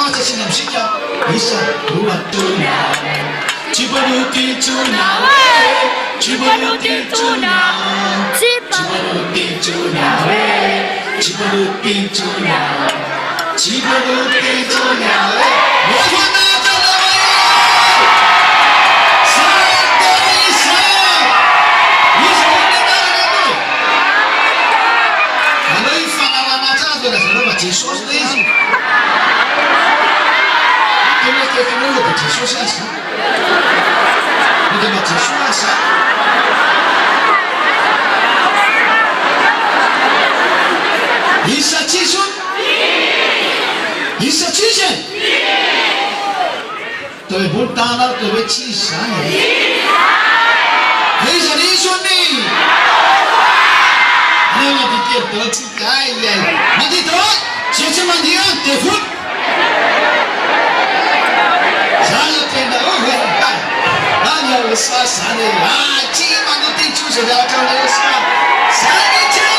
Masa sinam-sinam Isa buat-tuna Cibaruti-tuna Cibaruti-tuna Cibaruti-tuna Cibaruti-tuna Cibaruti-tuna Jesus lazy. Isa Jesus? Isa Jesus? Tôi muốn ta nó tôi với chi sáng này. Isa đi xuống đi. Nếu mà đi tiếp tôi chỉ cái gì? Mà đi thôi. Seçmen diyor defut. Sana tenda oha. Ana usa sana. Cima no tem chuva da cana usa. Sana tchau.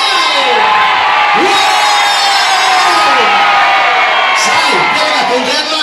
Sai, pega com dela.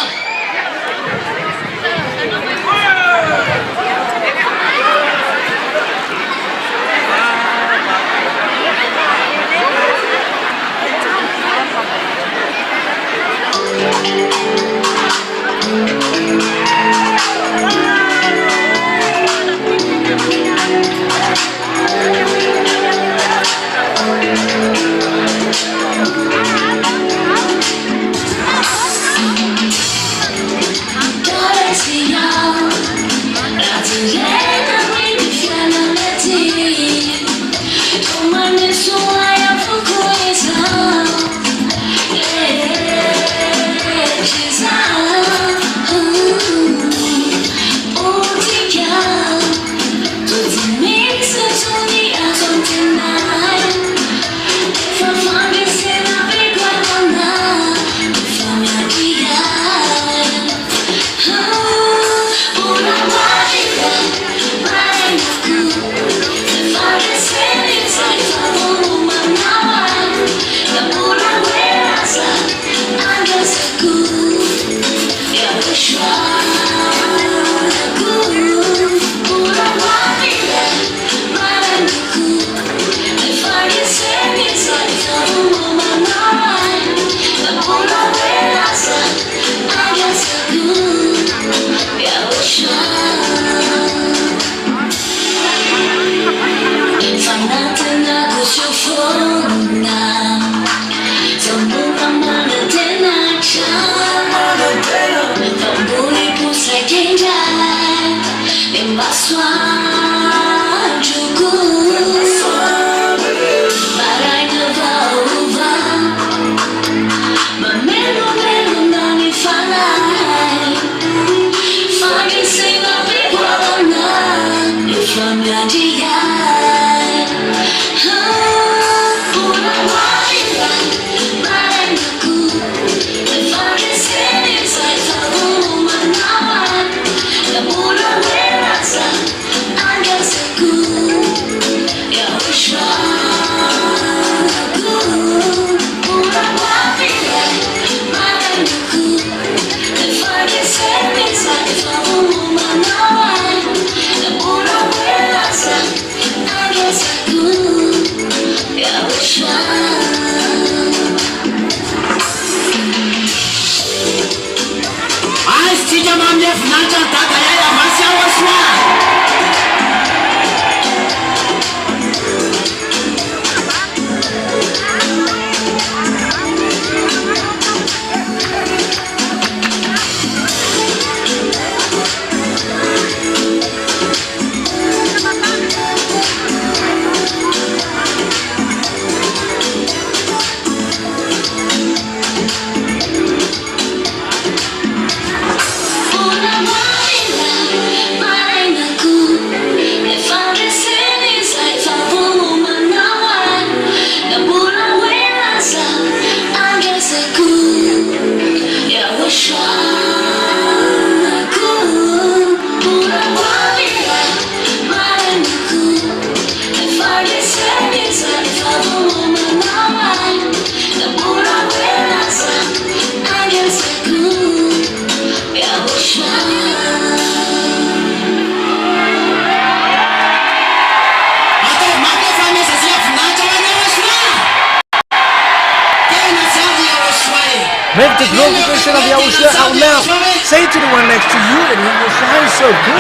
the glorification of Yahushua out now. Say to the one next to you that he will shine so good.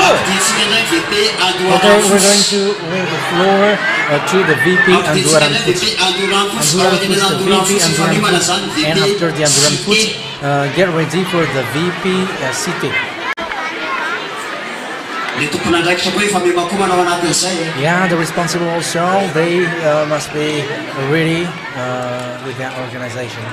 Okay, we're going to leave the floor to the VP Anduran Foods. Anduran Foods, the VP Anduran Foods. And after the Anduran Foods, get ready for the VP City. Yeah, the responsible also, they must be ready with their organization.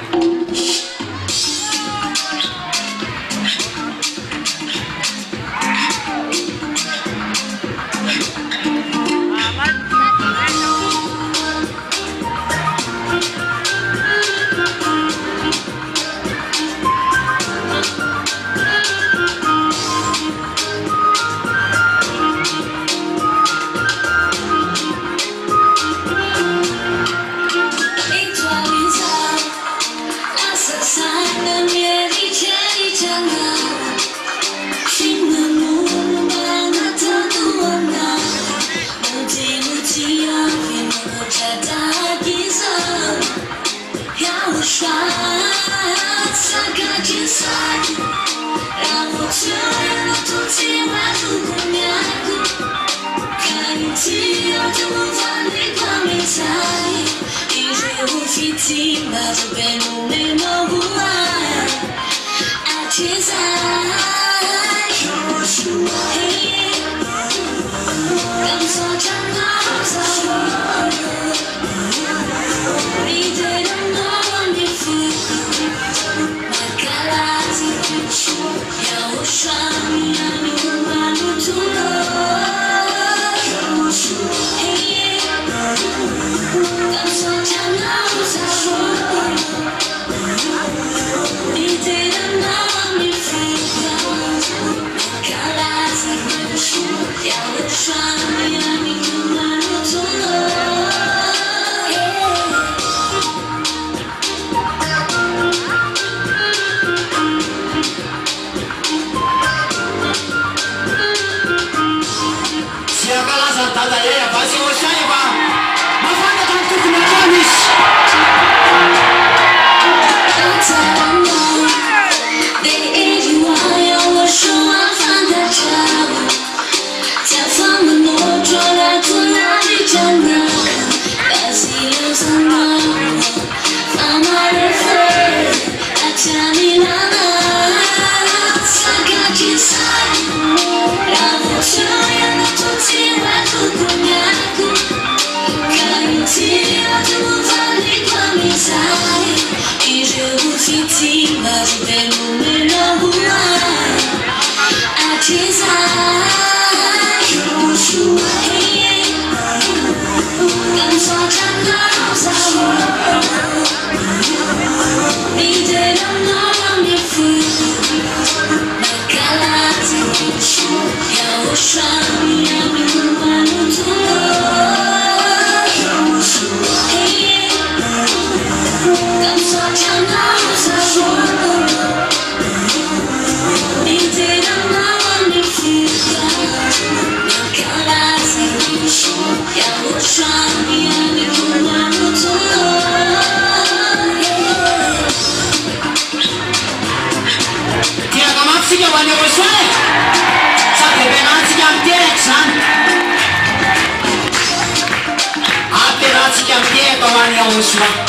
YAHOSHUAH.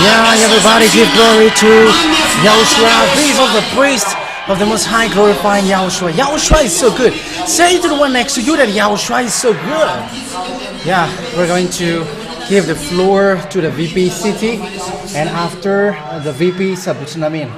Yeah, everybody give glory to Yahushua. These are the priests of the Most High glorifying Yahushua. Yahushua is so good. Say to the one next to you that Yahushua is so good. Yeah, we're going to give the floor to the VP City, and after the VP sabut namin.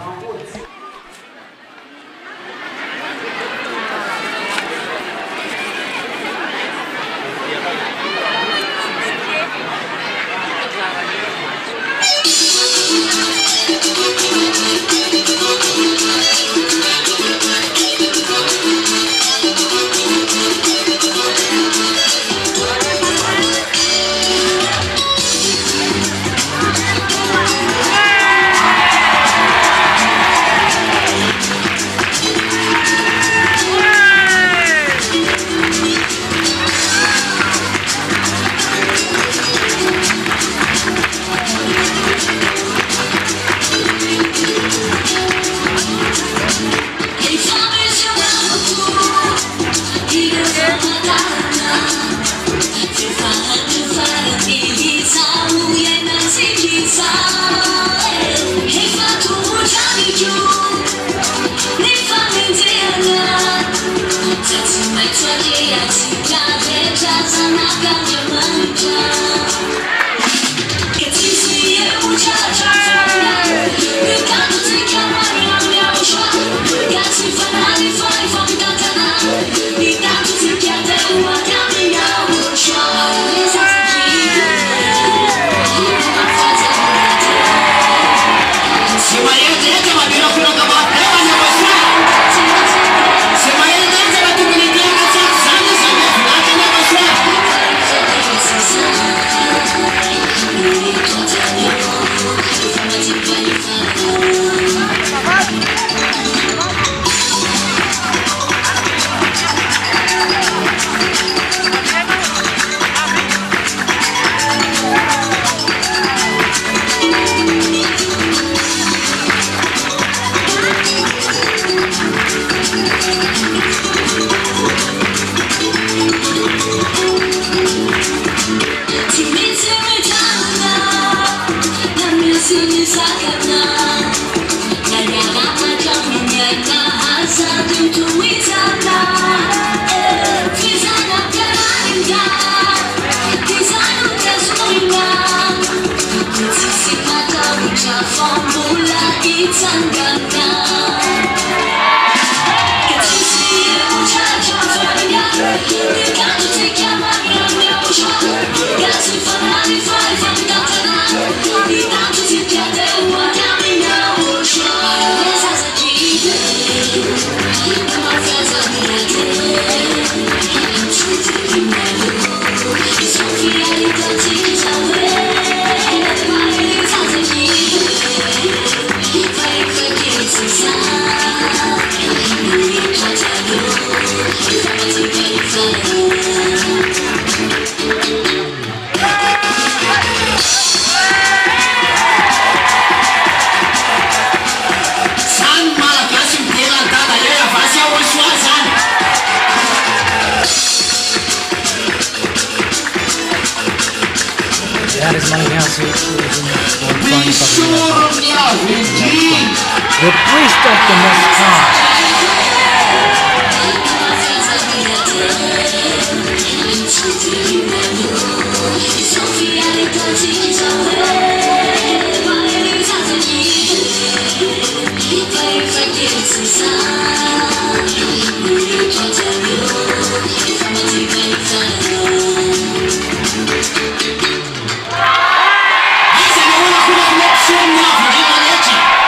The priest of the Most High.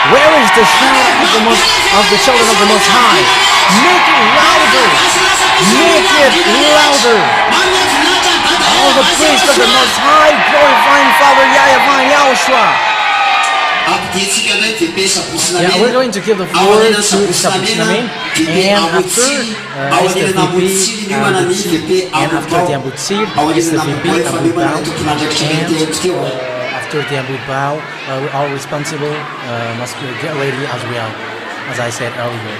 Where is the shout of the children of the Most High? Make it louder! Make it louder! All the priests of the Most High, glorifying Father Yahushua. Yeah, we're going to give the floor to Sabutinamin, and after is the VP Abutsir, and after the Abutsir is the VP Abubao, and after the Abubao, all responsible must get ready as well, as I said earlier.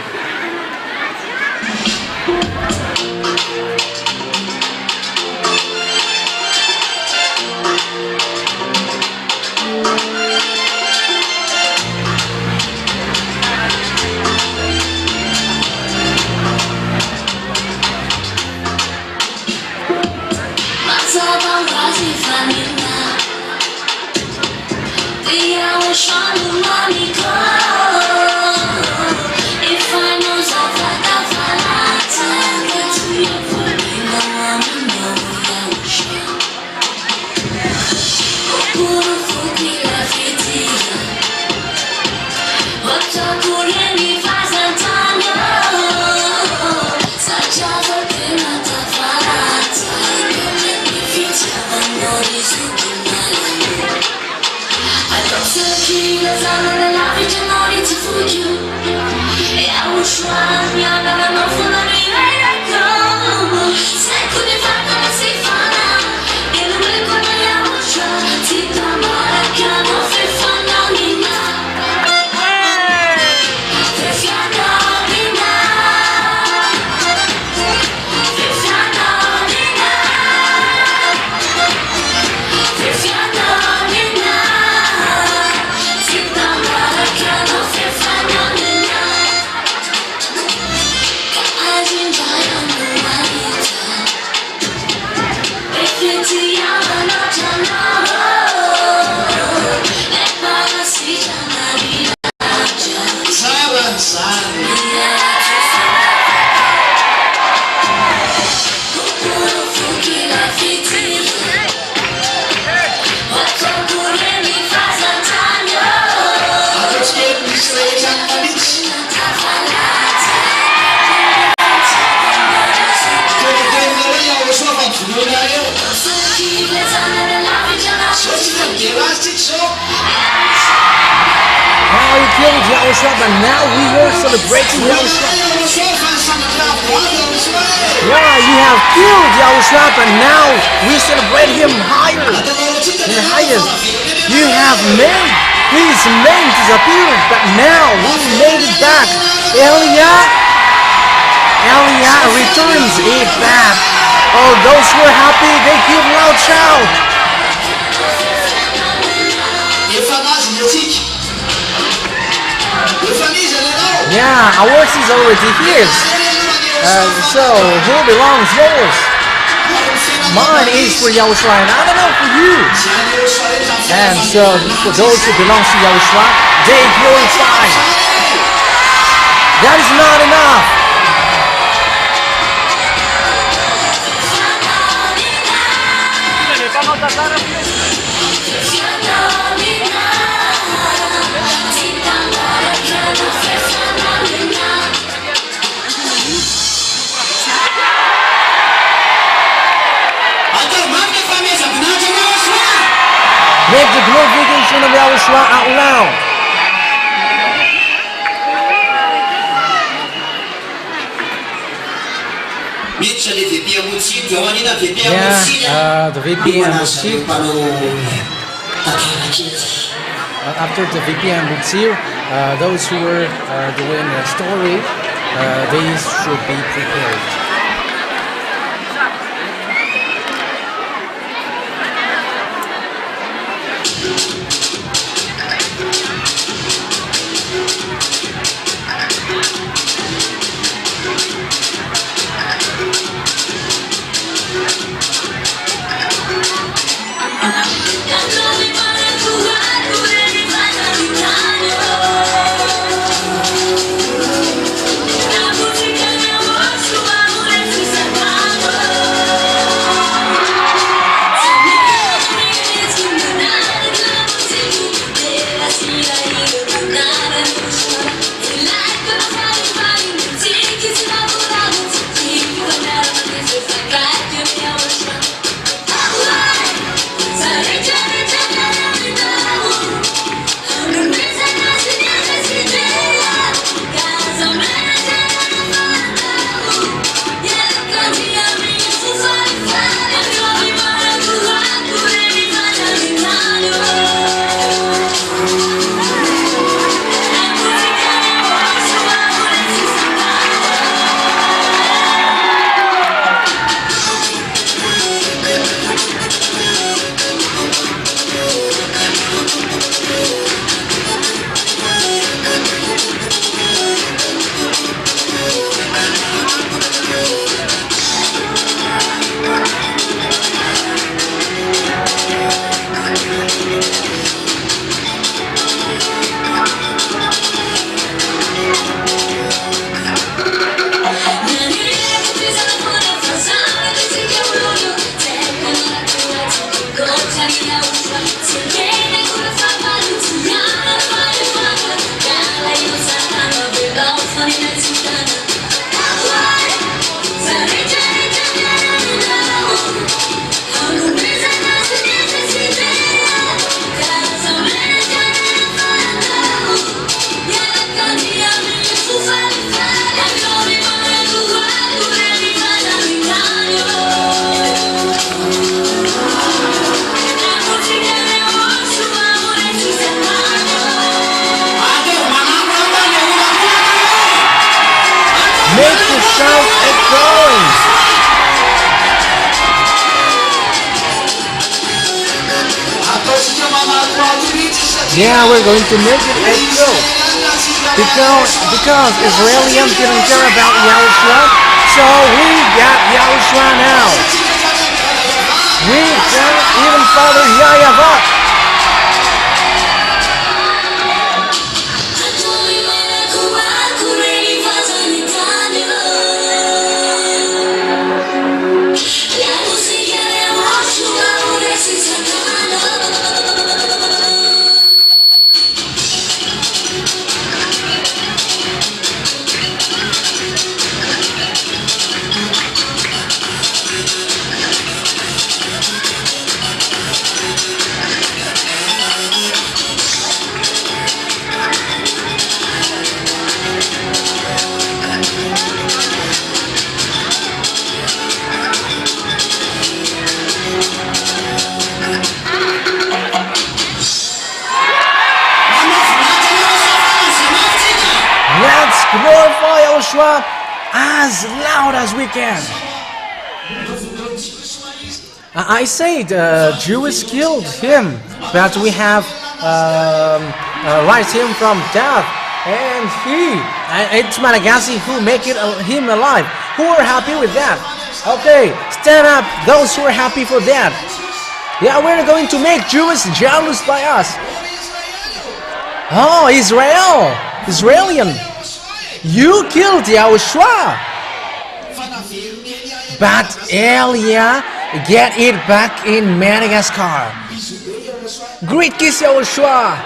How he killed Yahhoshua, but now we are celebrating Yahhoshua. Yeah, you have killed Yahhoshua, but now we celebrate him higher and highest. You have made his name disappear, but now we made it back. Eliah returns it back. Oh, those who are happy, they give loud shout. Yeah, ours is already his. So, who belongs yours? Mine is for Yahhoshua, and I don't know for you. And so, for those who belong to Yahhoshua, they glorify. That is not enough. Make the glorification of Yahhoshua out loud. Yeah, the VP and Mutsir. After the VP and Mutsir, those who were doing the story, these should be prepared. Yeah, we're going to make it echo. Because Israelians didn't care about Yahushua, so we got Yahushua now. We got even Father Yahhoshua. Let's glorify Yahhoshua as loud as we can. I said Jews killed him, but we have raised him from death, and it's Malagasy who make him alive. Who are happy with that? Okay, stand up, those who are happy for that. Yeah, we're going to make Jews jealous by us. Oh, Israelian, you killed Yahhoshua, but Elia get it back in Madagascar. Great kiss, Yahhoshua.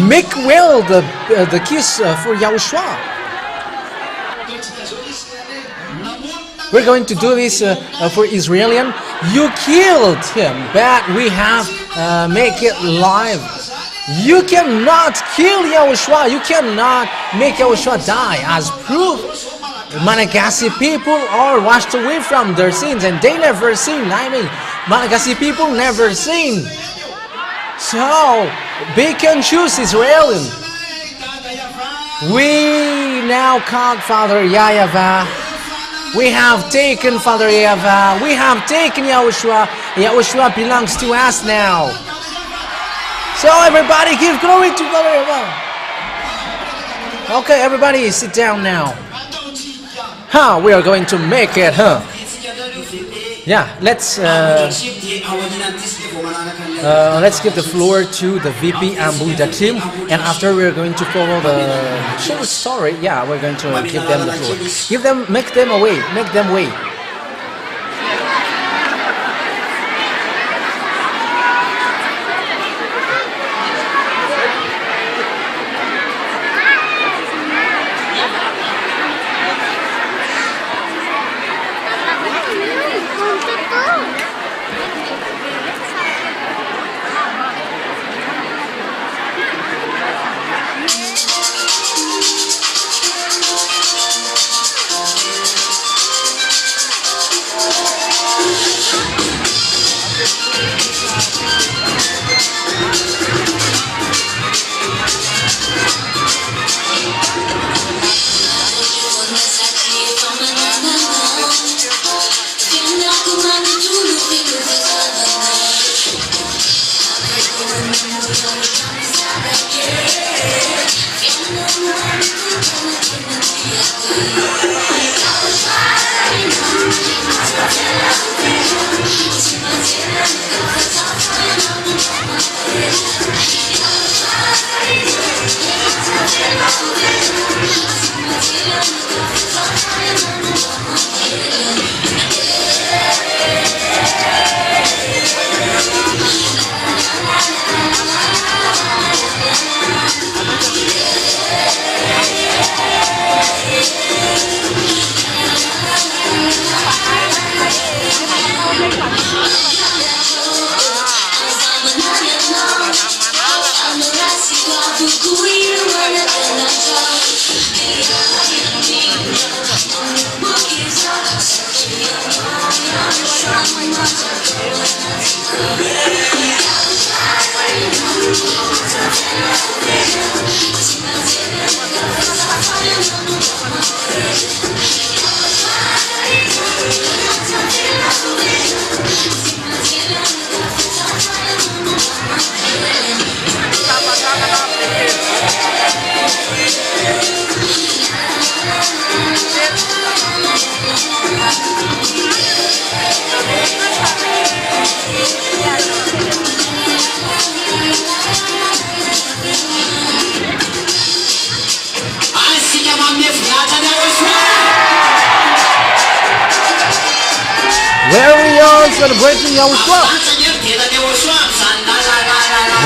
Make well the kiss for Yahhoshua. We're going to do this for Israelian. You killed him, but we have make it live. You cannot kill Yahhoshua. You cannot make Yahhoshua die. As proof, Malagasy people are washed away from their sins, and they never sin. I mean, Malagasy people never sin. So they can choose Israelian. We now caught Father Yahhoshua. We have taken Father Yahhoshua. We have taken Yahhoshua. Yahhoshua belongs to us now. So everybody give glory to Father Yahhoshua. Okay, everybody sit down now. We are going to make it, Yeah, let's give the floor to the VP and Buddha team, and after we're going to follow the short story. Yeah, we're going to give them the floor. Make them wait. where we are celebrating Yahhoshua.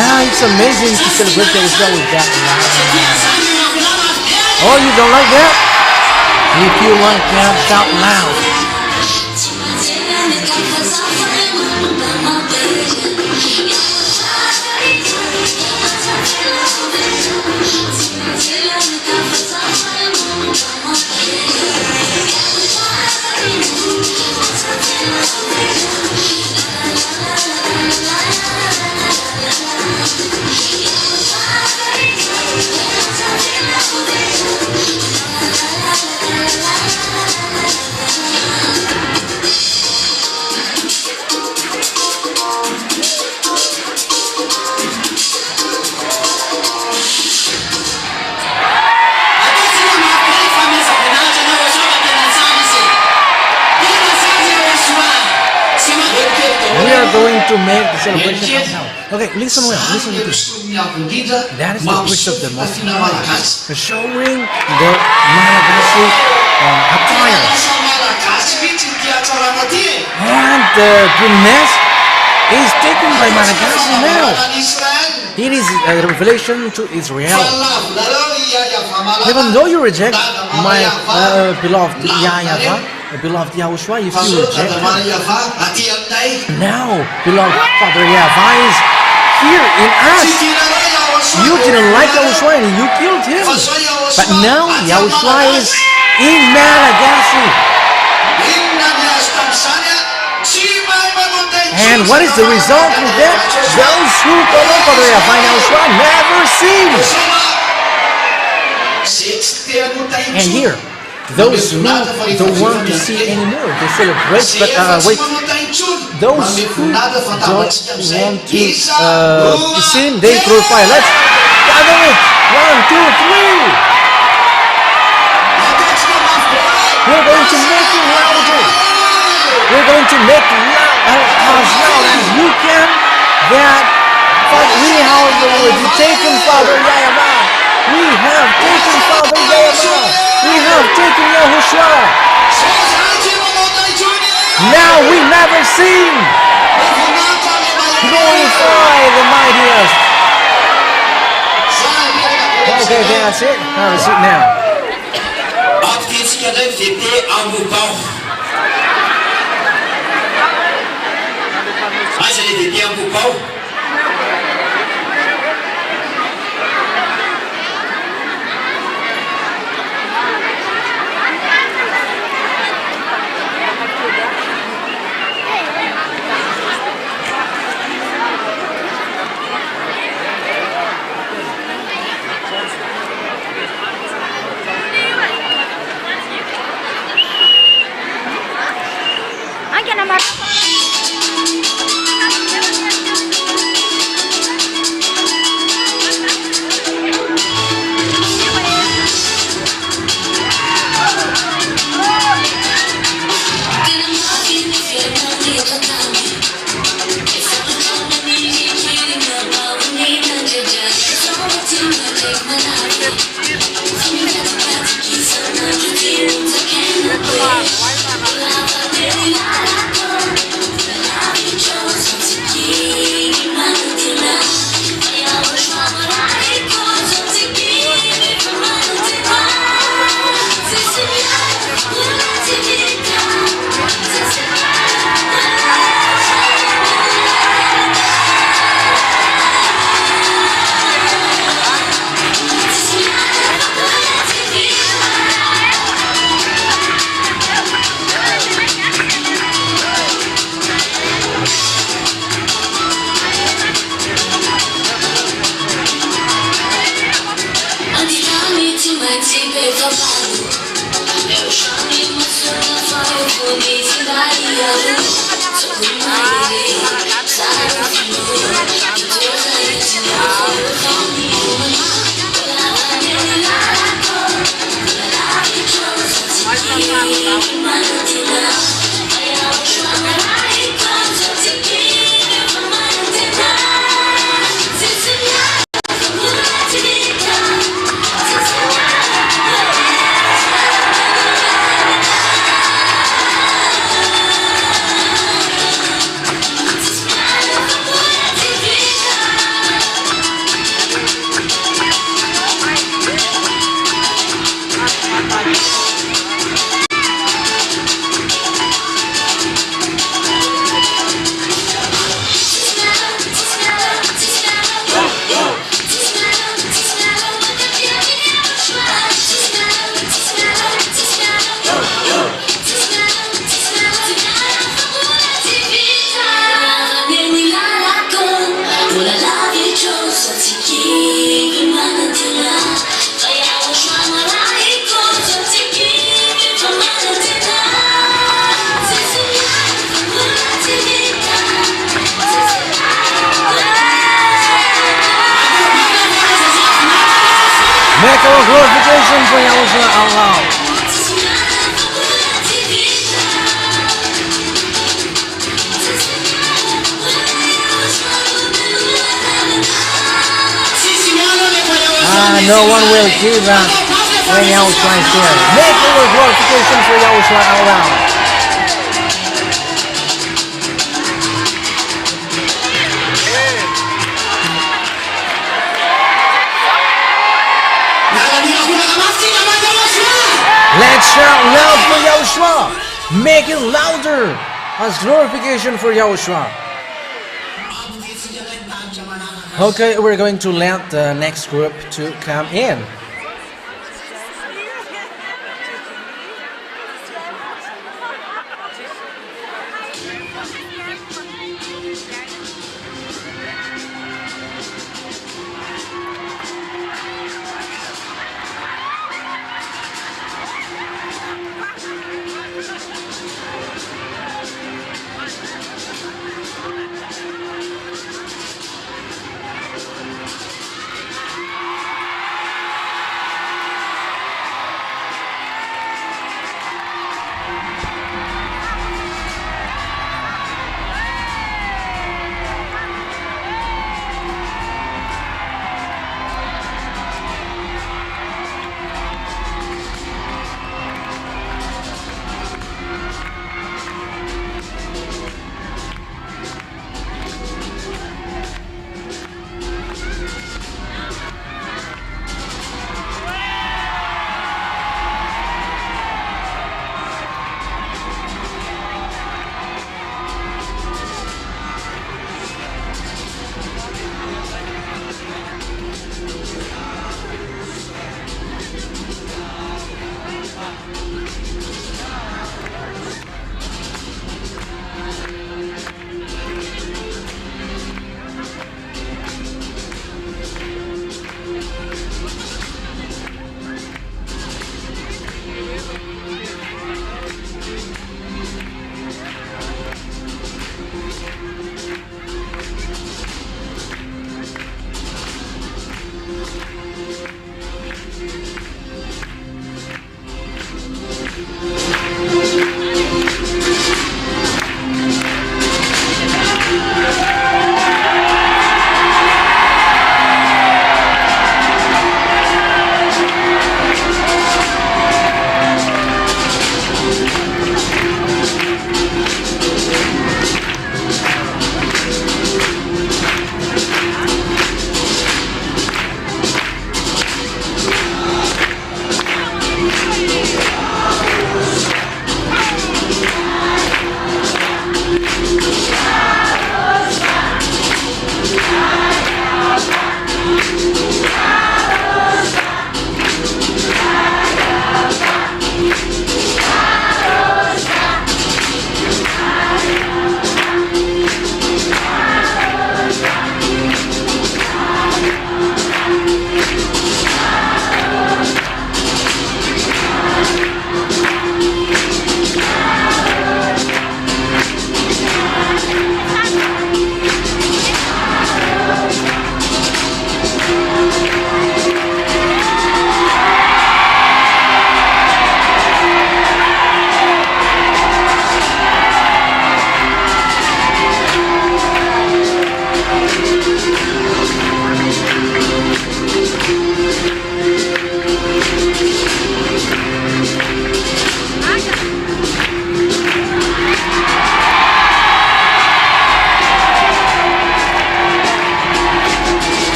Yeah, it's amazing to celebrate Yahhoshua with that loud. Oh, you don't like that? If you like that, shout loud. We are going to make the celebration now. Okay, listen well, listen to this. That is the priest of the Most High, showing the Malagasy attire. And the goodness is taken by Malagasy now. It is a revelation to Israel. Even though you reject my beloved beloved Yahhoshua, if you reject him, now beloved Father Yahweh is here in us. You didn't like Yahhoshua and you killed him, but now Yahhoshua is in Malagasy. And what is the result of that? Those who follow Father Yahweh and Yahhoshua never sin. And here, those who don't want to see anymore, they celebrate, but wait, those who don't want to sin, they glorify. Let's gather it. 1, 2, 3. We're going to make it louder. We're going to make it as loud as you can. That we have taken Father Yahweh. We have taken Father Yahweh. We have taken Yahhoshua. Now we never sing. Glorify the mightiest. Okay, that's it. Have a seat now. glorification for Yahushua out loud. No one will give up when Yahushua is there. Make your glorification for Yahushua out loud. Let's shout loud for Yahushua. Make it louder as glorification for Yahushua. Okay, we're going to let the next group to come in.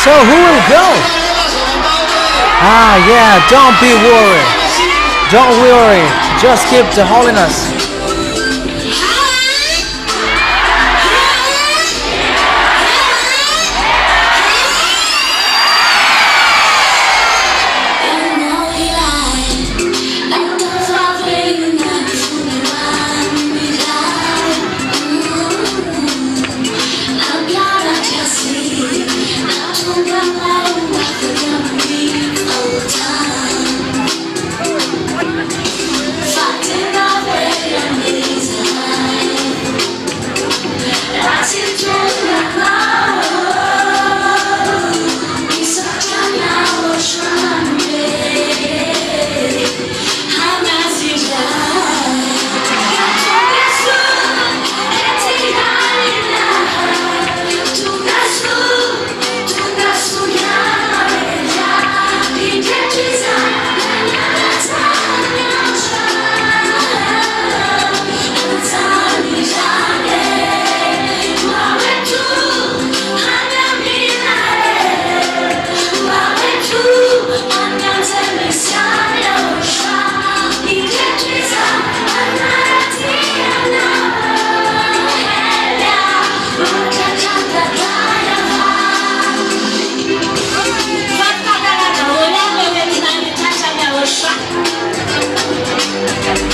So who will go? Yeah, don't be worried. Don't worry. Just keep the holiness.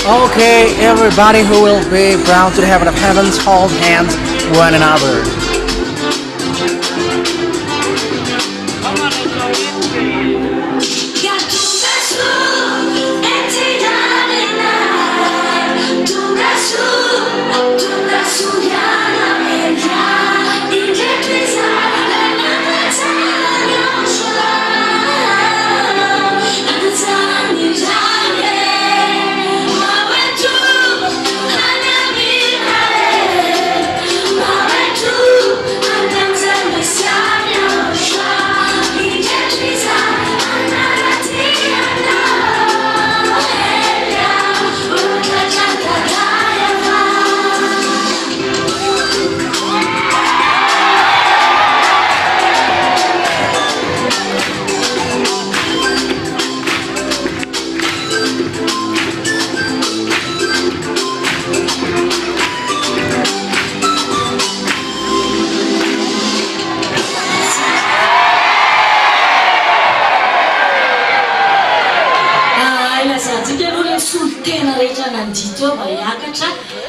Okay, everybody who will be bound to the heaven of heavens, hold hands one another.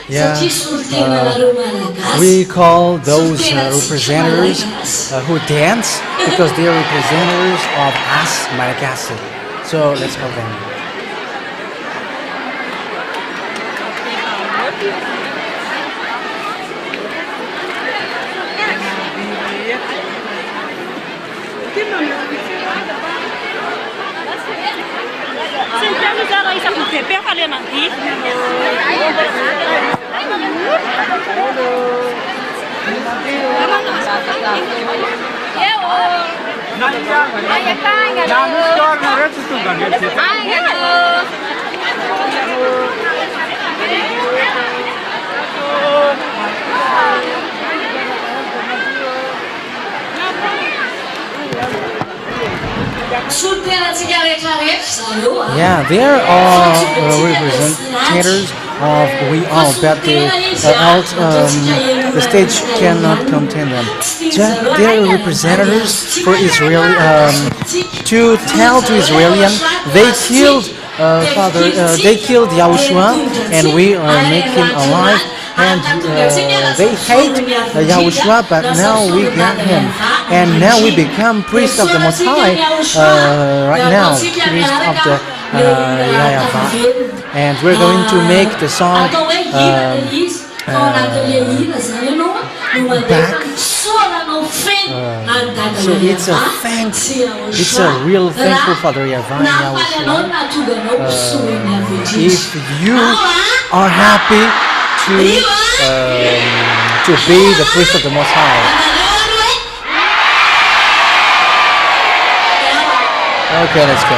Yeah, we call those representatives who dance because they are representatives of us, Malagasy. So let's call them. Yeah, there are representatives of we all, but the stage cannot contain them. They are representatives for Israel to tell to Israelians they killed they killed Yahhoshua, and we are making him alive. And they hate Yahhoshua, but now we got him, and now we become priest of the Most High. Right now, priest of the Yahweh, and we're going to make the song back. So it's a thanks. It's a real thankful Father Yahweh. If you are happy to be the priest of the Most High. Okay, let's go.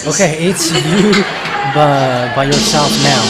Okay, it's you by yourself now.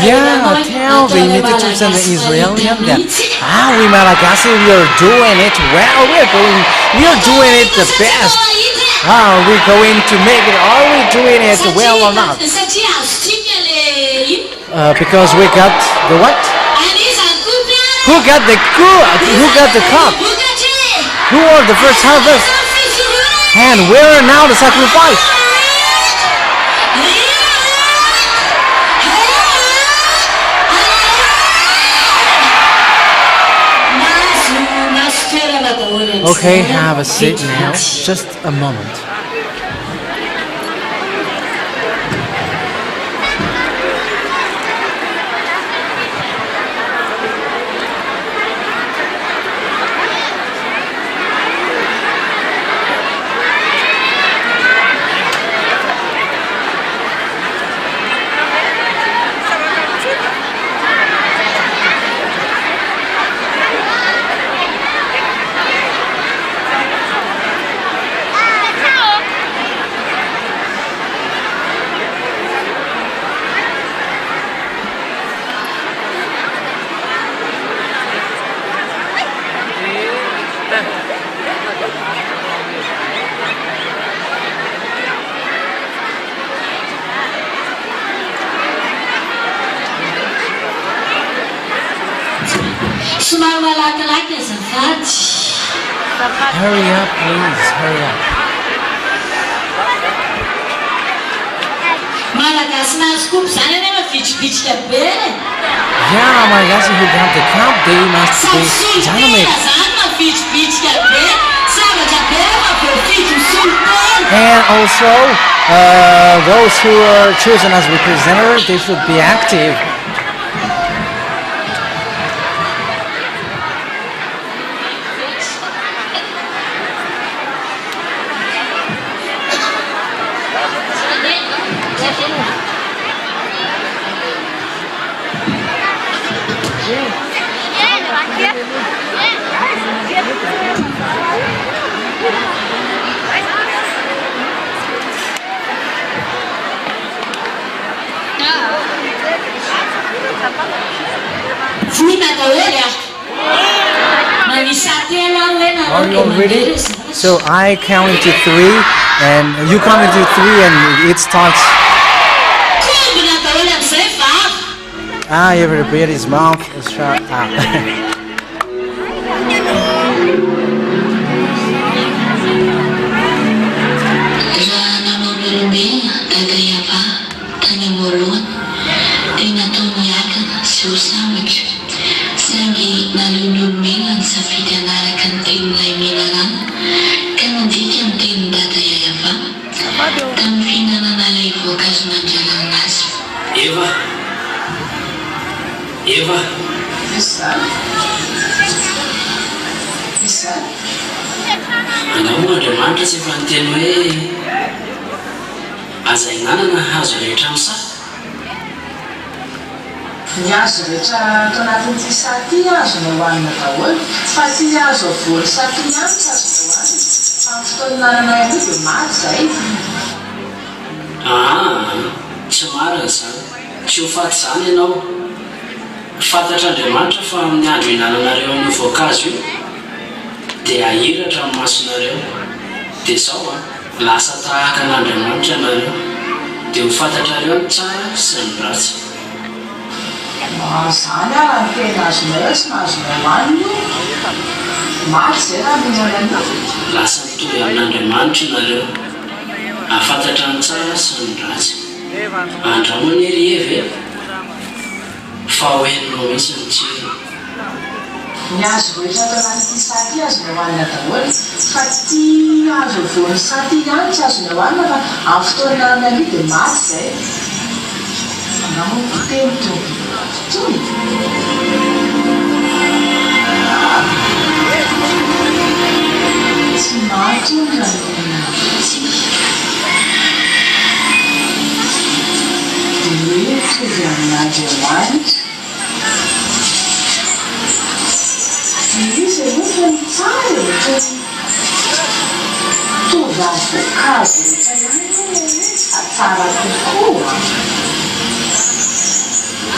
Yeah, tell the imitators and the Israelian that we Malagasy, we are doing it well. We are doing it the best. We're going to make it. Are we doing it well or not? Because we got the what? Who got the cup? Who got the cup? Who won the first harvest? And where now the sacrifice? Okay, have a seat now. Just a moment. Hurry up, please. Hurry up. Yeah, Malagasy who got the count, they must be dynamic. And also, those who are chosen as representatives, they should be active. Are you all ready? So I count into 3 and you count into 3 and it starts. Everybody's mouth is shut up. Eva. Yes, sir. Yes, sir. Andamandriamanitra tsy efa niteny hoe azainanana hazo rehetra amin'ny sa. Ny hazo rehetra ato anatin'ity sa ty azo no hohanina daholo fa tsy hazo avory sa ty ihany tsy azo hohanina fa amin'ny fotoananana ihany dia maty zay. Tsy marina zany. Tsy ho faty zany ianao. Fantatr'Andriamanitra fa amin'ny andro ihinananareo amin'ny voankazo io dia ahiratra amin'ny masonareo. Dia izao lasa tahaka an'Andriamanitra ianareo dia ho fantatrareo ny tsara sy ny ratsy. Zany ara ny tena azonareo sy mahazonareo hohanina io. Maty zay raha mihinana io. Lasa mitovy amin'Andriamanitra ianareo. Ahafantatra ny tsara sy ny ratsy. Andramony ery evy fa hoenonao mihitsy ny tsiro. Ny hazo rehetra ato anatin'ity sa ty azonao hohanina daholo fa ty hazo voan'ny sa ty ihany tsy azonao hohanina fa amin'ny fotoana amidy dia maty zay. Anamoko teny toy. Tsy maty io raha dia amin'Andriamanitra. Izy rehetra ny tsara rehetra tovy amin'ny voankazo rehetra ihany hoe tsara kokoa.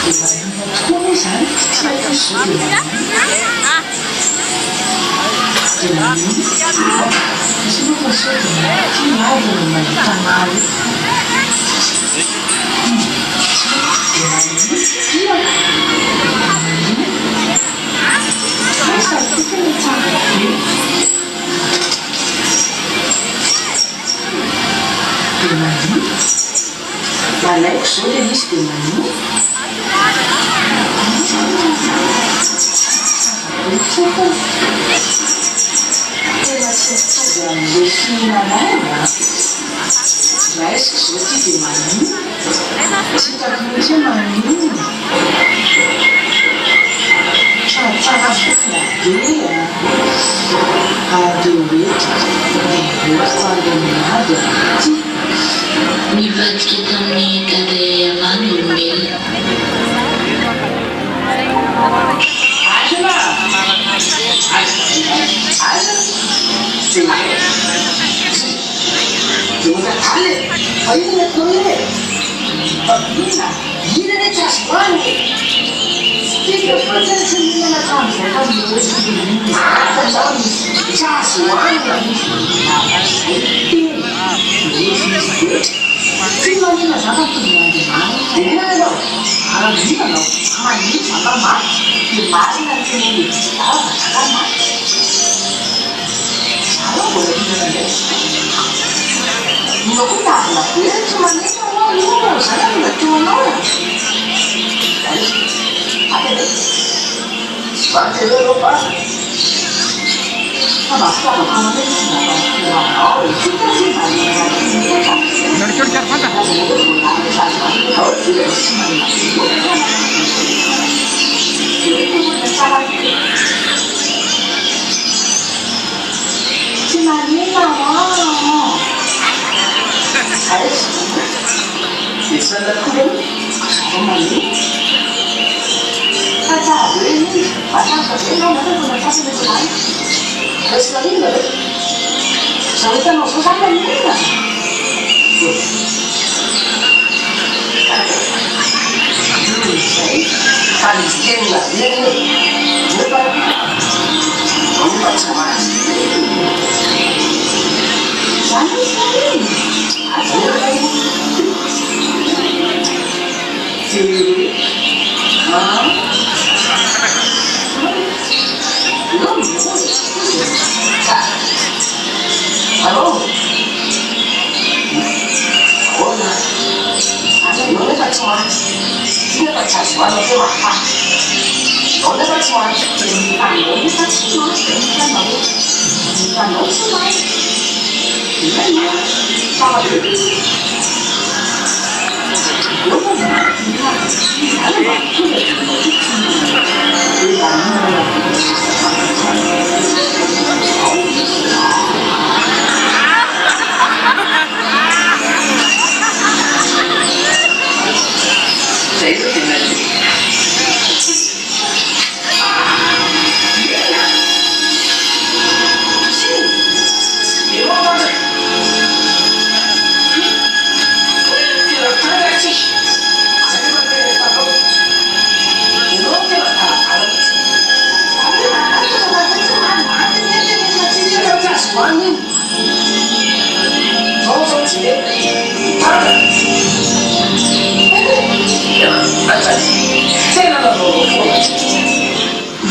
Dia marina tokoa moa zany tiako izao dia marina. Dia marina. Misy moa fa sao dia tia avy no mahita anazy. alaiko zao le misy dia manio tena tsetsody amin'le fihinanay raisiko zao ty dia manio tsy hitako mihitsy hoe manio tsara fofona be andeo eto ale minady ty nivadika tamin'ny kare amany olombelona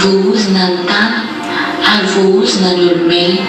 voahozina ny tany ary voahozina ny olombelona.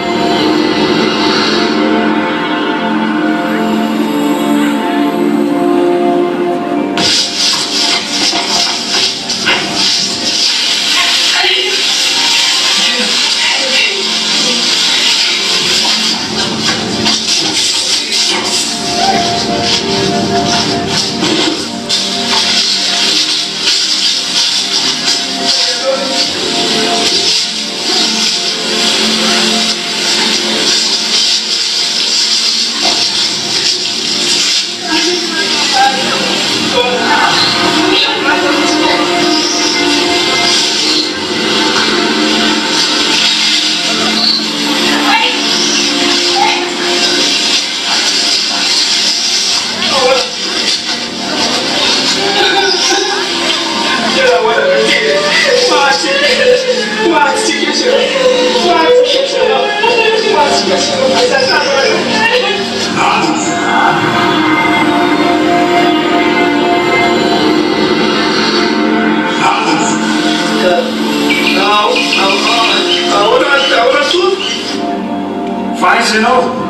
Faz de novo.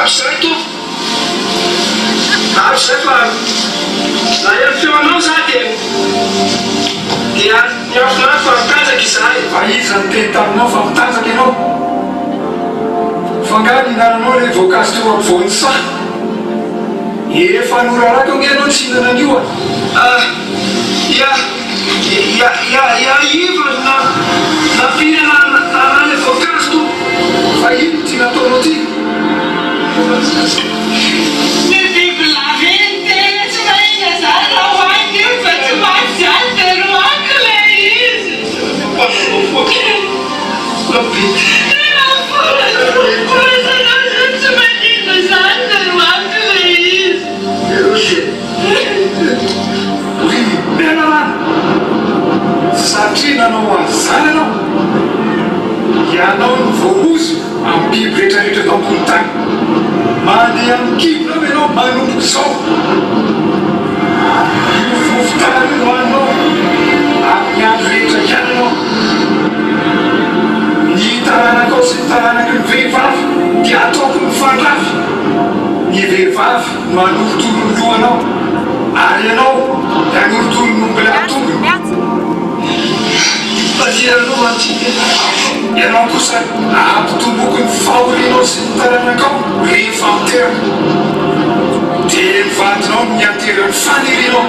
Abzay to abzay fa na ihany feonao za dia miafina fa mitanjaka izahay. Fa izy ny teny taminao fa mitanjaka ianao. Fa nga nihinananao ilay voankazo teo ampovoan'ny saha. Efa noraraka nge ianao tsy hihinana an'io iva nampinana ilay voankazo to. Fa ino ty nataonao ty? Satria nanao azany anao, ianao ny voaozo amin'ny biby rehetrarehetra eto ambony tany. Mandeha amin'ny kibonao ianao manomboka izao. Io vovotany io hoaninao amin'ny andro rehetra iananao. Ny taranakao sy ny taranaky ny vehivavy dia ataoko mifandravy. Ny vehivavy no anorotolo ny lohanao, ary ianao dia anorotolo ny ombela tongony. Ianao antiky ianao kosa ampitomboky ny fahorianao sy ny taranakao rehefa miteraka. Dia mivadinao miantery ny fanirianao,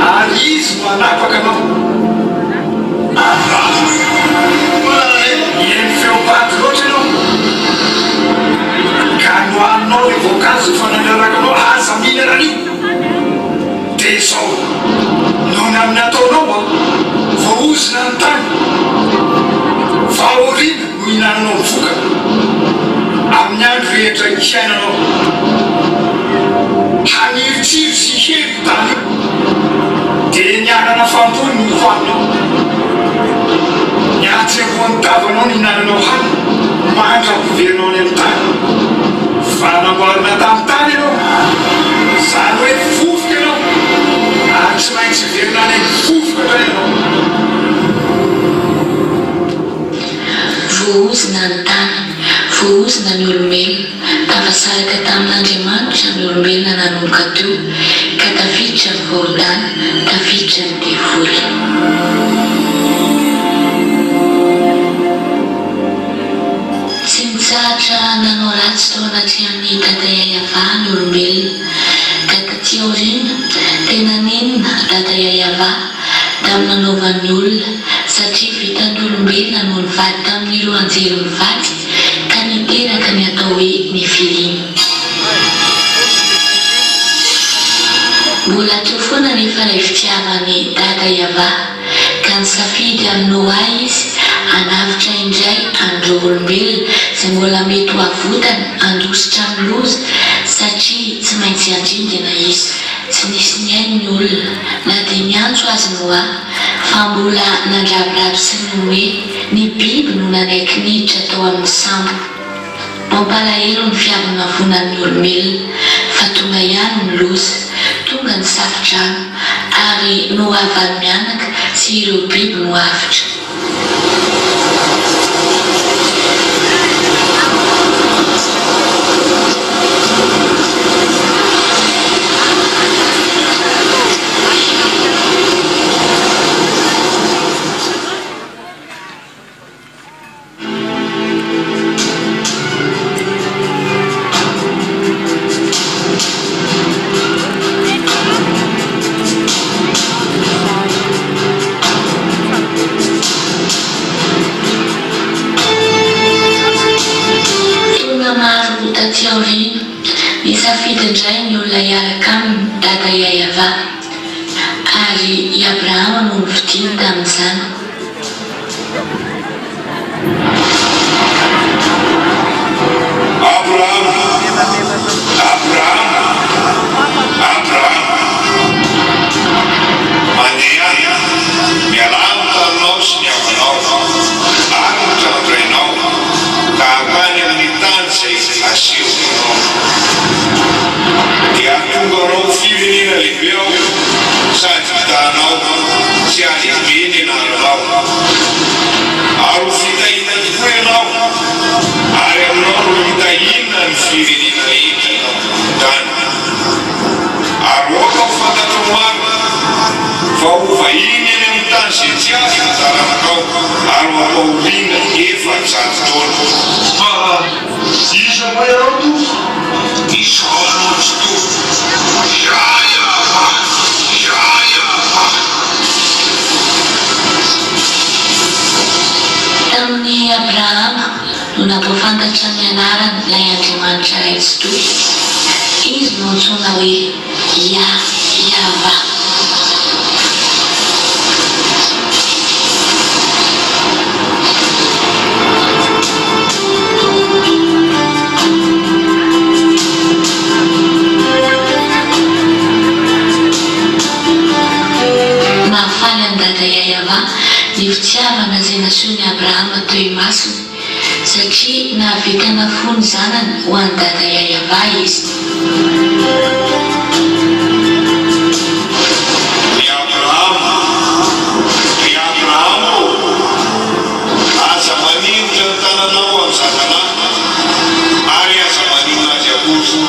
ary izy no anapaka anao. Eny feobady loatra ianao, ka nohaninao ilay voankazo efa nanaraka anao aza mihinanan'io. Dia izao nohony amin'ny ataonao voaozona ny tany, fahoriana no hinananao mivoka amin'ny andro rehetra hiainanao. Hanirotsiro sy helo tany dia nianana fambony ny hoaninao. Niatsevoan'ny tavanao ny hinananao hany, mandram-poverinao any amin'ny tany. Fa namboarina tamin'ny tany ianao, izany hoe vovoka ianao, ary tsy maintsy verina any amin'ny vovoka indray ianao. Voaozona ny tany, voaozona ny olombelona, tafasaraka tamin'Andriamanitra ny olombelona nanomboka teo, ka tafiditra ny voahodany, tafiditra ny devoly. Tsy mitsahatra nanao ratsy tao anatrehany dada Yahhoshua ny olombelona, ka taty aoriana tena nenina dada Yahhoshua tamin'ny nanaovan'ny olona, satria vitan'ny olombelona no nivady tamin'ireo anjery mivady, ka niteraka ny atao hoe ny filiana. Mbola teo foana nefa ilay fitiavany dada Yahhoshua, ka nisafidy amin'ny Noa izy hanavitra indray andro olombelona izay mbola mety ho avotany handositra amin'ny loza, satria tsy maintsy handringana izy. Tsy nisy ny ainy ny olona na dia niantso azy Noa, fa mbola nandravirary sy nome ny biby no nanaiky niditra tao amin'ny sambo. Mampalahelo ny fiavana vonan'ny olombelona, fa tonga ihany ny loza, tonga ny safitrano, ary no avany mianaka sy ireo biby no avitra. Taty aoriana nisafidy indray ny olona hiaraka aminy dada Yahhoshua, ary i Abrahama no nividiany tamin'izany. Mandeha mialamo taminao sy ny havanao, ary mitrandrainao ka hakany amin'ny tany izay asehonao. Dia tonga anao firenena lehibe ao, sady hitanao tsy alehibe ny anaranao. fa iny any amin'ny tany zay tsy azy ny taranakao ary mampaolina efa-jato taona. Iza moa ianao to? Izao anao tsy to. YAHOSHUAH, YAHOSHUAH. Tamin'ny Abrahama no nampafantatra ny anarany ilay Andriamanitra iray tsy toy. Izy no antsoina hoe YAHOSHUAH. Mahafaly an-dada YAHOSHUAH ny fitiavana izay nasihony Abrahama teo imasony, satria nahavitana fony zanany ho an'ny dada YAHOSHUAH izy. Abrahama aza maninitra ny tananao amin'ny zananahy ary aza maninona azy akory.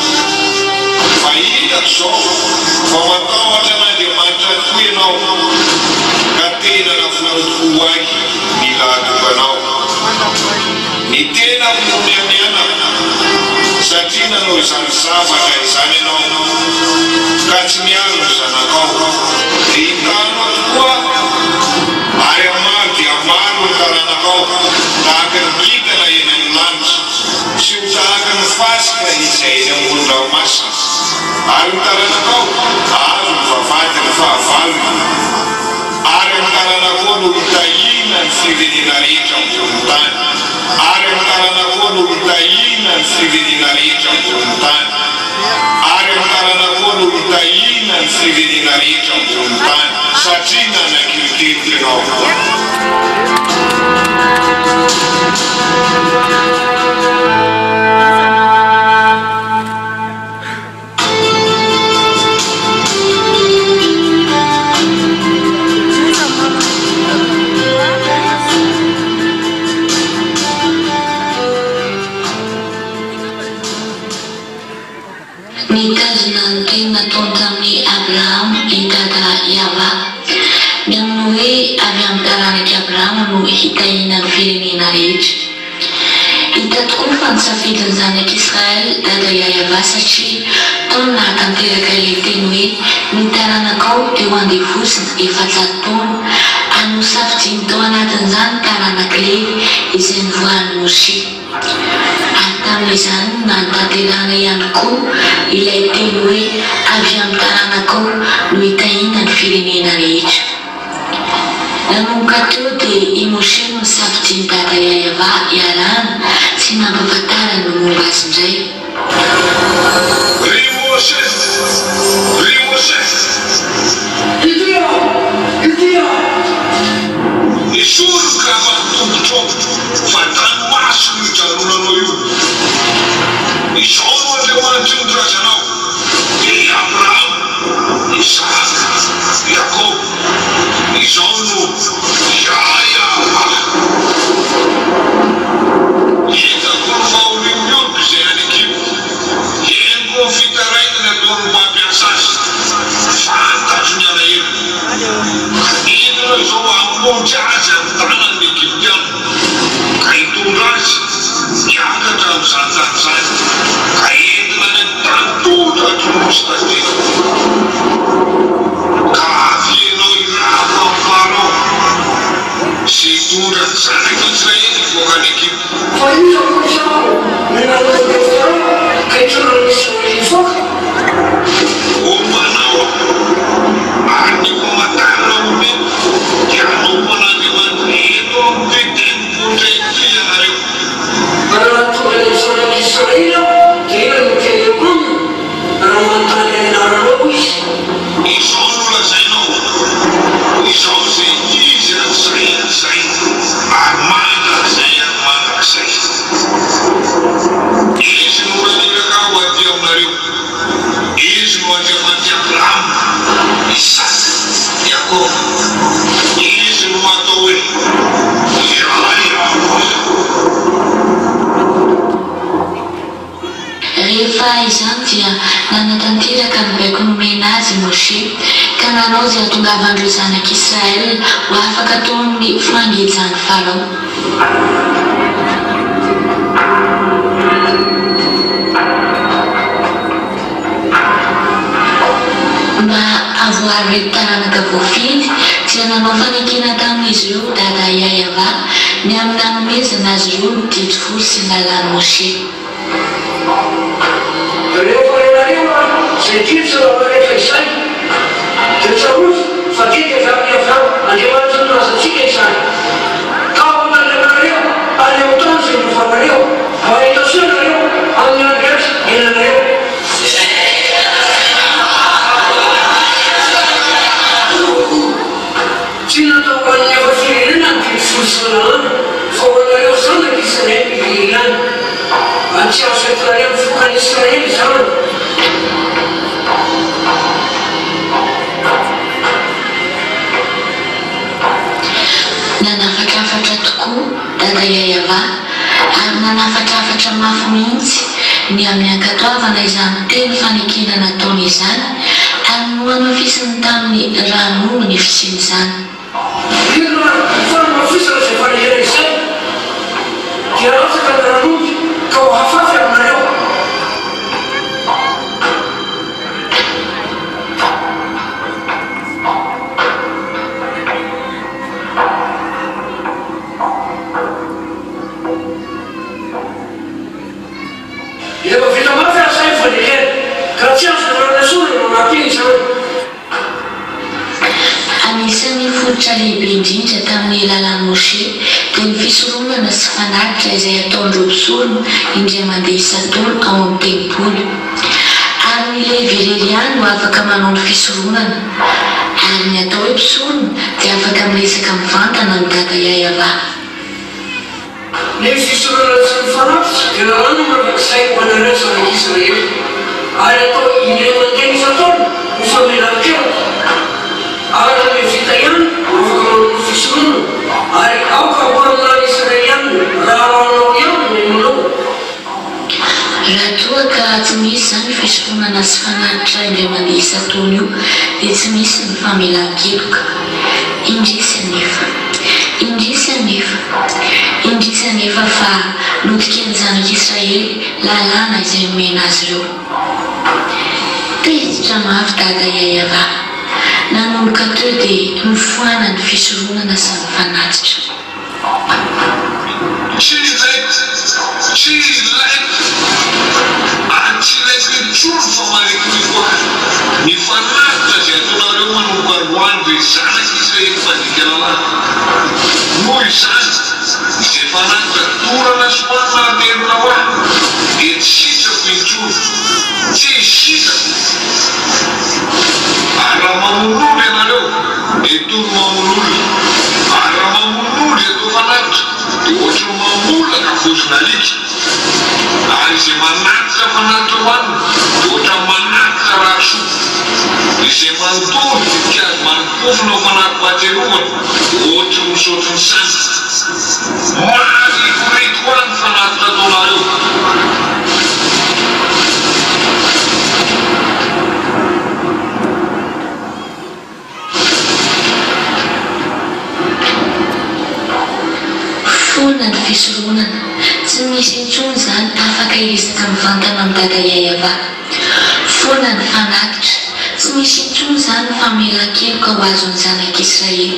Fa hitako zao fa matahotra an'Andriamanitra tokoa ianao ka tena nafonantoko ahy ny lahadokanao. Ny tena vonony amin'ny anako satria nanao izany zavatra izany ianao ka tsy miaro ny zanakao. Dia hitanao tokoa ary amaro dia maro ny taranakao tahaka ny kintana eny amin'ny lanitra sy ho tahaka ny fasika izay eny amoron-dranomasina. Ary ny taranakao azo ny vavady ny fahavalony ary amin'ny taranakao no hitahina ny firenena rehetra ambony tany. Ary amin'ny taranakao no hitahina ny firenena rehetra ambony tany. Ary amin'ny taranakao no hitahina ny firenena rehetra ambony tany satria nanankiriteny ianao. Nitazona ny teny nataony tamin'ny Abrahama i dada YAHOSHUAH. Ny aminy hoe avy amin'ny taranak'i Abrahama no hitahina ny firenena rehetra. Hita tokoa fa nisafidiny zanak'Israely dada YAHOSHUAH satria taony nahatanteraka ilay teny hoe ny taranakao dia ho andevosina efa-jato taona ary nosafidiany tao anatin'izany taranaka Levi izay nivoahan'ny Moshe. Ary tamin'izany nantanterahana ihany koa ilay teny hoe avy amin'ny taranakao no hitahina ny firenena rehetra. Nanomboka teo dia i Moshe no nisafidiany dada YAHOSHUAH iarahana sy nampahafantarany ny momba azy indray. Ry Moshe! Nisoroka mampitombotro fa tanomaso no hijanonanao io. Izao no Andriamanitra ny razanao, dia Abrahama, Isaka, Jakobo. Izao no YAHOSHUAH. Hitako ny faholiam-bioloko izay any ekipo. Henoko ny fitarainany ataony mpampiasa azy. Fantatro ny alahelo. Entina izao hamonjy azy amin'ny tanan'ny Egyptiano ka hitondra azy miakatra amin'izany tany izany ka entina ny tantotra hatromosy tantera. Ka avianao irako amin'ny Farao sy hitondra ny zanak'Israely hivoaka any Egypte. Fa iza moa izao nanao Farao ka hitondra ny Israely hivoaka? Manao ary ny famantarana olombelo dia anaovan'Andriamanitra eto amin'ny tenimpotra ety ianareo. Mananatondra ny zanak'Israely dia ina no teny aminy raha manontany anaranao izy. Izao no lazainao, izao izay izy an'izay ary mandrakizay ary mandrakizay. Izy no naniraka ho aty aminareo. Izy no Andriamanitra Abrahama, Isaka, Jakobo. Izy no atao hoe YAHOSHUAH. Rehefa izany dia nanatanteraka ny baiko nomena azy Moshe ka tanànao izay hahatongavandreo zanak'Israel ho afaka atao amin'ny fangejany Farao. Mba avoary reto taranaka voafidy dia nanao fanekena tamin'izy ireo dada YAHOSHUAH ny amin'ny nanomezana azy ireo ny didy folo sy ny lalàn'i Moshe. Rehefa ianareo izay didy rehefa izay dia tsarozy fa didy avy Andriamanitra nolazatsika izany. Ka hotanareo any amin'ny tany izay nofanareo mba hitasonareo amin'ny andro rehetra ianareo. Tsy natao ho an'ny efa-firenena ny didy folo sy ny lalàna fa ho anareo zanak'Israely ivelany ihany. Tsy azo entinareo ny fokan'i Israely izany. Nanafatrafatra tokoa dada YAHOSHUAH ary nanafatrafatra mafy mihitsy ny amin'ny ankatoavana izany teny fanekena nataony izany ary nohamafisiny tamin'ny rano ny fisiny izany. Inona fanamafisana izay fanehena izay dia afaka ny ranongy ka ho hafafy aminareo. Efa vita mafy asay fanehena ka tsy azo naranasoana no anapiny izany. Anisan'ny fototra lehibe indrindra tamin'ny lalàn'i Moshe dia ny fisoromana sy fanaritra izay ataon'ireo mpisorona indray mandeha isan-taona ao amin'ny tempoly. Ary ny lehibe irery ihany no afaka manao ny fisoromana ary ny atao hoe mpisorona dia afaka miresaka mivantana amin'ny dada YAHOSHUAH. Ny fisorona sy ny fanaritra dia lalàna mandrakizay ho anareo zanak'Israely ary atao indray mandeha isan-taona ho famelan-keloko. Ary ny vita ihany afaka manao ny fisorona ary aoka ho amin'any Israely ihany raha anao ihany ny manao. Raha toa ka tsy misy izany fisoromana sy fanaritra indray mandeha isan-taona io dia tsy misy ny famelan-keloka. Indrisy anefa fa notikeny zanak'Israely lalàna izay nomena azy ireo. Tezitra mafy dada YAHOSHUAH. Nanomboka teo dia nifoana ny fisoromana sy ny fanatitra. Tsy ilaiko intsony fa marikiny koa ny fanatitra izay ataonareo manomboka androany dia zanak'Israely mandika lalàna. Noho izany izay fanatitra torana sy hoanina aterina ho ahy dia tsy sitrako intsony, tsy hisitako. Ary raha mamonoly ianareo dia toy ny mamonoly, ary raha mamonoly atao fanatitra dia ohatry ny mamolaka vozona alika. Ary izay manatitra fanatitra ho anina dia ohatry ny manatitra rahasoa. Izay manontolo titikazy manopofona ho fanatim-pahaterovana dia ohatry ny misaotry ny samy. Marikoriko ho any fanatitra ataonareo. Foana ny fisoronana, tsy misy intsony izany afaka hiresaka mivantana amin'ny dada YAHOSHUAH. Foana ny fanatitra, tsy misy intsony izany famelan-keloka ho azon'ny zanak'Israely.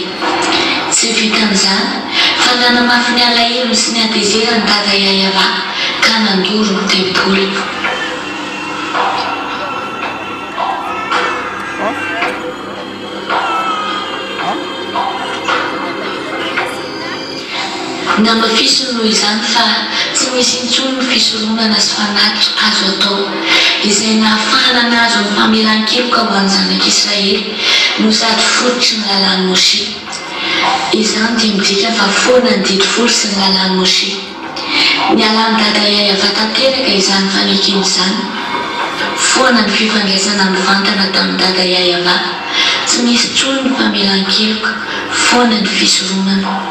Tsy vitan'izany fa nanamafy ny alahelo sy ny hatezerany dada YAHOSHUAH ka nandoro ny tempoly. Namafisony noho izany fa tsy misy intsony ny fisoromana sy fanatitra azo atao izay nahafahana nazo ny famelan-keloka ho an'ny zanak'Israely no sady fototry ny lalàn'i Moshe. Izany dia midika fa foana ny didy folo sy ny lalàn'i Moshe. Ny alan'ny dada YAHOSHUAH tanteraka izany fanekeny izany. Foana ny fifandraisana mivantana tamin'ny dada YAHOSHUAH. Tsy misy intsony ny famelan-keloka, foana ny fisoromana.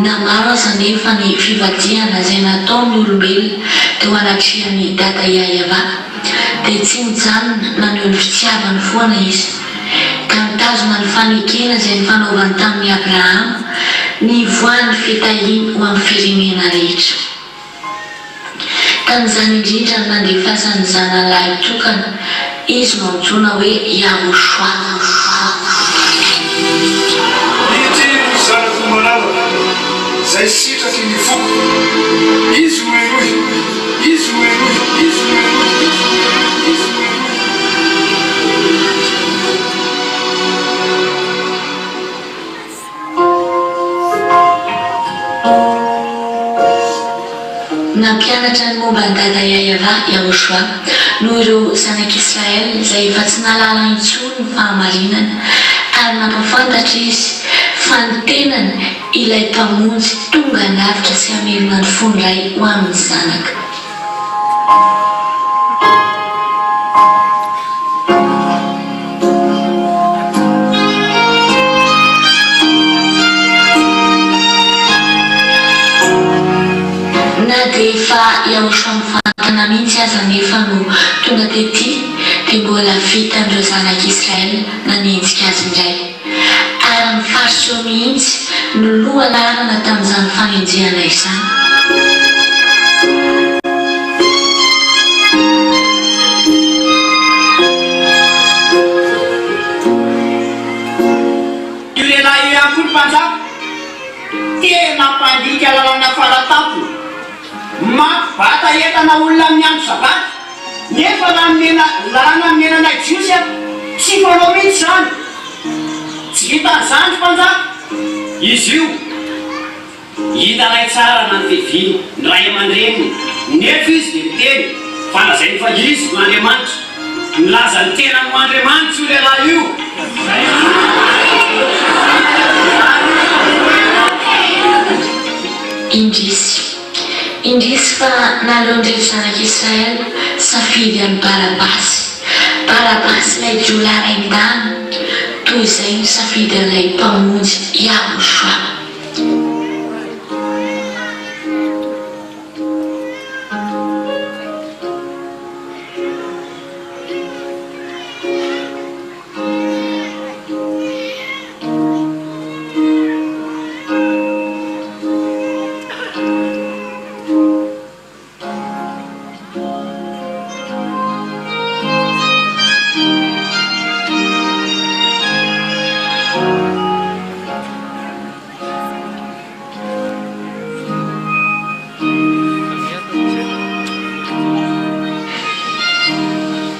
na maro aza nefa ny fivadiana izay nataon'ny olombelona teo anatrihan'ny dada Yahhoshua dia tsy mijanona maneho ny fitiavany foana izy ka mitazona ny fanekena izay nifanaovany tamin'ny Abrahama ny voan'ny fitahiny ho amin'ny firenena rehetra. Tamin'izany indrindra ny nandefasany zanalahy tokana izy no antsoina hoe YAHOSHUAH. Zanako manavaka zay sitraky ny foko izy oenohy izy oenohy izy oenohy izy oenohy. Nampianatra ny momba ny dada Yahhoshua noho ireo zanak'Israely izay efa tsy nalala intsony ny fahamarinana ary nampafantatra izy fa ny tenany ilay mpamonjy tonga lavitra sy hamerina ny fondray ho amin'ny zanaka. Na dia efa Yahhoshua mifantana mihitsy aza nefa no tonga tety dia mbola vitan'ireo zanak'Israely nanenjika azy indray ary mifaritra eo mihitsy no loha lalana tamin'izany fanenjehana izany. Io lehilahy ihany koa ny mpanjaka tena mpandika lalana faratapo mampibata entana olona amin'ny andro sabaty nefa lalana menana jiosy tsy fanao mihitsy zany. Tsy hitan'izany mpanjaka izy io hitanay tsara na ny fehiviny ny ray aman-dreny nefa izy dia miteny fa lazainy fa izy no Andriamanitra nilaza ny tena no Andriamanitra io lehilahy io. Indrisy fa naleon'ireo zanak'Israely safidy amin'ny Barabasy ilay jiolahy rain-dany toy izay ny safidy an'ilay mpamonjy Yahhoshua.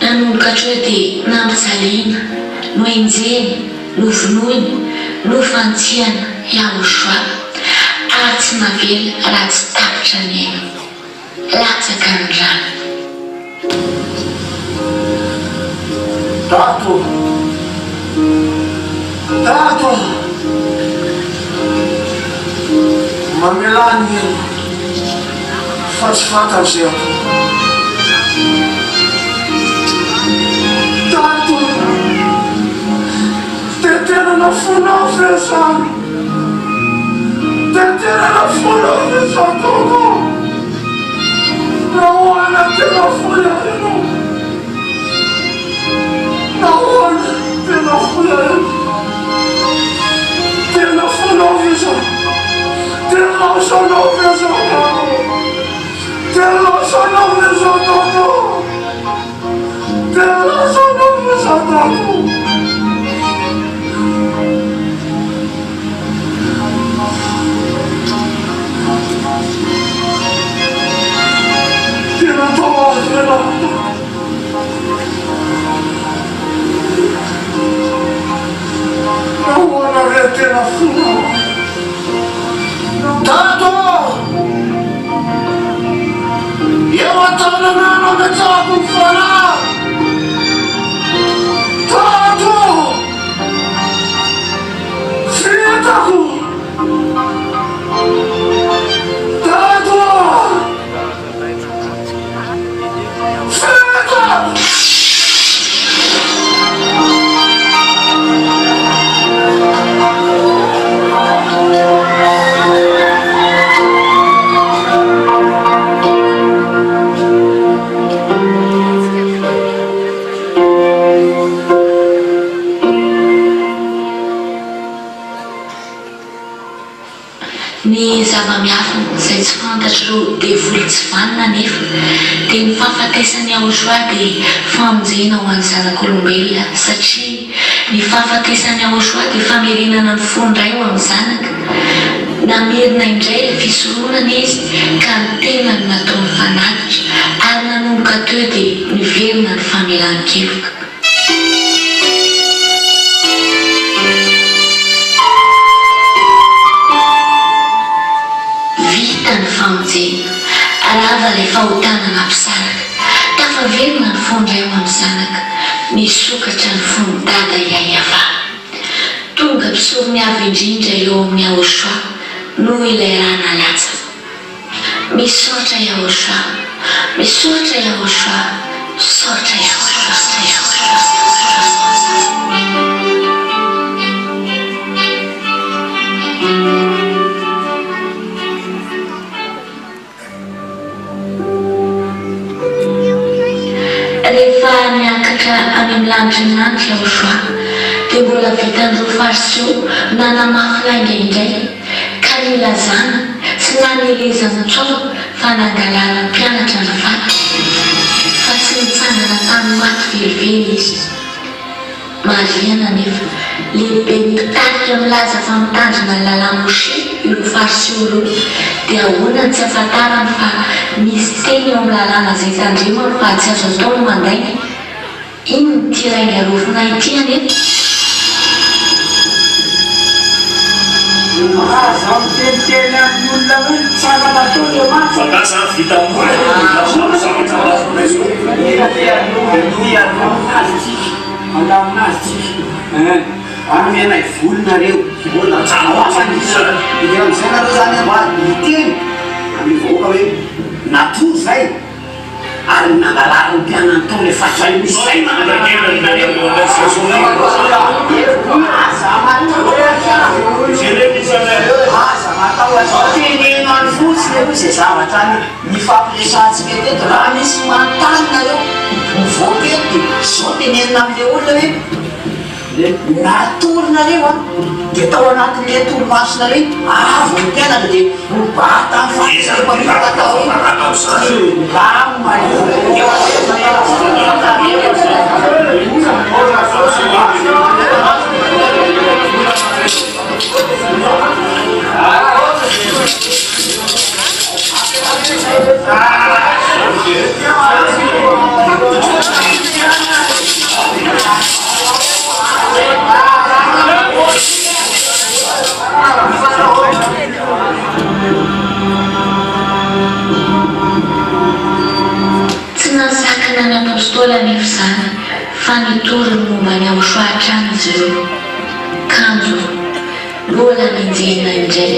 Nanomboka dia nampijaliana no enjeny no vonoiny no fantsiana Yahhoshua ary tsy navela raha tsy tapitra ny aina latsaka ny rano. Tato mamelany fa tsy fantatsy aho. Tato tetena na fonao fesany tetena na fonao fesakono nahoana tena foya eno nahoana tena foya eno tena fonao fesa tena sonao fesakano tena sonao fesakano tena sonao fesakano. Tato! Eu atano nano me tapo fora! Tato! Fietaku! Tato! Fietaku! ny zava-miafina izay tsy fantatro dia voly tsy vanina nefa dia ny fahafatesany Yahhoshua dia famonjena ho an'ny zanak'olombelona satria ny fahafatesany Yahhoshua dia famerenana ny fondray ho amin'ny zanaka namerina indray ilay fisorohana izy ka ny tenany nataony fanatitra ary nanomboka teo dia niverina ny famelan-keloka. Vita ny famonjena arava ilay fahotanana mpisaraka tafaverina ny fondray ho amin'ny zanaka misokatra ny fony dada Yahhoshua. Tonga mpisorony avy indrindra eo amin'ny Yahhoshua noho ilay raha nalatsa. Misaotra Yahhoshua, misaotra Yahhoshua, misaotra Yahhoshua. Rehefa niakatra any amin'ny lanitra ny lanitra Yahhoshua dia mbola vitan'ireo fariseho nanamafy lainga indray ka nilazana sy nanelezana tsao fa nangalana mpianatra ny vato fa tsy nitsangana tamin'ny maty velively izy. Mariana nefa lehibe mitarika milaza fa mitandrina ny lalanoshe ireo fariseho ireo dia ahoana tsy afantarany fa misy teny eo amin'ny lalàna izay tandremany fa tsy azo atao no mandainy. Iny ny tirainga rofina ity anefa. Zaho miteny amin'ny olona hoe tsara natao ilay maty. Fantaza vita amin'ny andaminazy tsika anomenay volonareo volona tsaraafanyisana dia amin'izay nareo zany miteny amin'ny vahoaka hoe natory zay ary nangalary ny mpianany tao le fatray misy zay aza matao tenena any fotsiny aloha izay zavatra any nifampiresantsika teto raha misy manontany nareo mivoaka eto zao tenenina amin'le olona hoe natory nareo a dia tao anatin'le toromasona reny avo ny mpianatra dia mibata amin'ny fahatatao Tsy nasakana ny apôstôly anefa izany fa nitory ny momba ny Yahhoshua hatrany izy ireo. Kanjo mbola minjena indray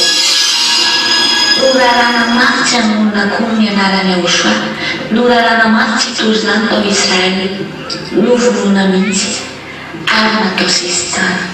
norarana mafy tsy hamonina koa ny anarany Yahhoshua norarana mafy tsy hitory izany tao Israely novonona mihitsy ary natao sesy tsara.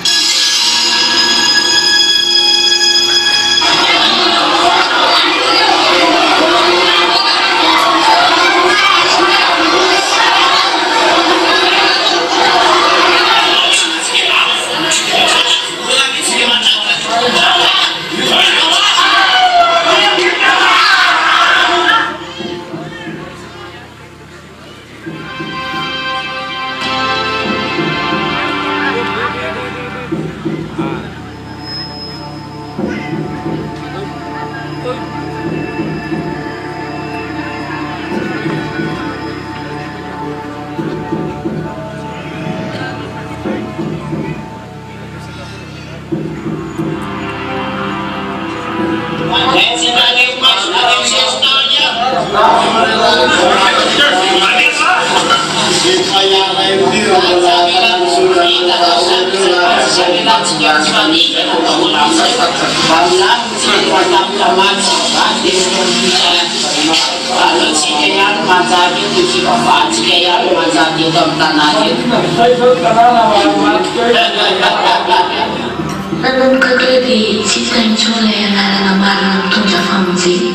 Nanomboka teo dia tsy hita intsony ilay anarana marina mitondra famonjena.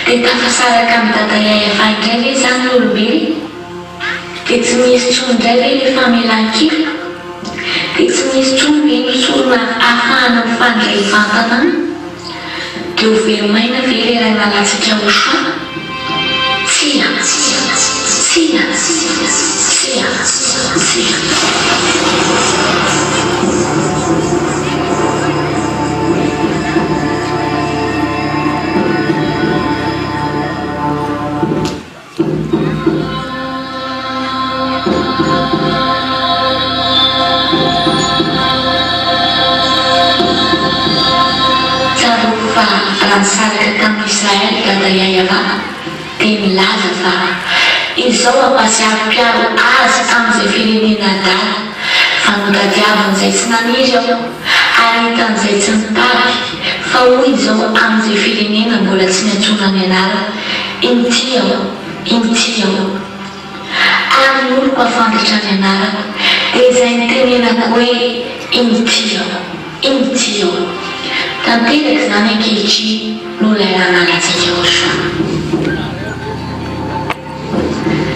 Dia tafasaraka amin'ny dada Yahhoshua indray ve izany olombelona? Dia tsy misy intsony indray ve ilay famelan-keloka? Dia tsy misy intsony ve ny sorona ahafahana mifandray vantana? Dia ho velomaina ve ilay raha nalatsaka Yahoshua? Tsia, tsia, tsia, tsia. Raha nisaraka tamin'i Israely dada Yahhoshua dia milaza fa izao ampasiaro-piaro azy amin'izay firenena adala fa notadiavan'izay tsy naniry ao ary hitan'izay tsy nitady fa hoy izao amin'izay firenena mbola tsy niantsona ny anarana inty ao, inty ao. Ary ny oloko afantatra ny anarana dia izay nitenenako hoe inty ao, inty ao. Tanteraka izany ankehitriny no ilay raha nalatsaka Yahoshua.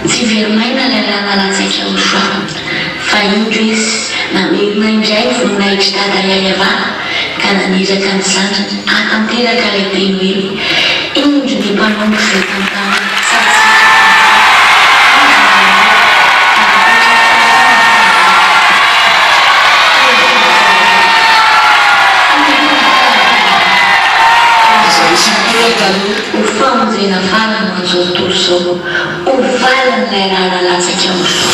Tsy velomaina ilay raha nalatsaka Yahoshua fa indro izy namerina indray voninahitry dada Yahhoshua ka naniraka ny zandrany hatanteraka ilay teny hoe indro ny mpanompo izay tantara ho famonjena valana an'izao tontolo izao ho valan'ilay raha nalatsaka Yahoshua.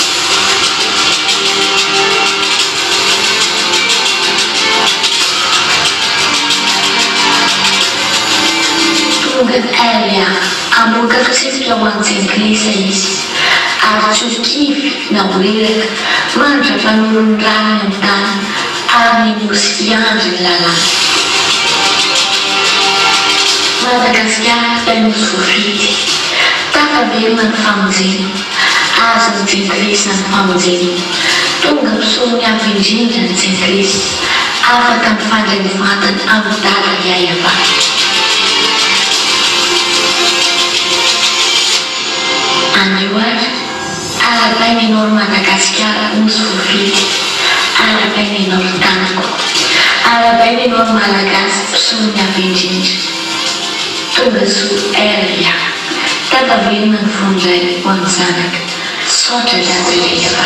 Tonga Elia hamoaka fisetroka ho an'izay Krista izy ary tsy ho kivy na ho reraka mandra-panorony rano amin'ny tany ary nimosy fiandry ny lalàna. Madagasikara nosy voafity takavelona ny famonjena azo ny Jean-Krista ny famonjena tonga mpisorony avy indrindra ny Jean-Krista afaka mifandray ny vatany amin'ny dada Yahhoshua. Andreo ary arabaina ianao ry Madagasikara nosy voafity arabaina ianao ry tanako arabaina ianao ry Malagasy mpisorony avy indrindra. Tonga zo Elia takavelona ny fondray ho an'ny zanaka saotra dada Yahhoshua,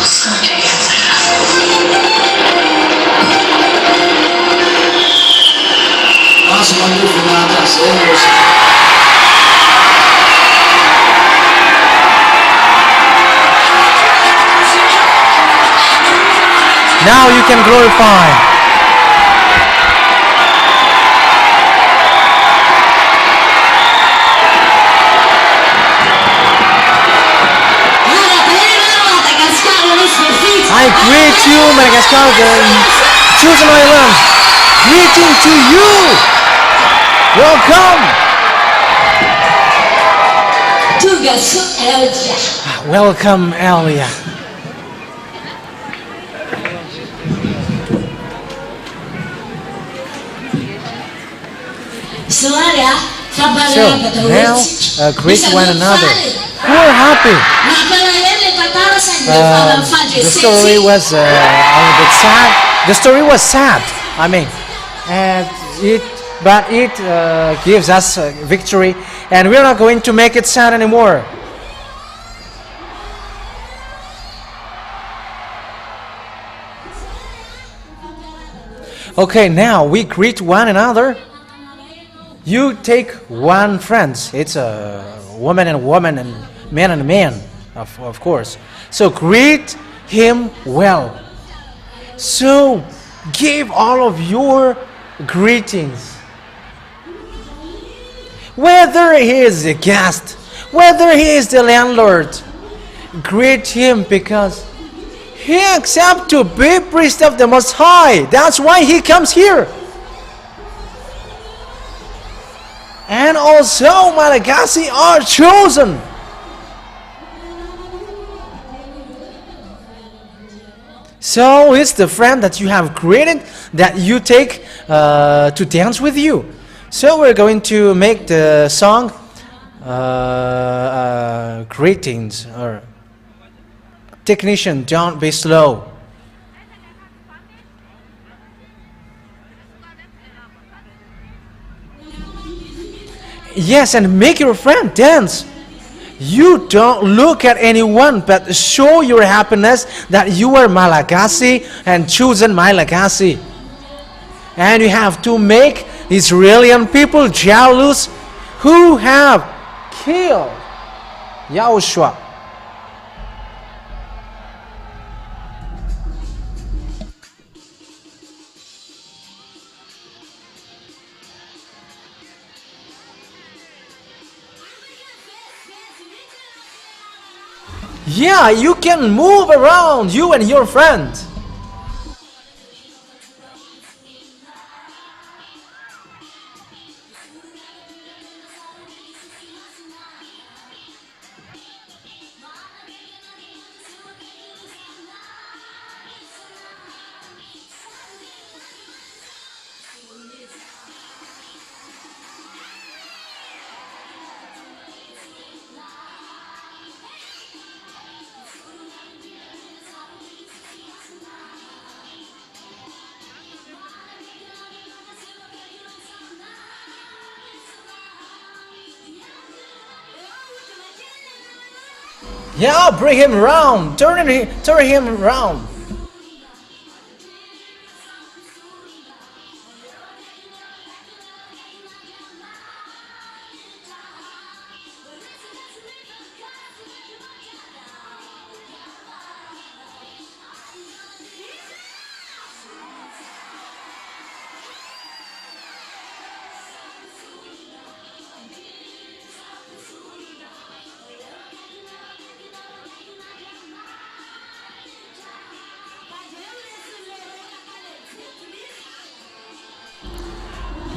saotra Yahhoshua. Azo manovina azy Now you can glorify. I greet you, Madagascar, the chosen island. Greeting to you. Welcome. Welcome, Elia. So now greet one another. We're happy. The story was a bit sad. The story was sad. I mean, but it gives us victory, and we're not going to make it sad anymore. Okay, now we greet one another. You take one friend. It's a woman and woman and man, of course. So greet him well. So give all of your greetings. Whether he is a guest, whether he is the landlord, greet him because he accepts to be priest of the Most High. That's why he comes here. And also Malagasy are chosen. So it's the friend that you have created that you take to dance with you. So we're going to make the song greetings. Or technician, don't be slow. Yes, and make your friend dance. You don't look at anyone, but show your happiness that you are Malagasy and chosen Malagasy. And you have to make Israeli people jealous who have killed Yahhoshua. Yeah, you can move around, you and your friend. Yeah, bring him around. Turn him around.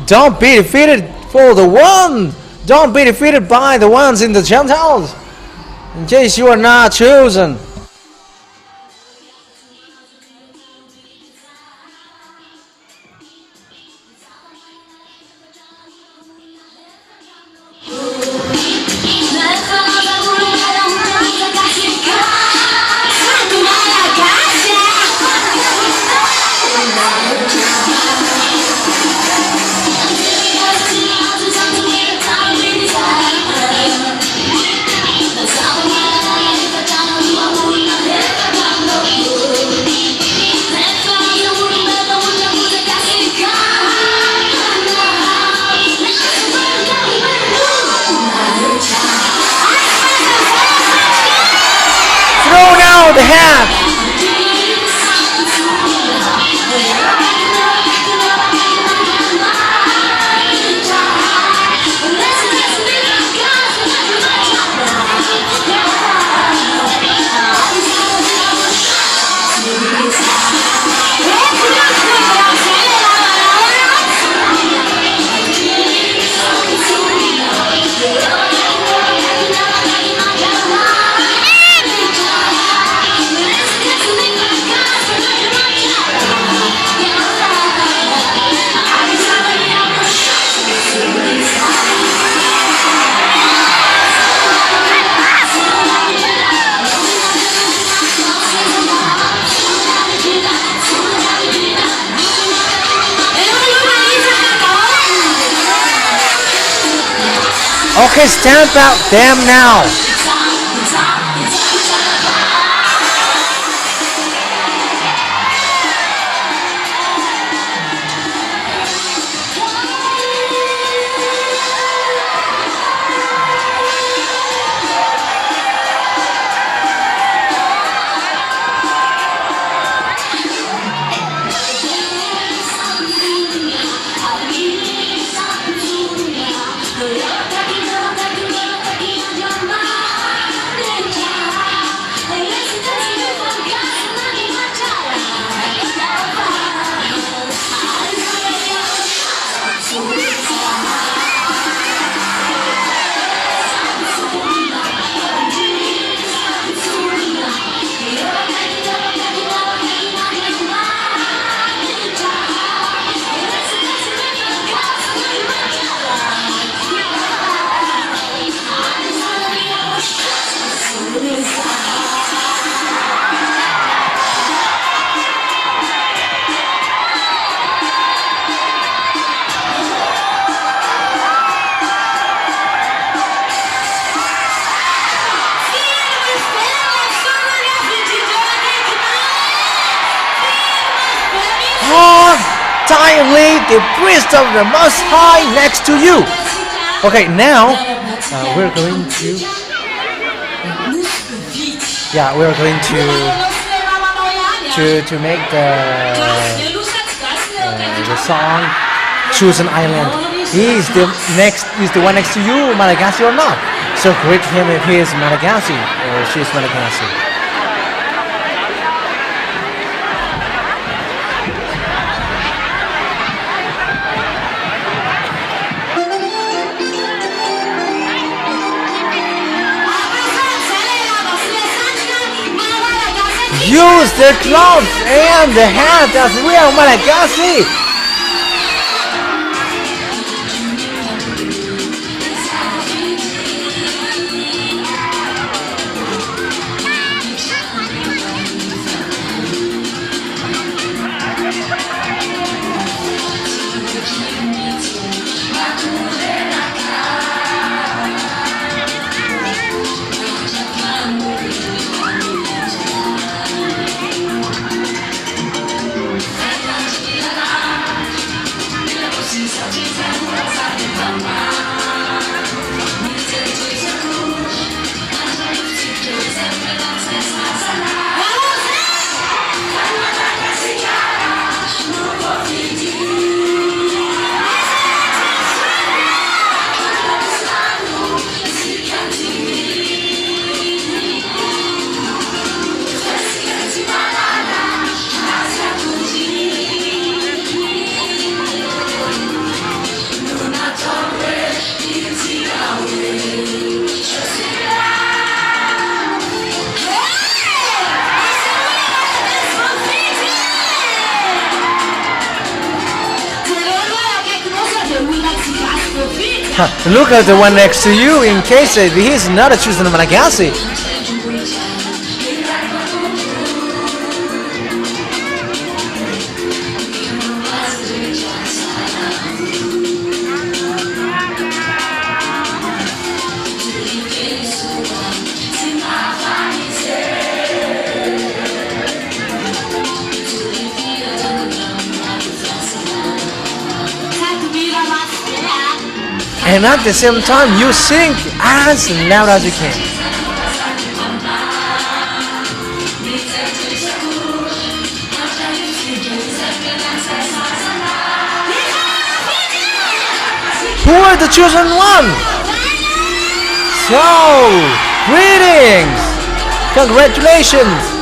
Don't be defeated for the one. Don't be defeated by the ones in the Gentiles, in case you are not chosen. The hat. Okay, stamp out them now. entirely the priest of the Most High next to you. Okay, now we're going to make the song Choose an Island. He's the one next to you, Malagasy or not? So greet him if he is Malagasy or she is Malagasy. Use the clouds and the hat as we are Malagasy. Look at the one next to you in case he is not a chosen Malagasy. And at the same time, you sing as loud as you can. Who are the chosen one? So, greetings! Congratulations!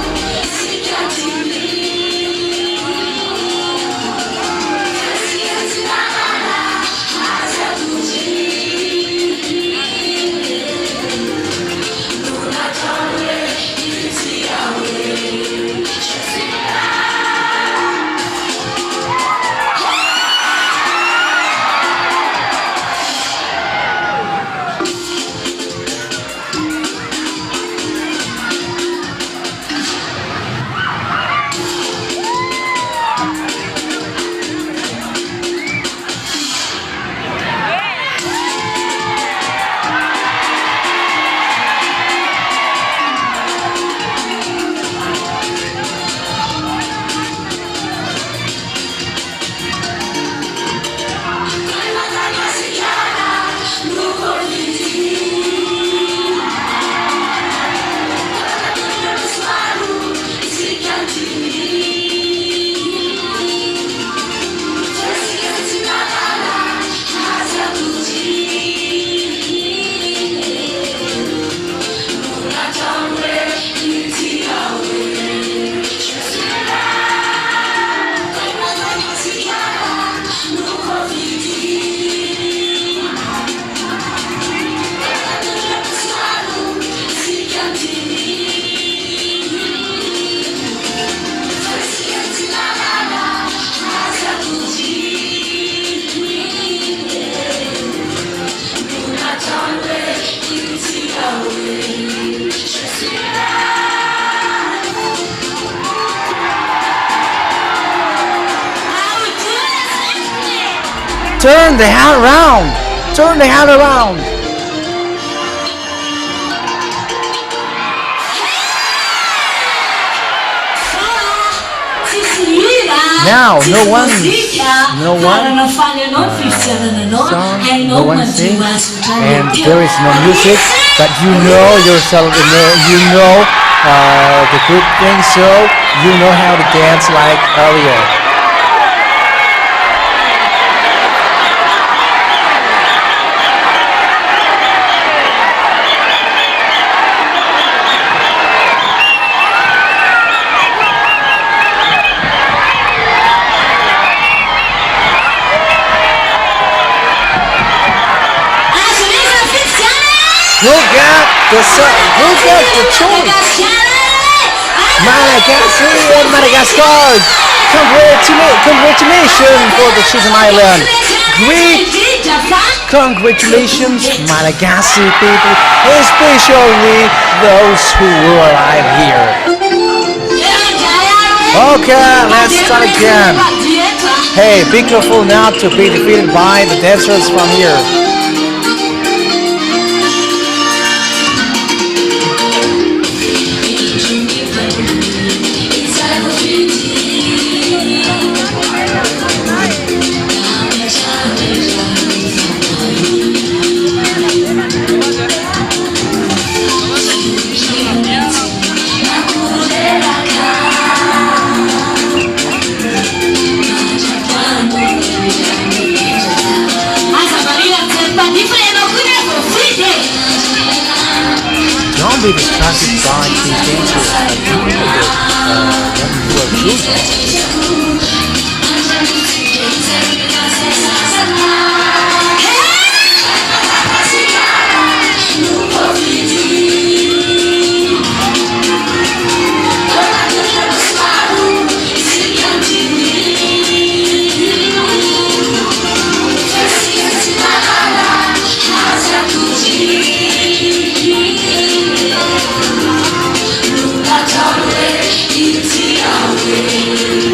Turn the hat around! Turn the hat around! Now, no one song, no one sings, and there is no music, but you know yourself, you know the good thing, so you know how to dance like earlier. Who got the choice? Madagascar and Madagascar. Congratulations for the chosen island. Great congratulations, Madagascar people, especially those who were alive here. Okay, let's start again. Hey, be careful not to be defeated by the dancers from here. Don't be distracted by these dancers that you when you are chosen. It's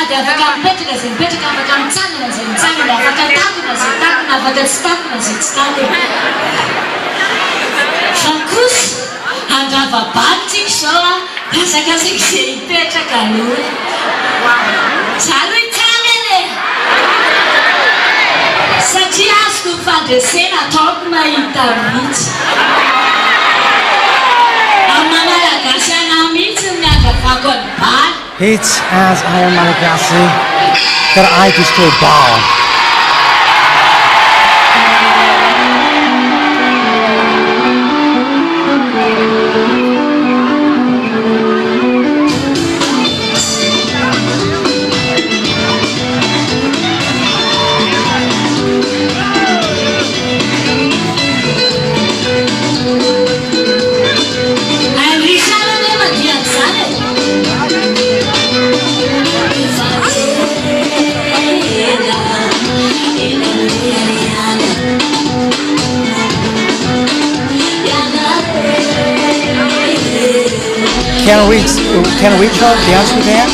dia afaka mipetraka izay mipetraka, afaka mitsangana izay mitsangana, afaka takona izay takona, afaka tsy takona izay tsy takona. Fa kosa andravabalitsika izao a, kasakasaka izay hipetraka aloha. Za aloha hitsangana e! Satria azoko fandresena ataoko mahita mihitsy. Amin'ny Malagasy anao mihitsy ny andravako ny baly. It's as our Malagasy that I is to bow. Can we try dance with that?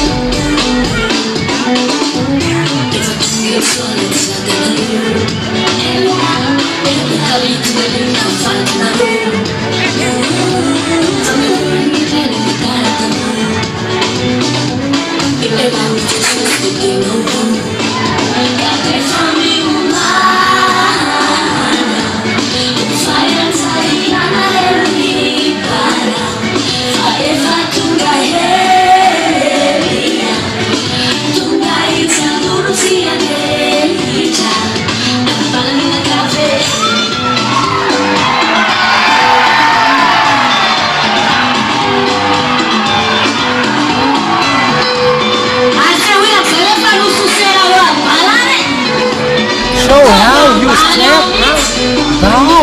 Show how you step down.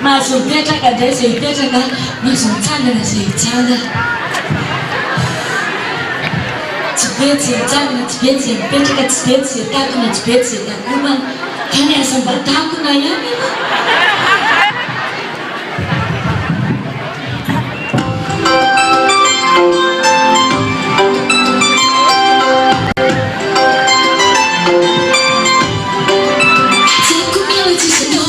Mazopetraka dia izay hipetraka, mazo mitsangana izay hitsangana. Tsy betsy izay hitsangana, tsy betsy izay mipetraka, tsy betsy izay takona, tsy betsy izay takomana. Fa ny aza mba takona ihany ianao. Take a minute to say no.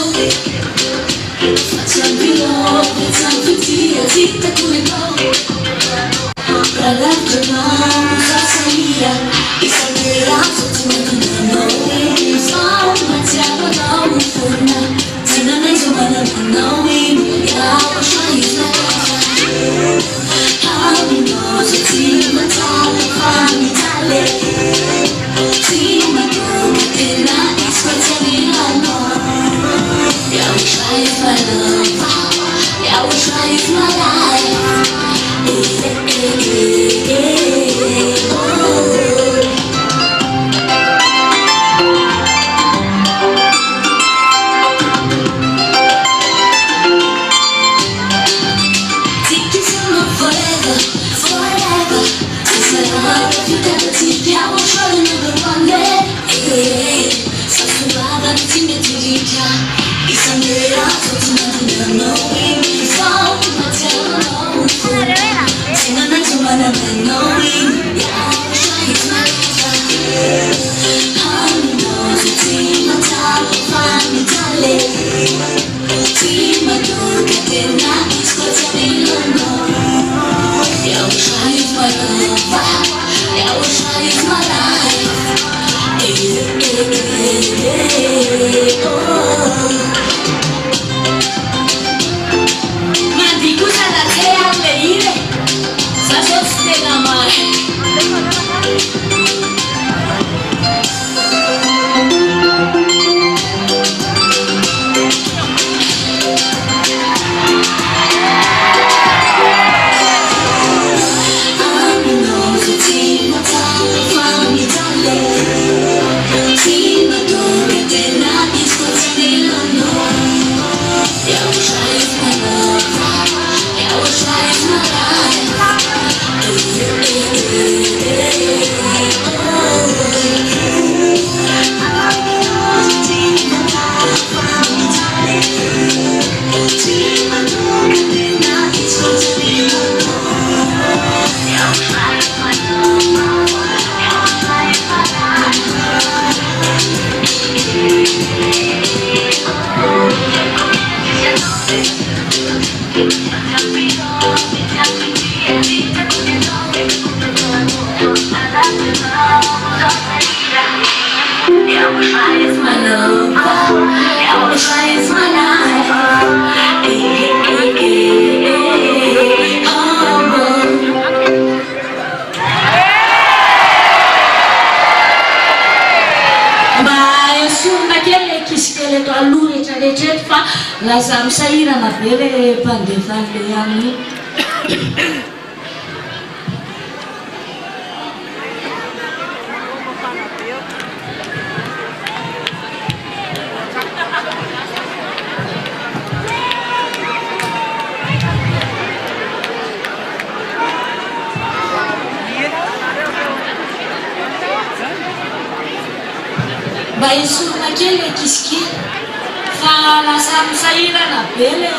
Yahushua is my Lasa misairana be le mpandefa le aminy mba isorona kely le kisikely fa lasa misairana be le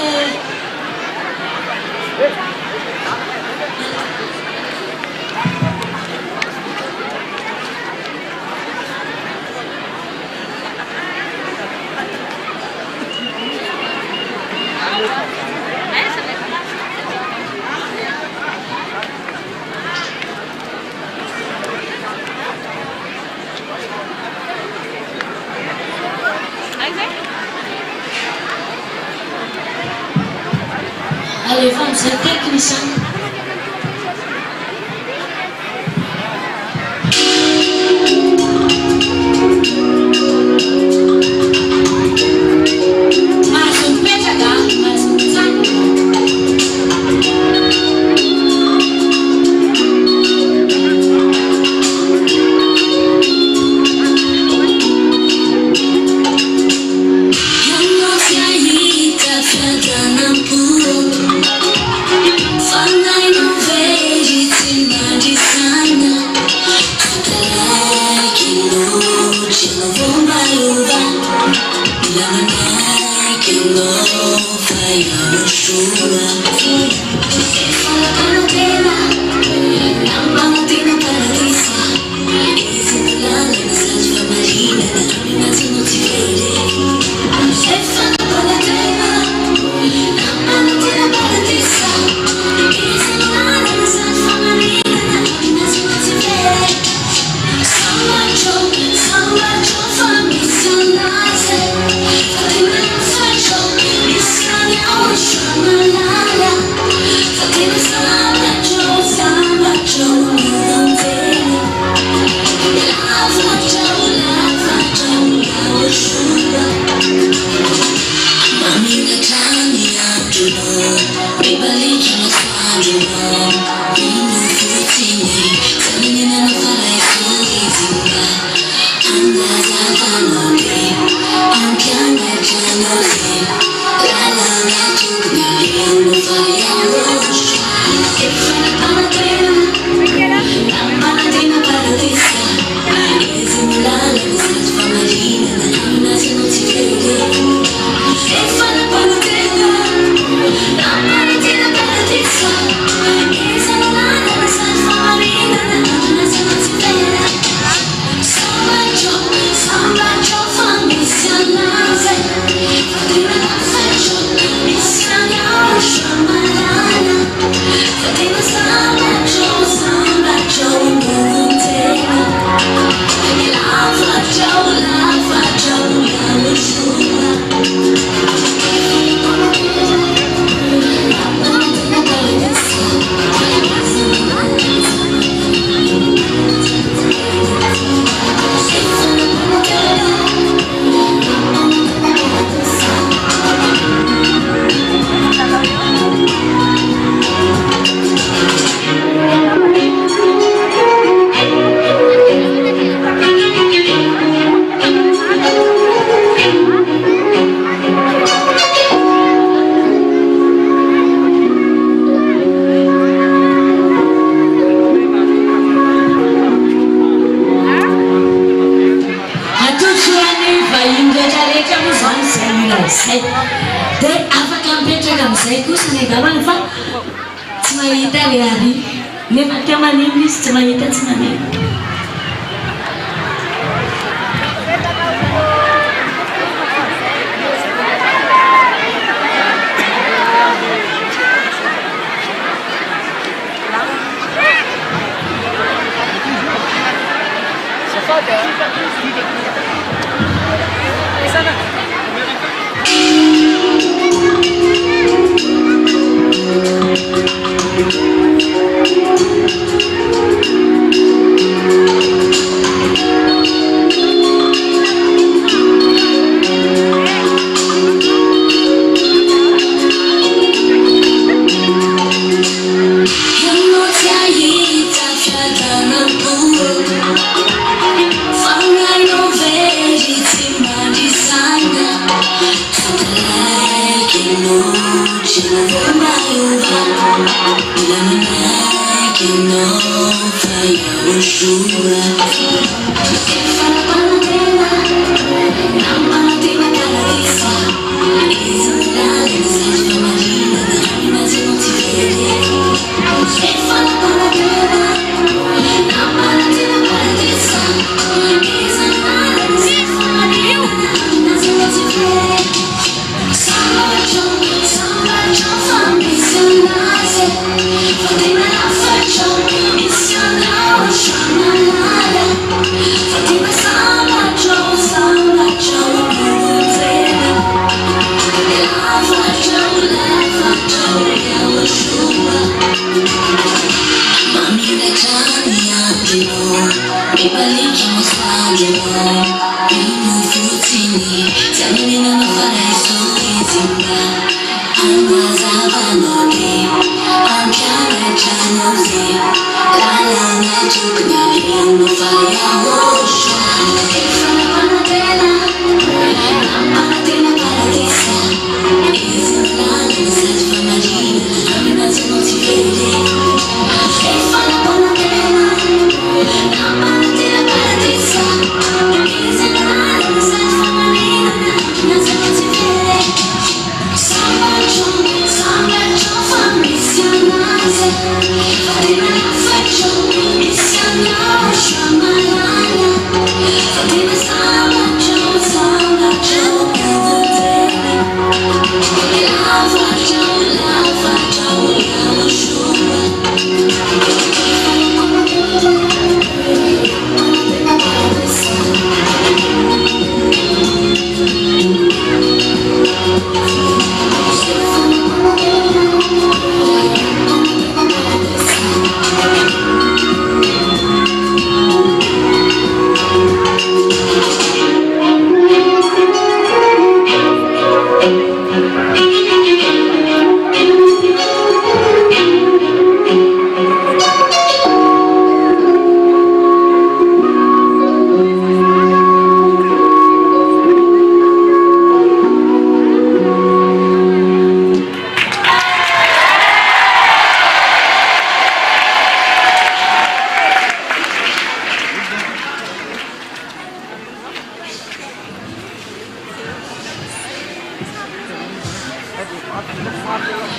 Allez, vamos, c'est technicien. Paradise.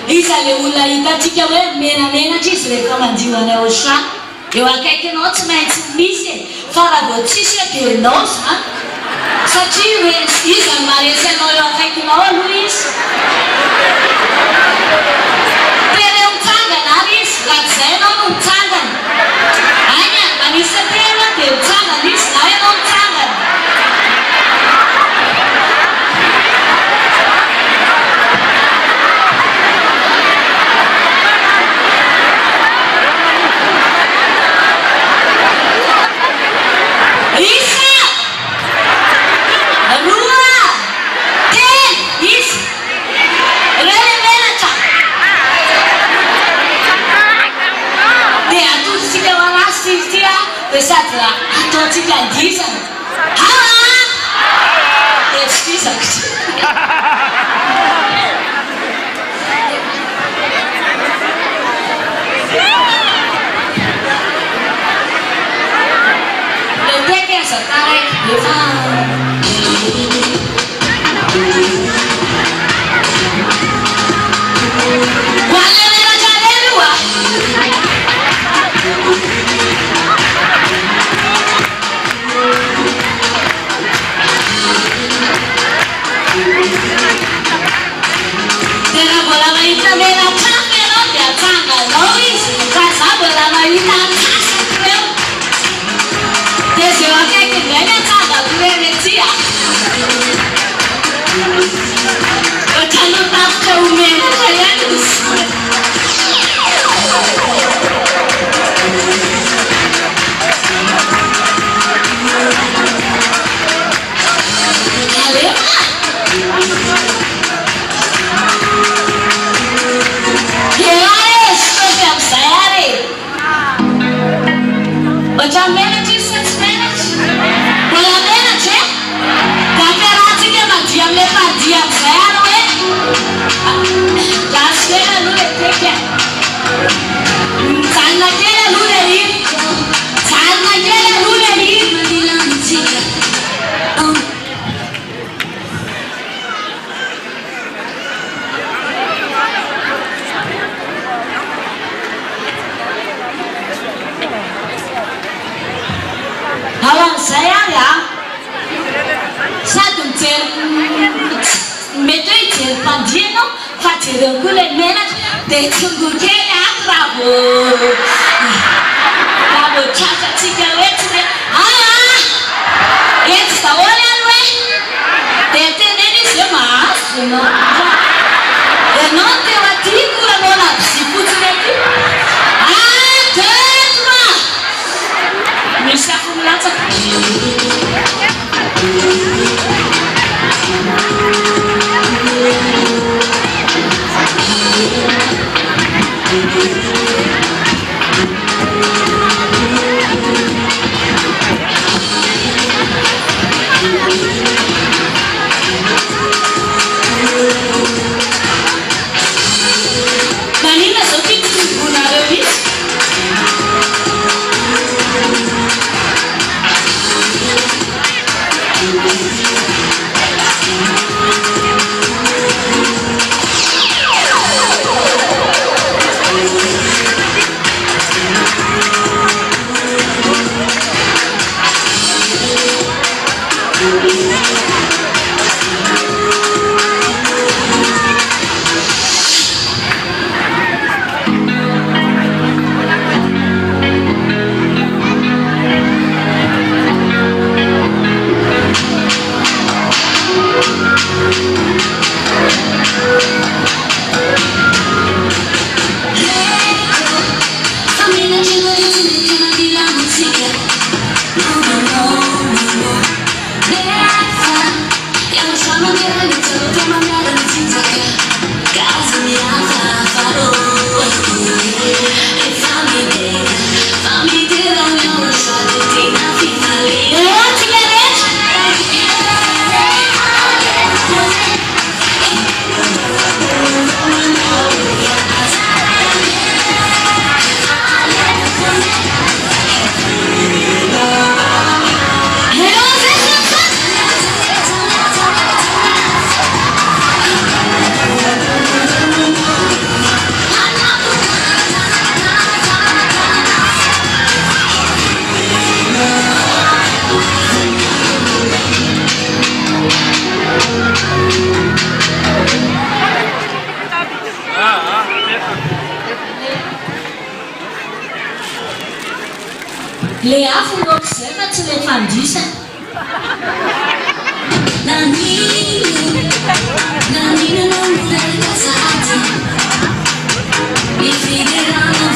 Isale olona hitantsika hoe menamena izy rehefa manjiva ny Yahoshua. Eo akaikinao tsy maintsy misy fa raha vao tsisy dia enao zany. Satria hoe izy maresy anao eo akaikinao aloha izy. Tena mitsangana ary izy, raha tsy izay anao no mitsangana. Aina, manisy tena dia mitsangana izy na ianao mitsangana. Pesatlah atau jika jisa, it's jisa. Letaknya setarik, Le afo no observa tsy le fandisana. Nanino non sei casati. Mi fideranno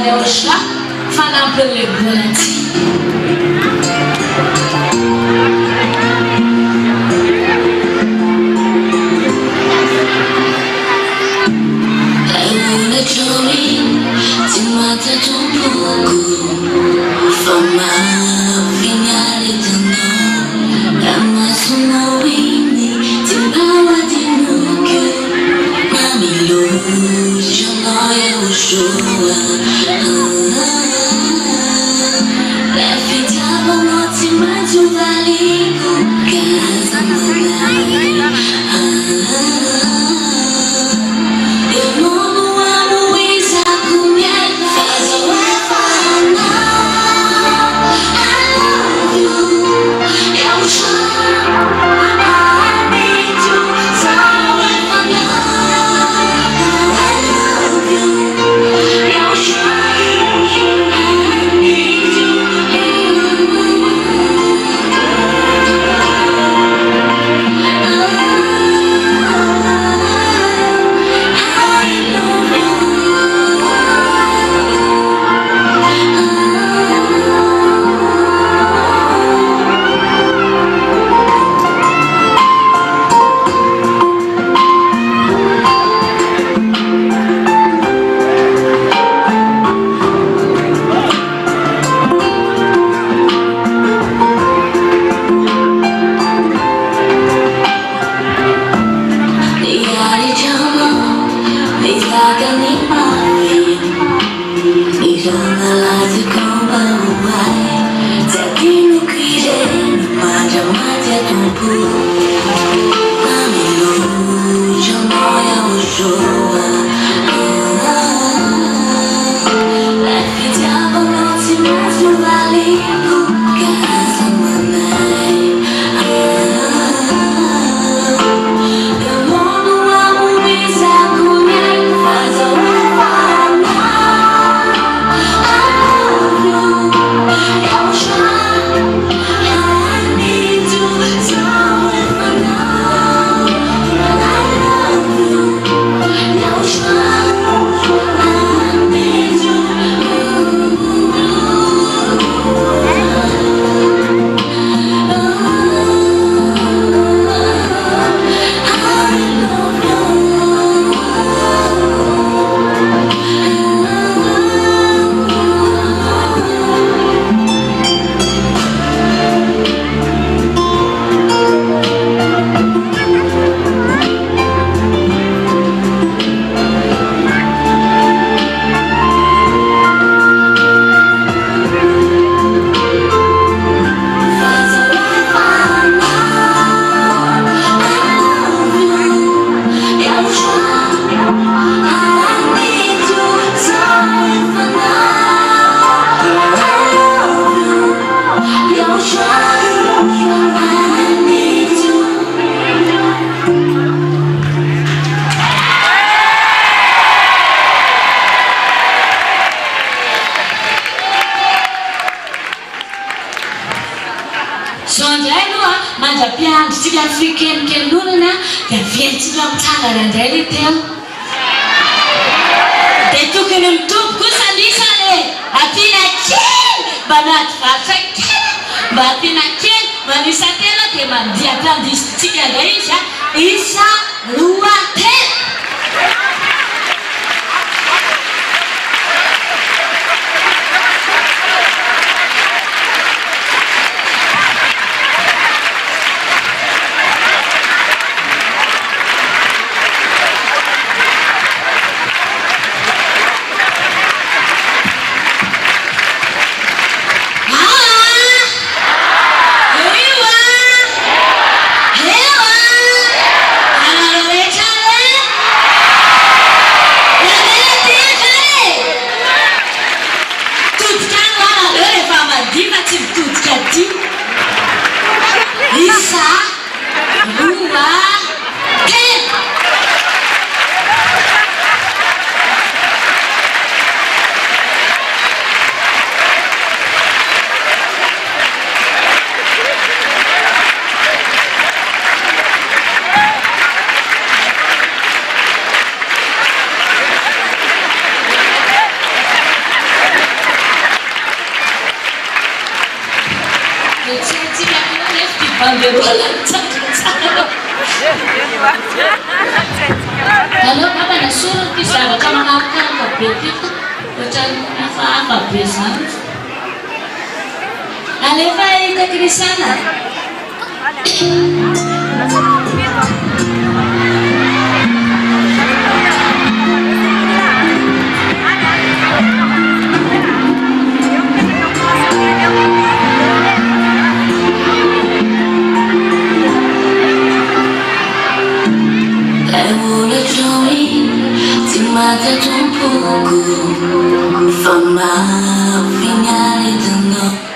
YAHOSHUAH fanampin'le volonty. I wanna join to matter to for my finale to know I'm a small winnie to power the look Mami illusion YAHOSHUAH Refitavo notti in mezzo a un valico casa morale eu não amo isso como é faz o I love you YAHOSHUAH africaine dia vientsika mitsangana indray le teo dia tokony mitombo kosa nisany ampiana kely mba naty varotra kely mba ampiana kely manisatena dia mandia tandisitsika indray izy isa roa telo Halo, Papa nasuruh kisah macam makan kopi itu macam apa besan. Aleva itu di sana. Mata tumpuku fama finale tengo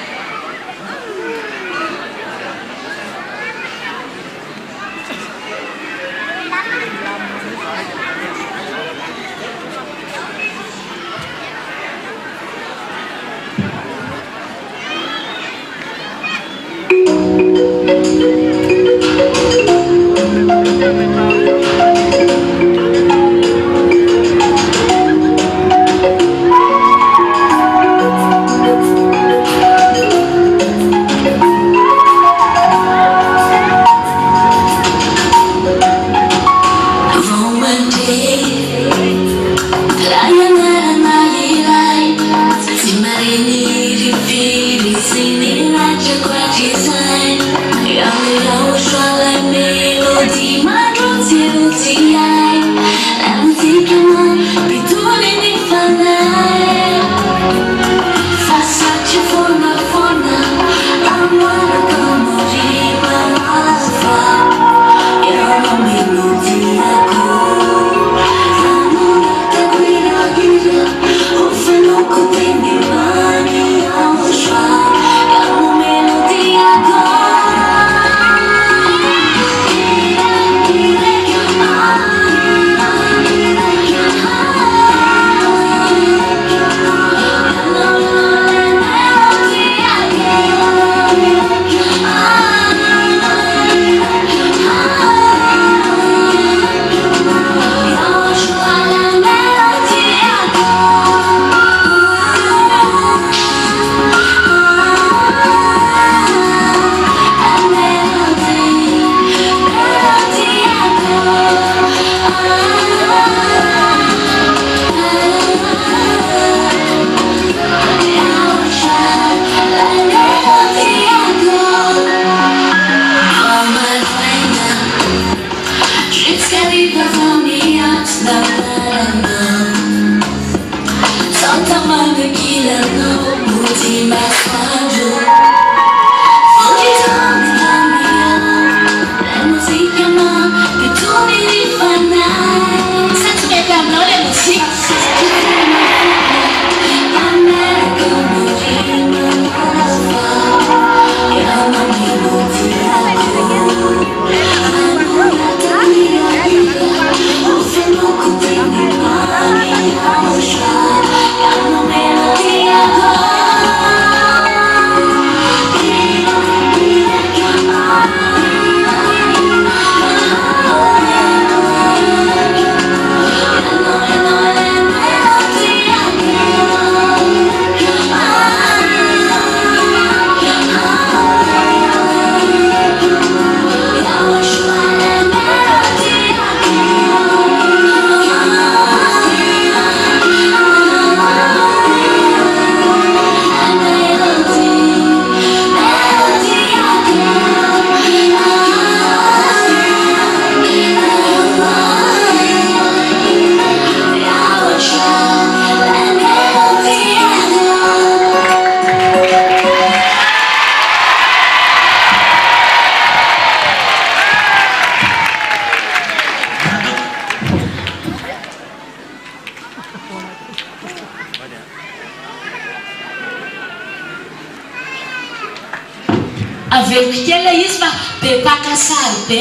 Avevokela izy fa be pakasary be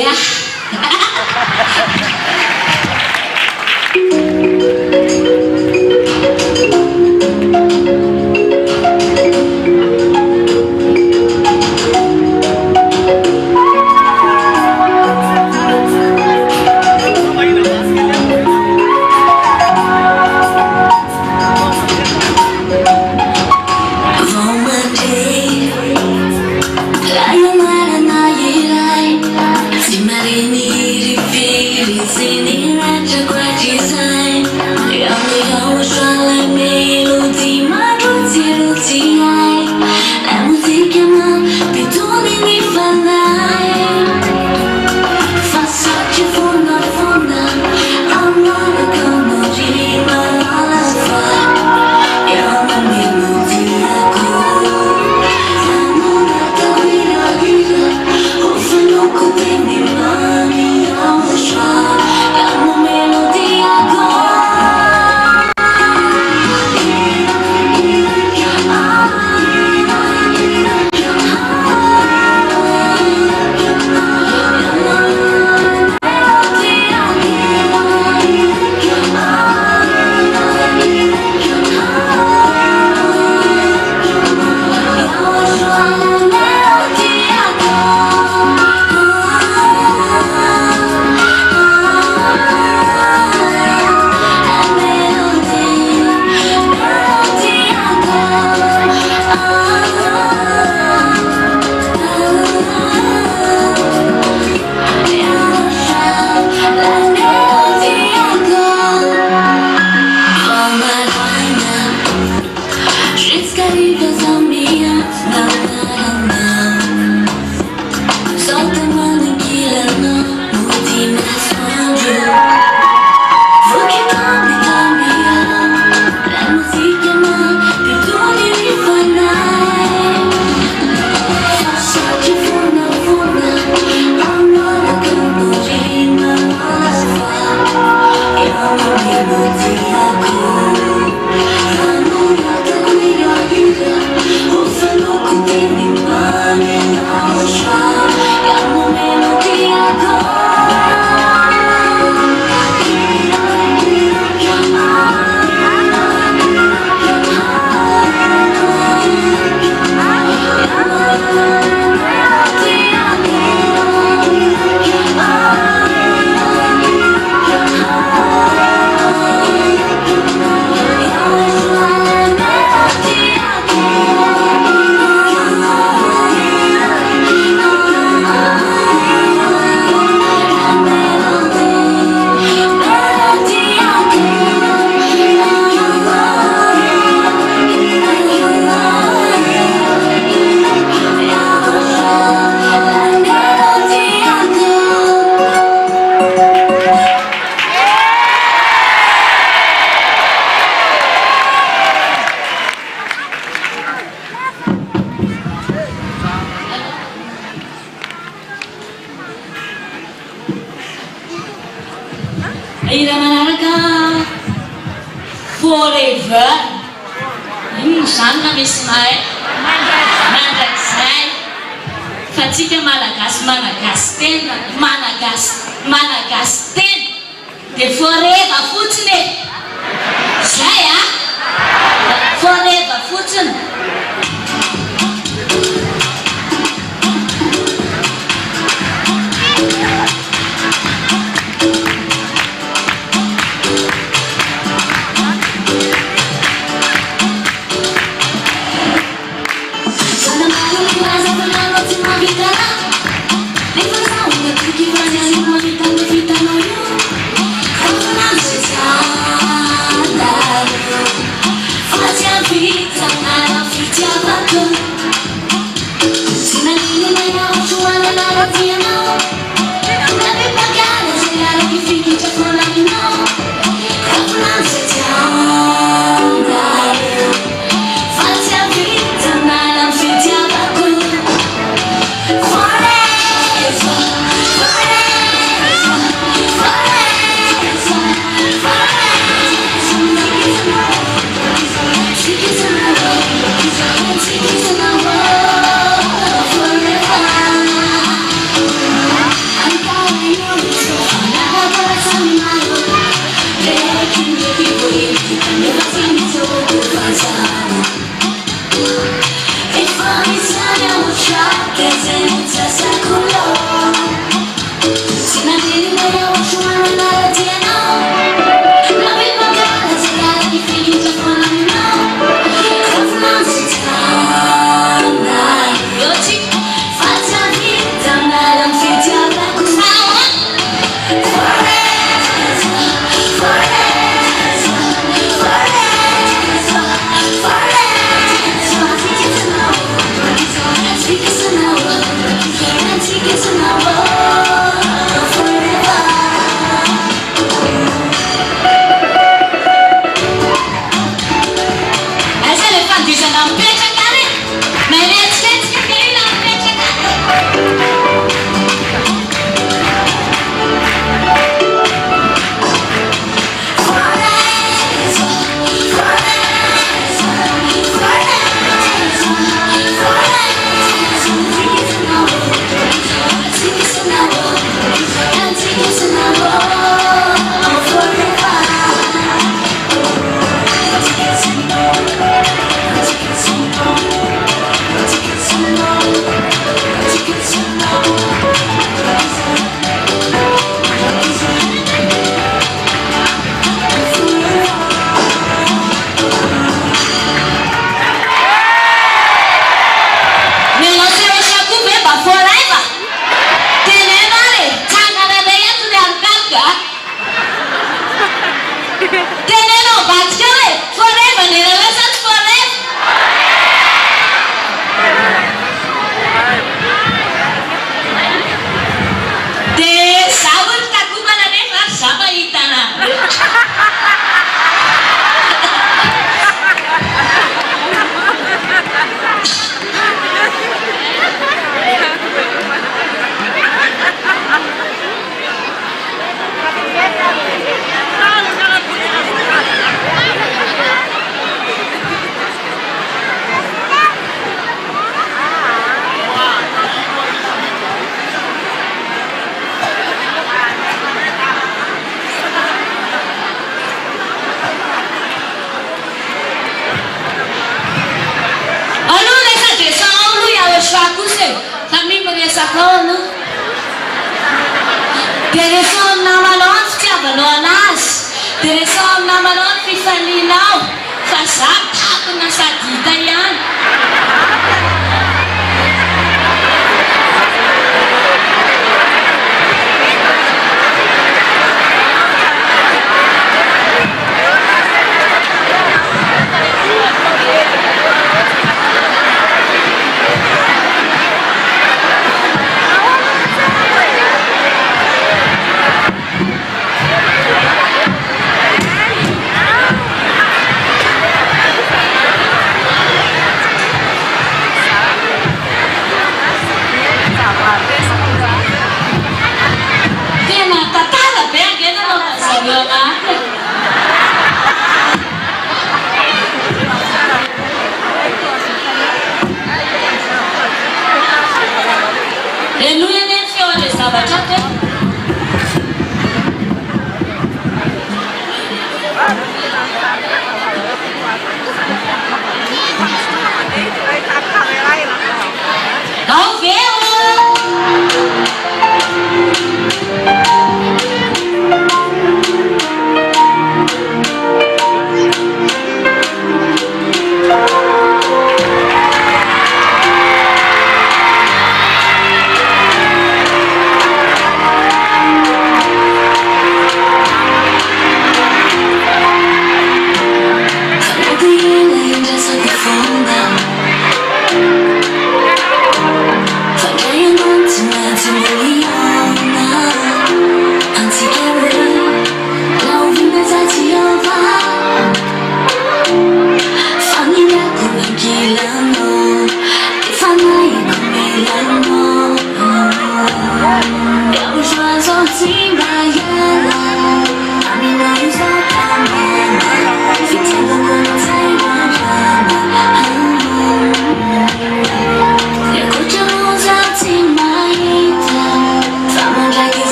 forever. Zanna misy mahay mandrakizay fa tsika malagasy tena malagasy tena de forever fotsiny zay forever fotsiny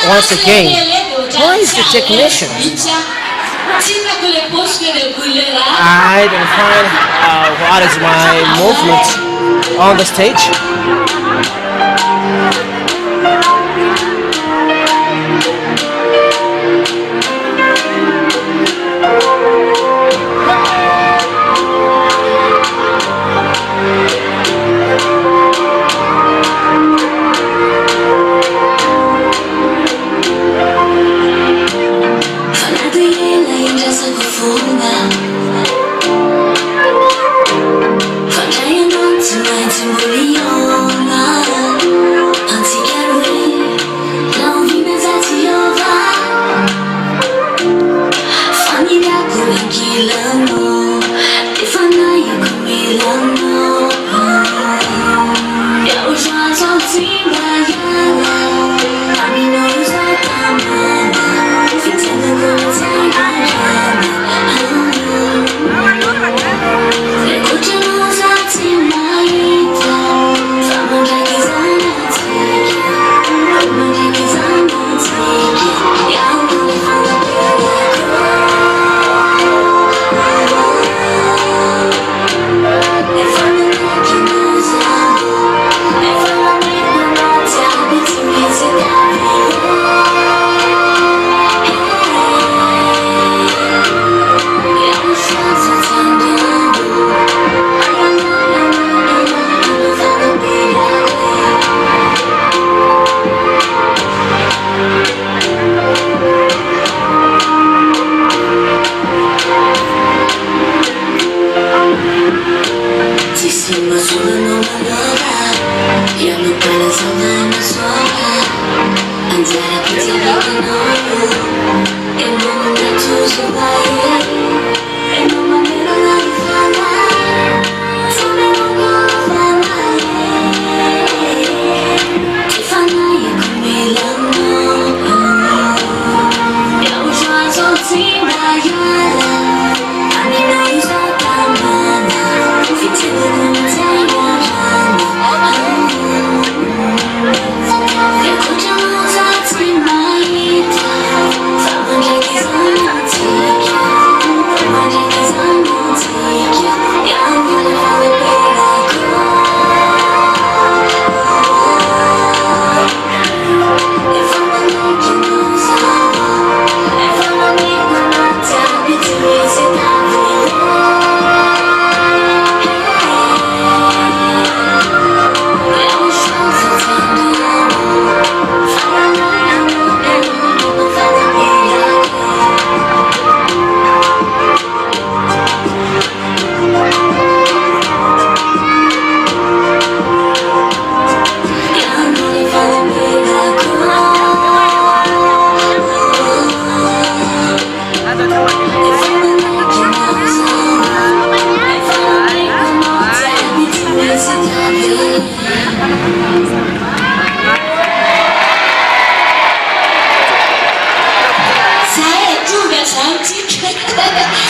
once again. Who is the technician? I don't find what is my movement on the stage.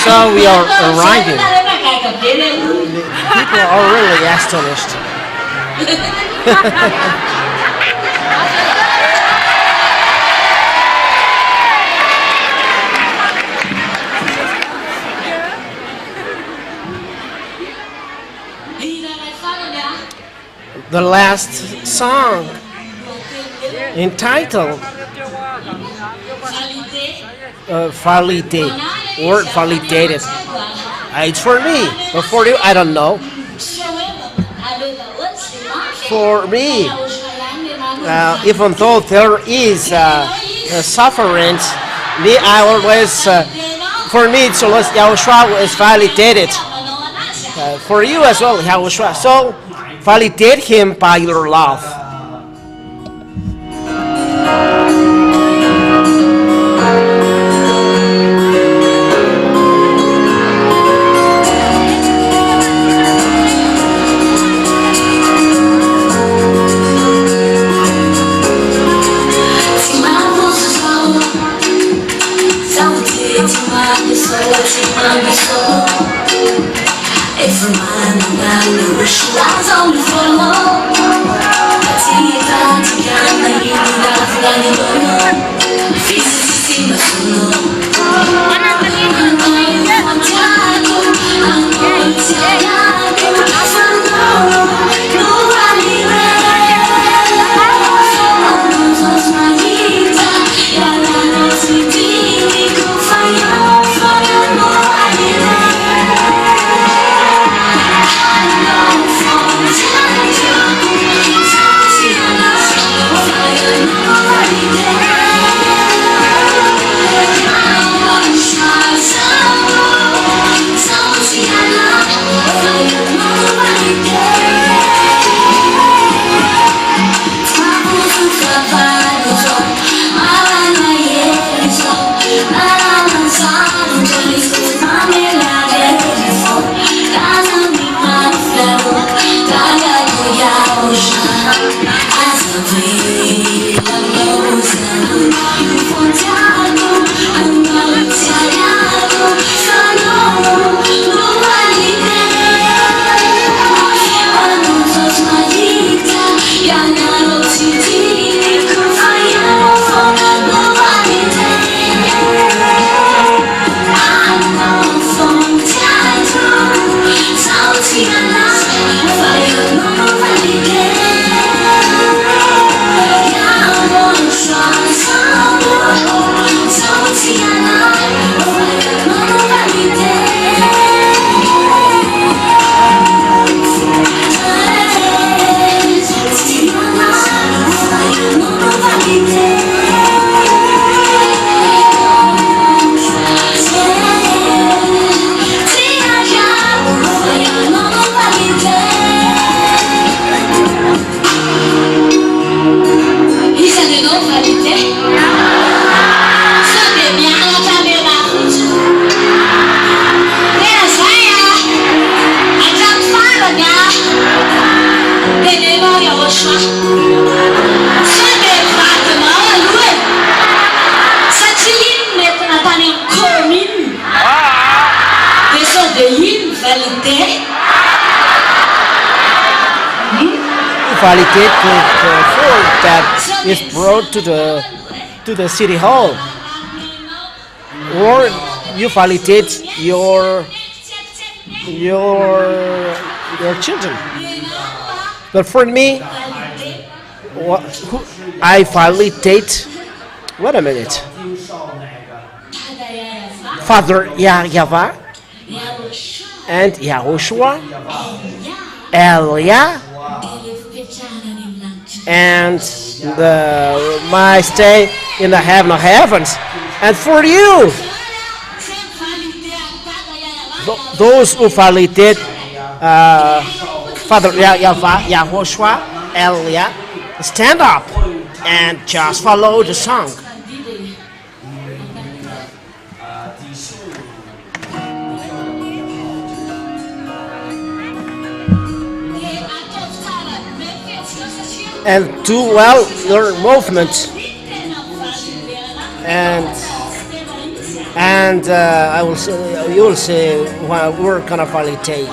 So we are arriving. People are really astonished. The last song entitled Validate or Validated. It's for me, but for you, I don't know. For me, even though there is suffering, me, I always, for me, it's always Yahhoshua is validated. For you as well, Yahhoshua. So, validate him by your love. Every man and man, the wish lies on the floor. Validate the form that is brought to the city hall, or you validate your children. But for me, I validate. Wait a minute, Father Yahweh and Yahoshua, Elia, and my stay in the heaven of heavens. And for you, those who validate Father Yahhoshua, Elia, stand up and just follow the song. And do well your movement, and I will say, you will say, well, we're gonna validate.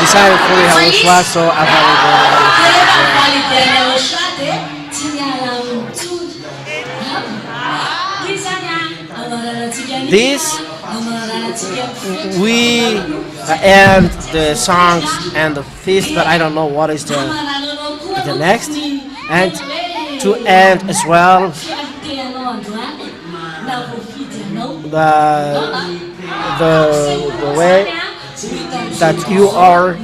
decided for Yahushua, so I thought we go to this. We end the songs and the feast, but I don't know what is the next. And to end as well the way that you are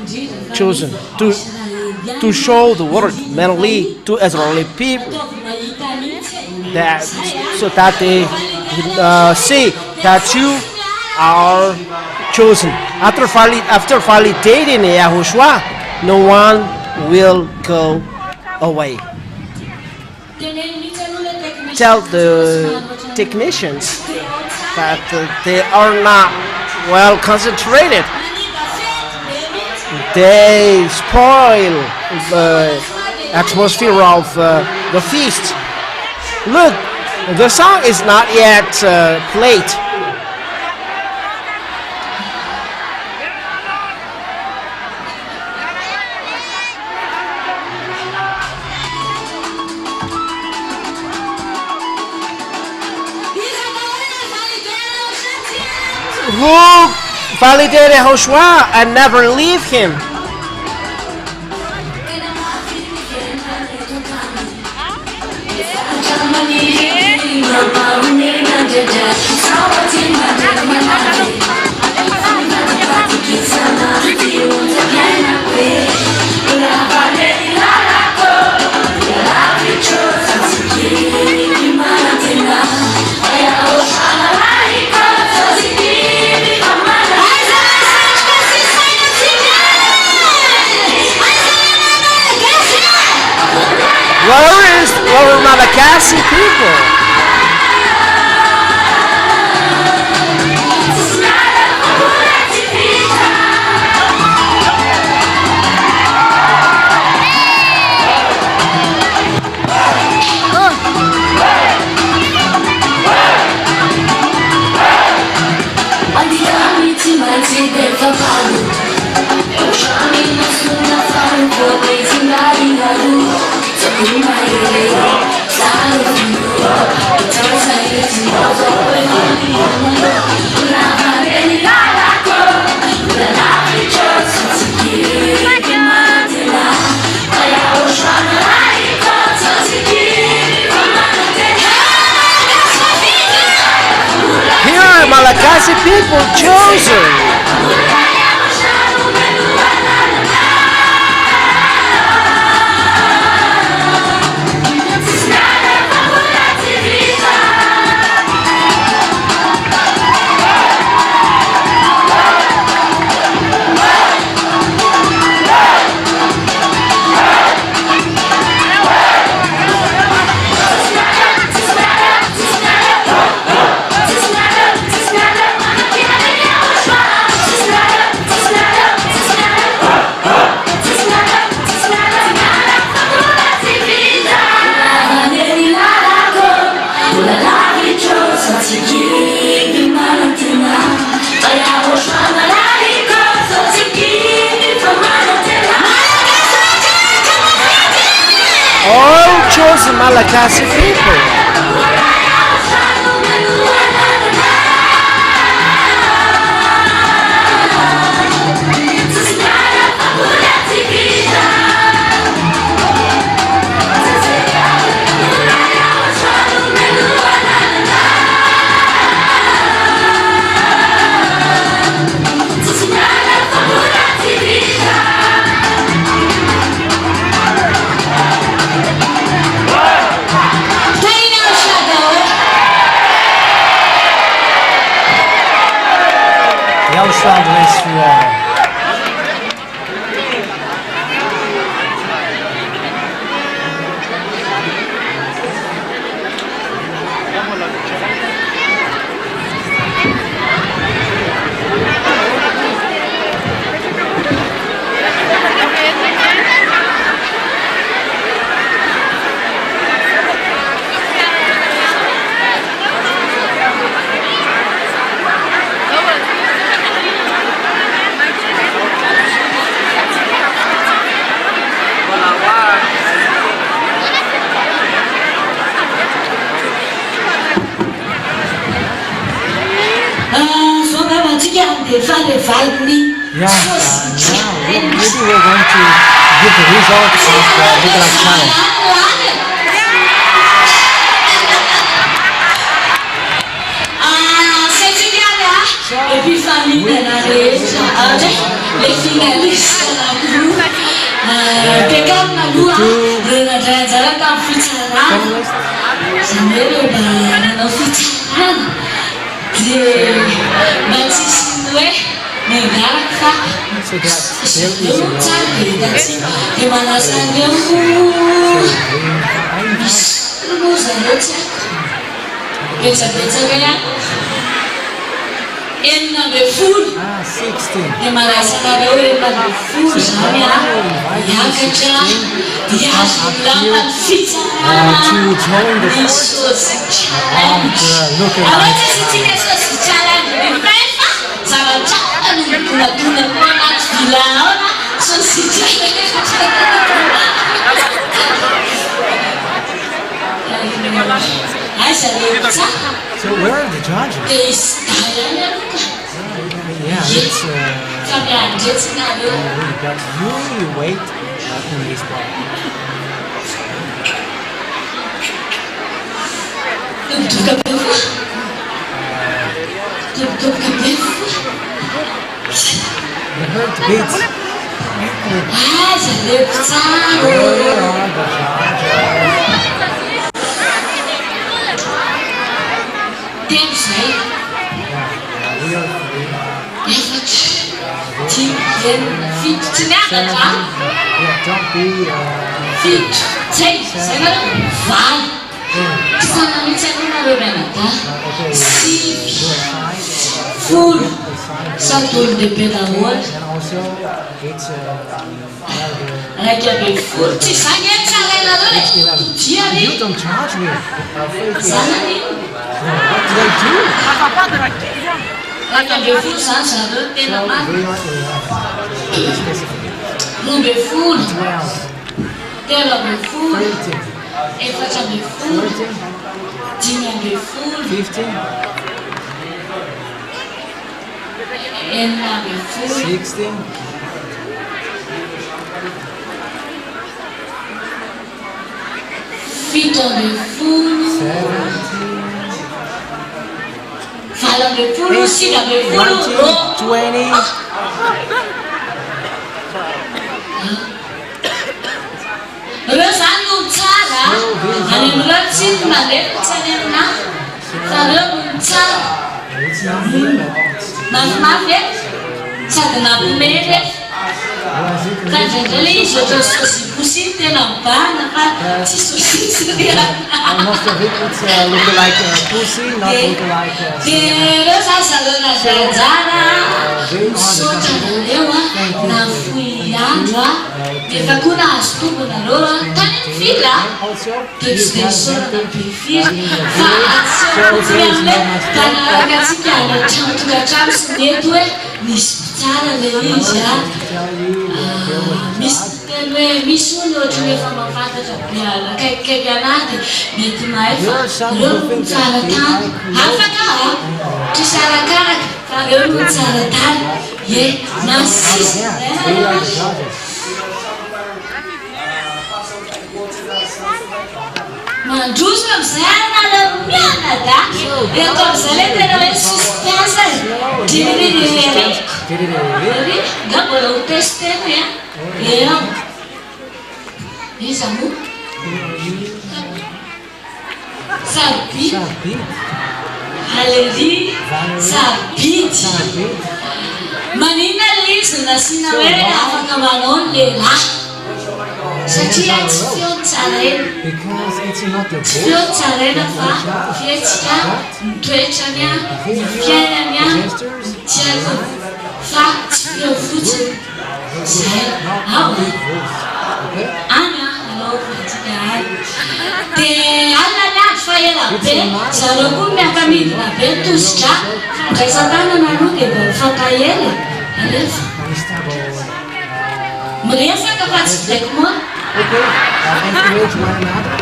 chosen to show the word mainly to Israeli people, that so that they see that you are chosen. After validating Yahhoshua, no one will go away. Tell the technicians that they are not well concentrated. They spoil the atmosphere of the feast. Look, the song is not yet played. Who validated Yahhoshua and never leave him? Where are Malagasy people? Malagasy people chosen. All chosen Malagasy people. Yahhoshua bless you all. maybe we're going to give the result of the legal challenge. So that there is in the food. 16. The Malaysia the food. To join the So where are the judges? Yeah, it's but you wait in this part. The heart beats. Where are the Full Satul de Pedawol. And also it's you don't charge me. What did I do? Feet on the food. 17. Fall on the food. Sit on the food. 20. Most of it it's look like pussy, not look like Manina lives na sinawere afakamanon lela. Satia tsaren. because it's not the Tsaren fa fietska twechania fianya tiago fact your foot. Sai how Anna hello fatika. Te alla la fayela pe saroku mekamina pe tuska. Kaisatana na nuke ba fatayele. Alef. Meriasa kapats dekmo. encourage one another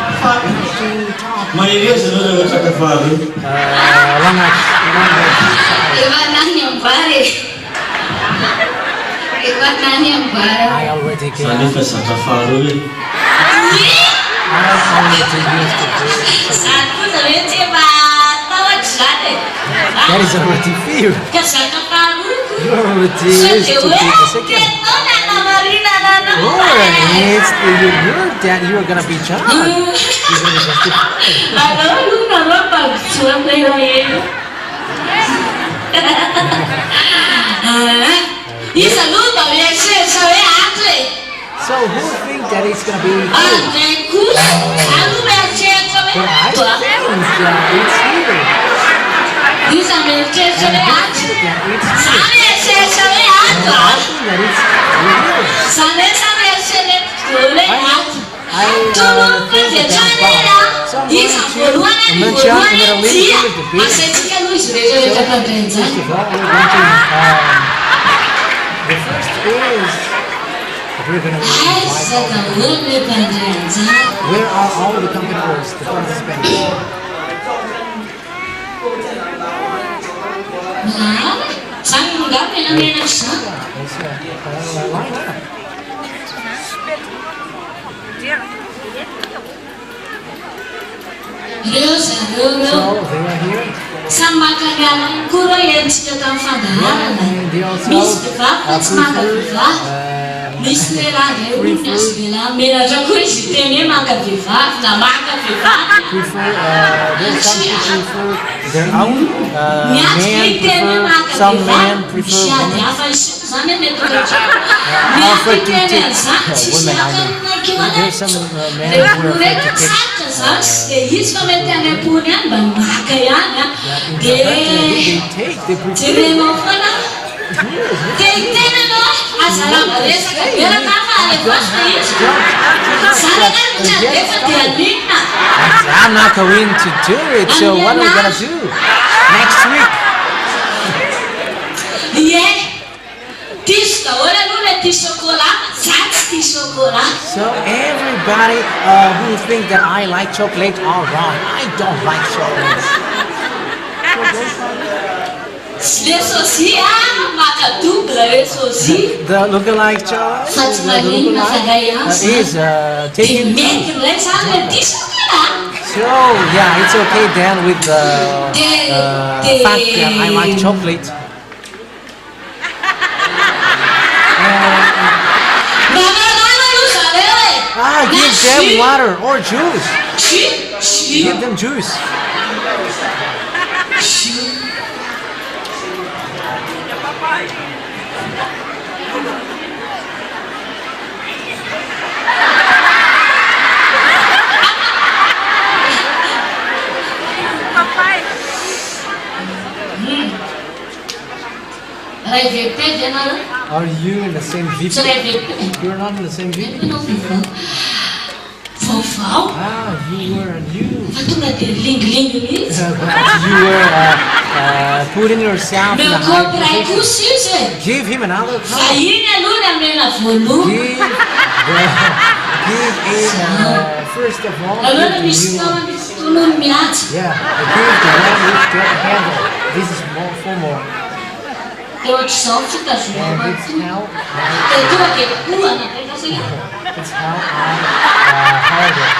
to talk Maioria não já está falando. I already gave. Sabe que essa está falando? That is already fear. You already used to be the second. It's you're that you are gonna be John. You're gonna be So who think that it's gonna be you? But I think it's here. These are meditation acts. We're going to where are all the competitors, the participants? Line up. So they are here. And they their own some men prefer women. Afraid to take women. There's some men who are afraid to take they prefer. I'm not going to do it, so what are we going to do next week? So everybody who thinks that I like chocolate are wrong. I don't like chocolate. The lookalike chocolate is taken. So yeah, it's okay then with the fact that I like chocolate. Give them water or juice. Give them juice. Are you in the same VP? You're not in the same VP? You were new. You were putting yourself in a high position. Give him another cup. Give him, first of all, give the new one. Yeah, give the one which got the handle. This is more for more. And it's how I held it.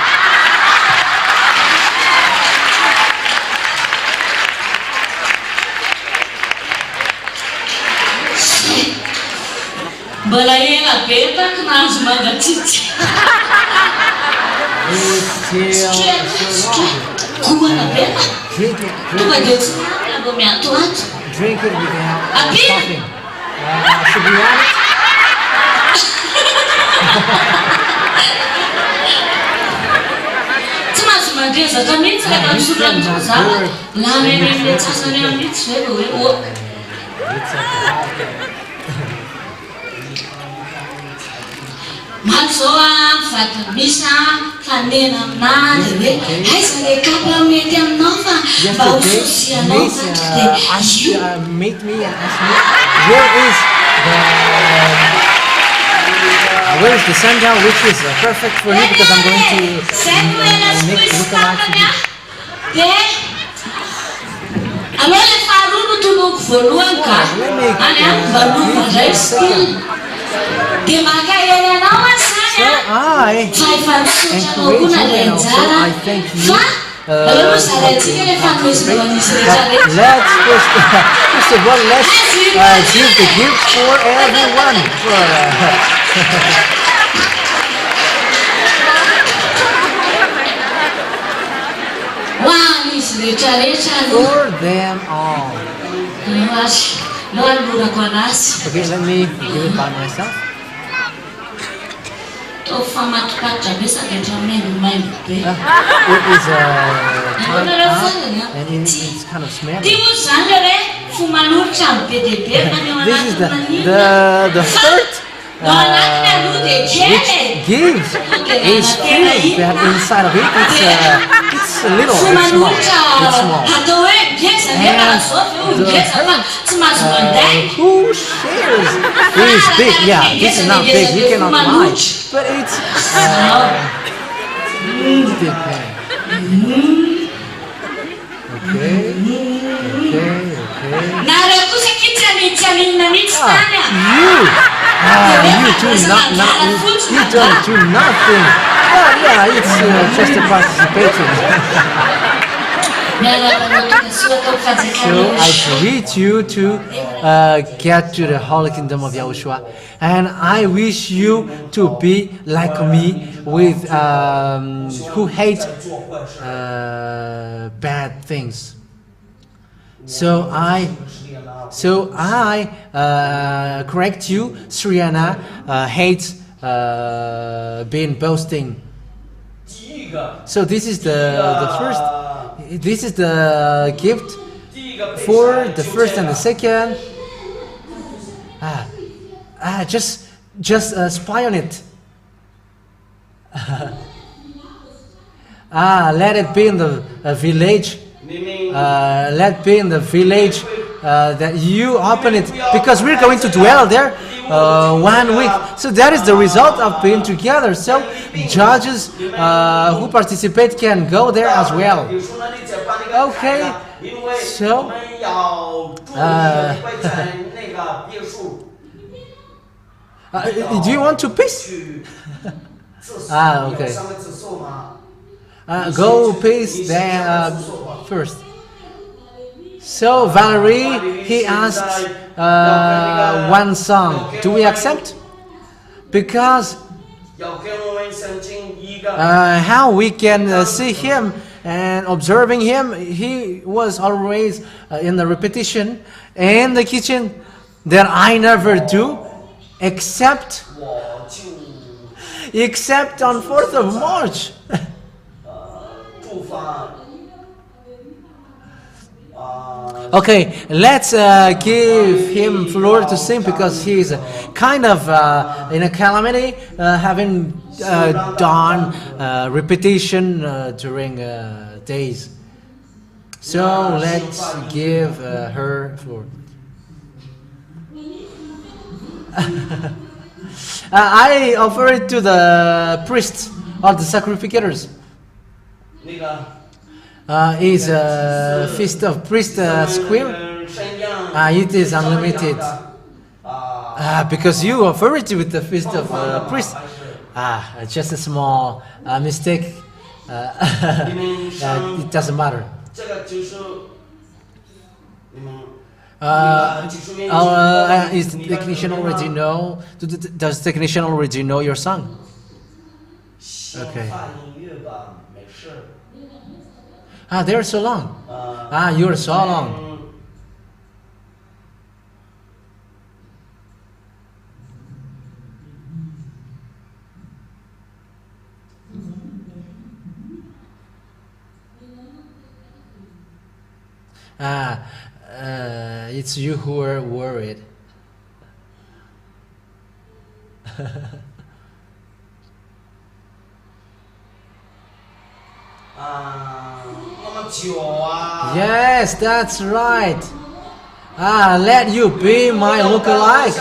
Drink it without stopping. Should we add it? Meet me and ask me where is the sundown which is perfect for you, because I'm going to make lookalike for you. dia aloha le faharoa no tonoko voalohany ka any any manova indray skill dia makahely anao So I encourage you and also I thank you for participating. But let's first of all, let's give the gift for everyone. For them all. Okay, let me give it by myself. It is time up and it's kind of smelly. This This is the hurt which gives is filled, but inside of it it's a little, it's small. And the hurt who shares is big. Yeah, this is not big, we cannot lie, but it's you don't do nothing. Oh yeah, it's just a participation. So I greet you to get to the Holy Kingdom of Yahushua, and I wish you to be like me, with who hate bad things. So I correct you. Sriana hates being boasting. So this is the first. This is the gift for the first and the second. Just spy on it. Let it be in the village. Let be in the village that you open it, because we're going to dwell there 1 week. So that is the result of being together. So judges who participate can go there as well. Okay. So do you want to piss? Okay. Go piss there first. So Valerie, he asks one song. Do we accept? Because how we can see him and observing him, he was always in the repetition in the kitchen that I never do, except on 4th of March. Okay, let's give him floor to sing, because he's kind of in a calamity, having done repetition during days. So let's give her floor. I offer it to the priests or the sacrificators. Is a feast of priest square. It is unlimited. Because you offer it with the feast of priest. Just a small mistake. It doesn't matter. Is the technician already know? Does the technician already know your song? Okay. They're so long. You're so long. It's you who are worried. Yes, that's right. Let you be my lookalike.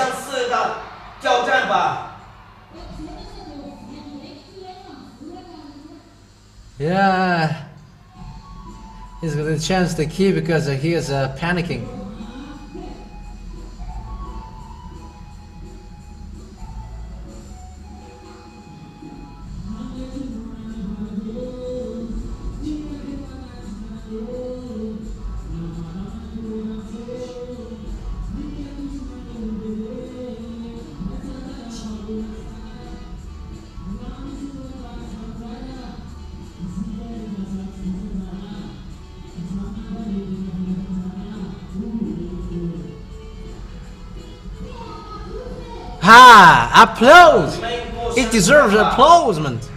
Yeah. He's got a chance to keep because he is panicking. Applause! It deserves applaudement.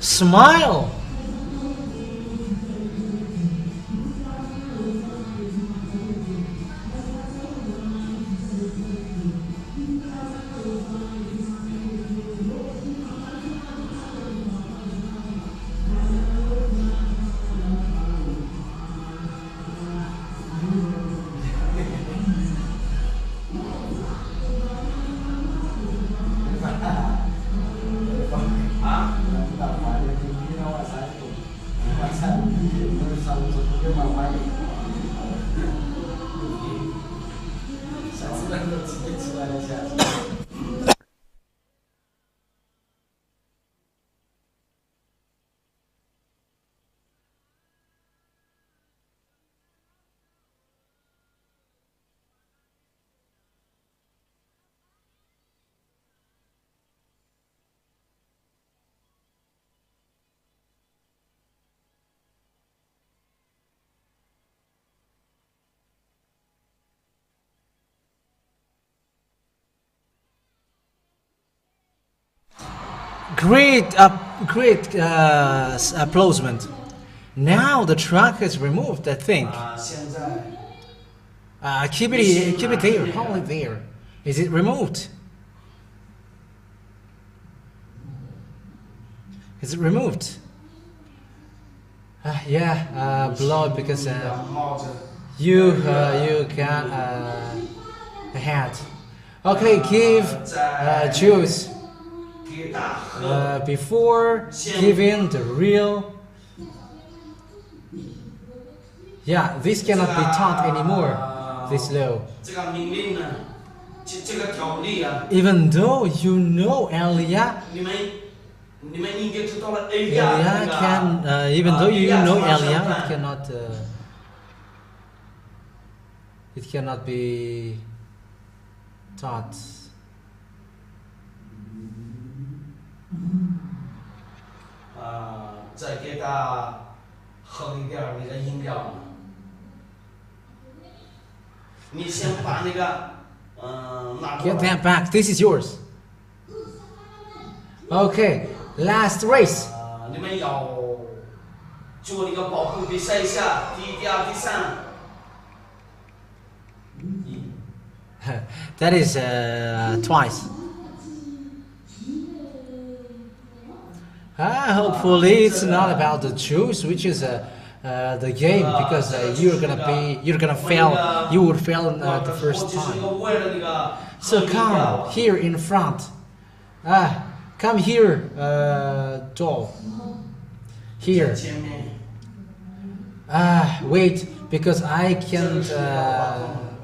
Smile. Great applaudiment. Now the truck is removed, I think. Keep it there, hold it there. Is it removed? Is it removed? Yeah, blood because you can ahead. Okay, give choose before giving the real. Yeah, this cannot be taught anymore. This law. Even though you know Elia can, even though you know Elia, it cannot be taught. 再给他喝一点那个饮料嘛。你先把那个拿过 Get 来。 that back. This is yours. Okay, last race. 你们要做那个跑步比赛一下，第一、第二、第三。That is twice. Hopefully it's not about the choose, which is the game, because you're gonna fail. You would fail the first time. So come here in front. Come here, doll. Here. Wait, because I can't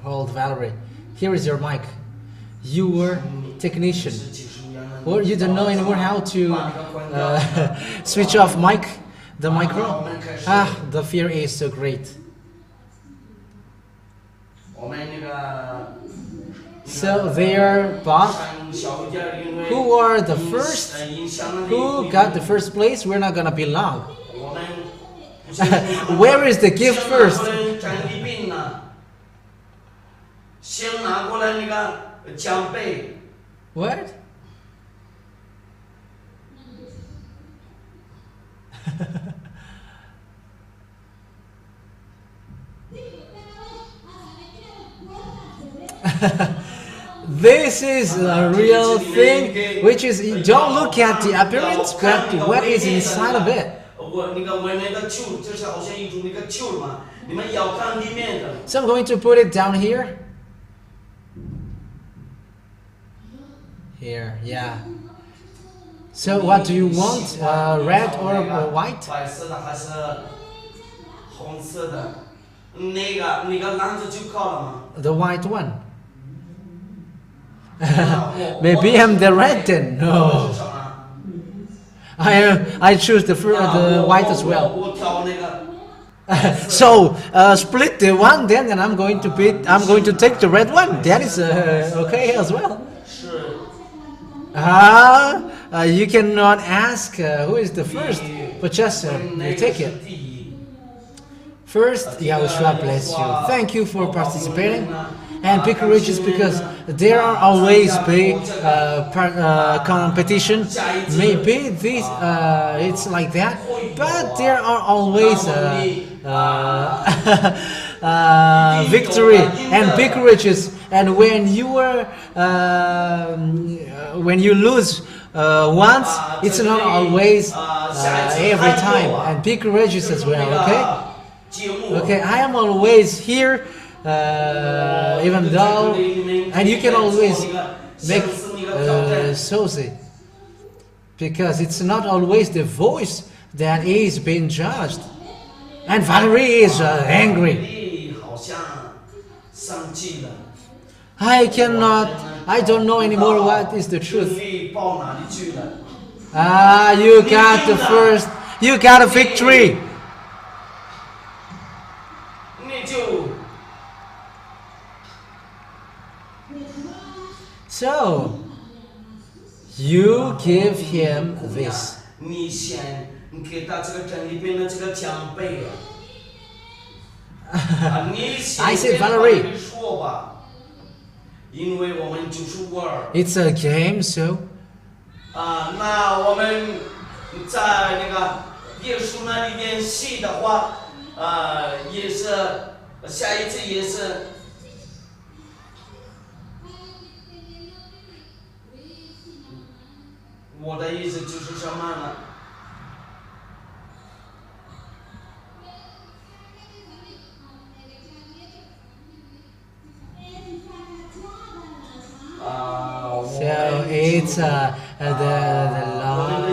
hold Valerie. Here is your mic. You were technician. Or you don't know anymore how to switch off the micro? The fear is so great. So they are both. Who are the first? Who got the first place? We're not gonna be long. Where is the gift first? What? This is a real thing, which is, you don't look at the appearance, but what is inside of it. So I'm going to put it down here. Here, yeah. So what do you want? Red or white? The white one. Maybe I'm the red then. No. I choose the white as well. So split the one then, and I'm going to take the red one. That is okay as well. You cannot ask who is the first, but just you take it. First, Yahushua bless you. Thank you for participating. And be courageous, because there are always competition. Maybe this it's like that, but there are always victory. And be courageous. And when you lose once, it's not always every time. And be courageous as well. Okay. Okay. I am always here. Even though, and you can always make saucy, because it's not always the voice that is being judged. And Valerie is angry. I don't know anymore what is the truth. You got the first, you got a victory. So, you give him this. I said Valerie. It's a game, so. 那我们在那个耶稣那里面戏的话，也是下一次也是。 我的意思就是什么呢？So it's the law.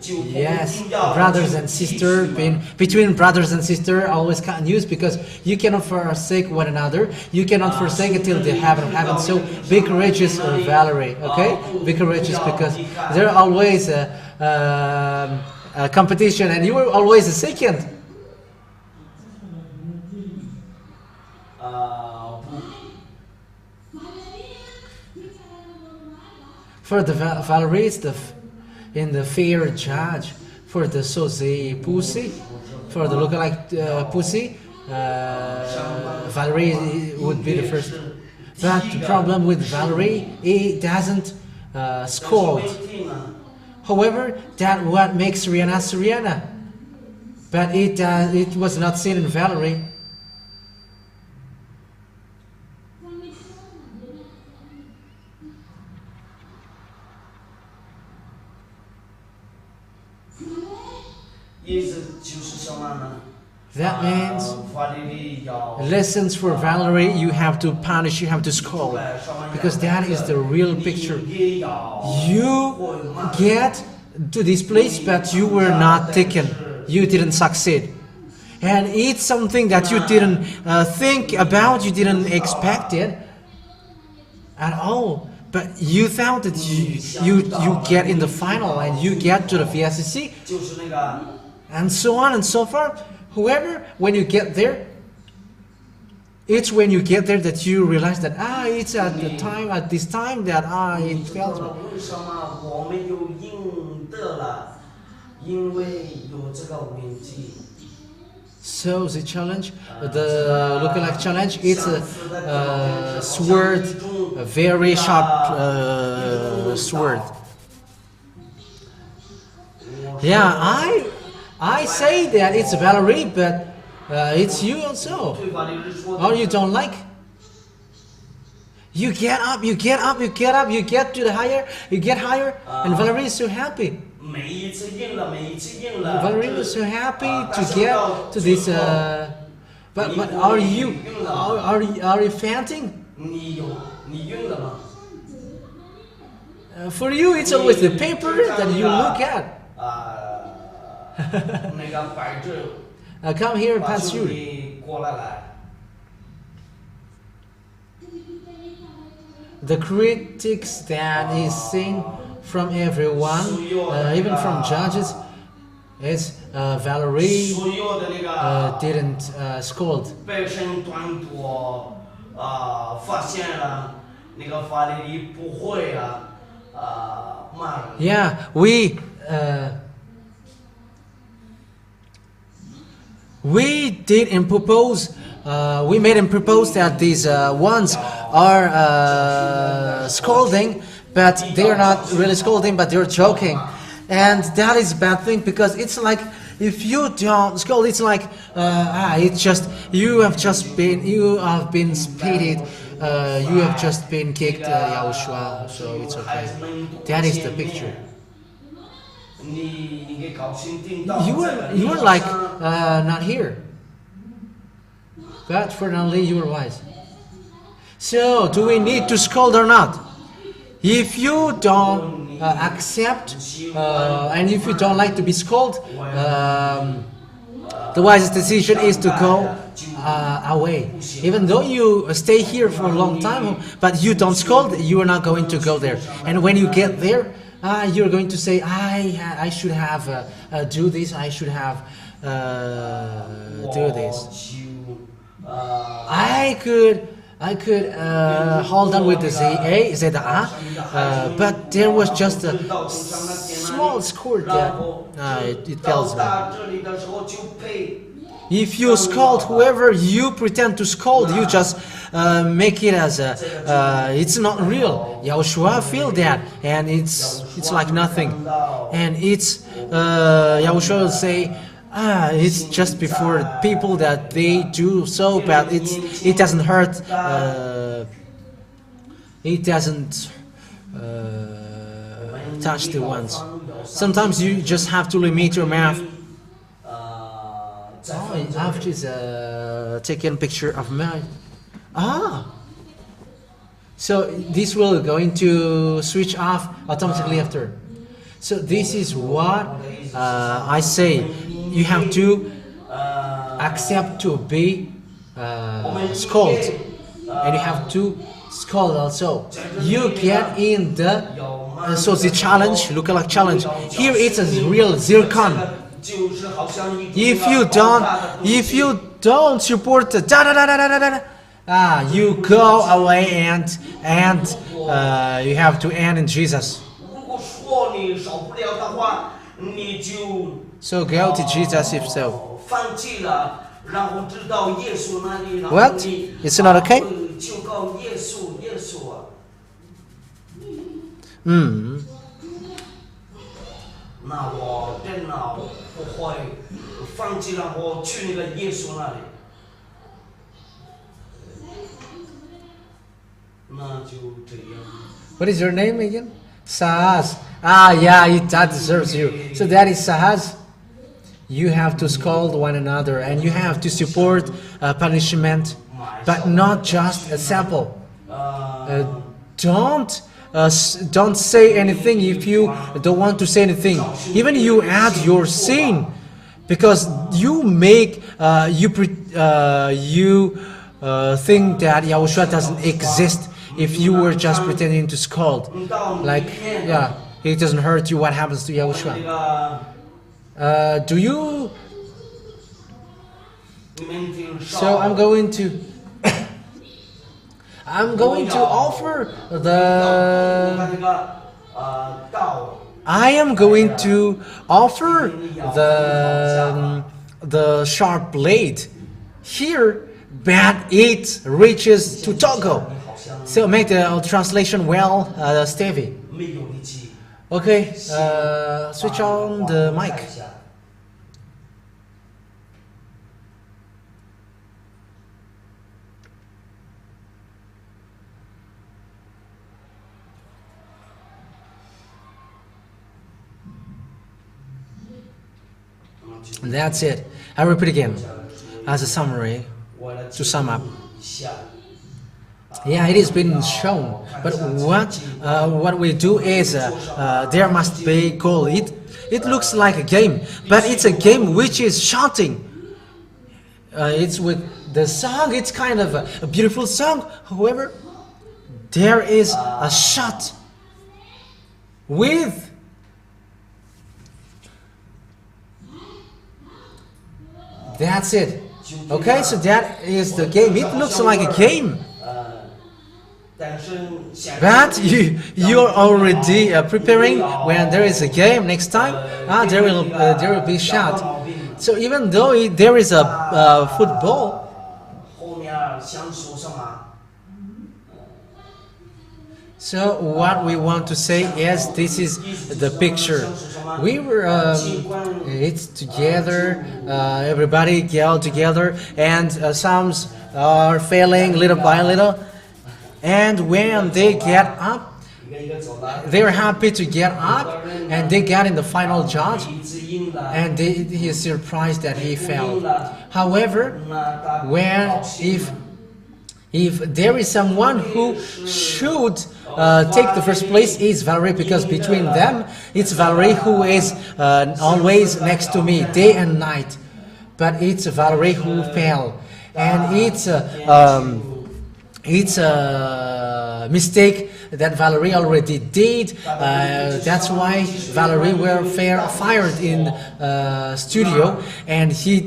Yes, brothers and sisters, between brothers and sisters, always news, because you cannot forsake one another. You cannot forsake until the heaven of heaven. So be courageous, Valerie. Okay, be courageous, because there are always a competition, and you were always a second. For the Valerie, it's in the fair judge. for the Soze pussy, for the lookalike pussy, Valerie would be the first. But the problem with Valerie, it doesn't scold. However, that what makes Rihanna. But it was not seen in Valerie. That means lessons for Valerie, you have to punish, you have to scold. Because that is the real picture. You get to this place, but you were not taken. You didn't succeed. And it's something that you didn't think about, you didn't expect it at all. But you thought that you get in the final and you get to the VSCC. And so on and so forth. However, when you get there, it's when you get there that you realize that it's at this time that it fails me. So the challenge, the lookalike challenge, it's a sword, a very sharp sword. Yeah, I say that it's Valerie, but it's you also. Or you don't like? You get up, you get up, you get up, you get to the higher, you get higher, and Valerie is so happy. Valerie is so happy to get to this. But are you fainting? For you, it's always the paper that you look at. Come here and pass you. The critics that is seen from everyone, even from judges, is Valerie didn't scold. Yeah, we did and propose. We made him propose that these ones are scolding, but they're not really scolding, but they're joking, and that is a bad thing because it's like if you don't scold, it's like it's just you have been spitted, you have just been kicked, Yahhoshua, so it's okay. That is the picture. You were like not here, but fortunately you were wise. So do we need to scold or not? If you don't accept and if you don't like to be scolded, the wisest decision is to go away. Even though you stay here for a long time, but you don't scold, you are not going to go there. And when you get there, you're going to say, I should have do this, I should have do this. I could hold on with the ZA, but there was just a small score that it tells me. If you scold whoever you pretend to scold, you just make it as it's not real. Yahhoshua feel that, and it's like nothing. And it's Yahhoshua will say, it's just before people that they do so, but it doesn't hurt. It doesn't touch the ones. Sometimes you just have to limit your mouth. After is taking a picture of mine. So this will going to switch off automatically after. So this is what I say. You have to accept to be scolded, and you have to scold also. You get in the so the challenge, lookalike challenge. Here it's a real zircon. If you don't support the you go away and you have to end in Jesus. So go to Jesus if so. 放弃了，然后知道耶稣那里，然后 What? 你 It's not okay? 求告耶稣，耶稣啊， 那我电脑不会放弃了，我去那个耶稣那里，那就这样。 What is your name again? Sahaz. Ah, yeah, that deserves you. So that is Sahaz. You have to scold one another and you have to support punishment, but not just a sample. Don't say anything if you don't want to say anything. Even you add your sin, because you make think that Yahushua doesn't exist. If you were just pretending to scold, like, yeah, it doesn't hurt you. What happens to Yahushua? Do you? So I'm going to offer the. I am going to offer the sharp blade here, but it reaches to Togo. So make the translation well, Stevie. Okay, switch on the mic. That's it. I repeat again as a summary to sum up. Yeah, it has been shown, but what we do is there must be goal. It looks like a game, but it's a game which is shouting. It's with the song. It's kind of a beautiful song. However, there is a shot with. That's it. Okay, so that is the game. It looks like a game. But you're already preparing when there is a game next time. There will be shot. So even though there is a football, so what we want to say is this is the picture. We were it's together. Everybody yelled together, and some are failing little by little. And when they get up, they are happy to get up, and they get in the final judge, and he is surprised that he failed. However, if there is someone who should take the first place, is Valerie, because between them it's Valerie who is always next to me day and night. But it's Valerie who failed, and it's a mistake that Valerie already did. That's why Valerie were fired in studio, and he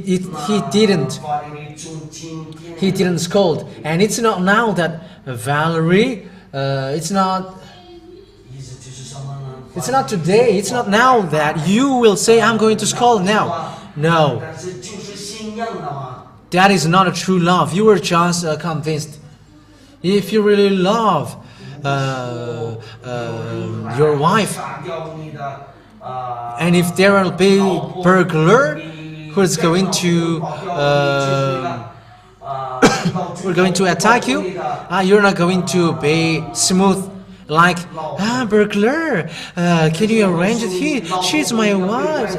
didn't scold. And it's not now that Valerie. It's not today. It's not now that you will say I'm going to scold now. No, that is not a true love. You were just convinced. If you really love your wife, and if there will be burglar who is going to we're going to attack you, you're not going to be smooth like, burglar, can you arrange it? She's my wife.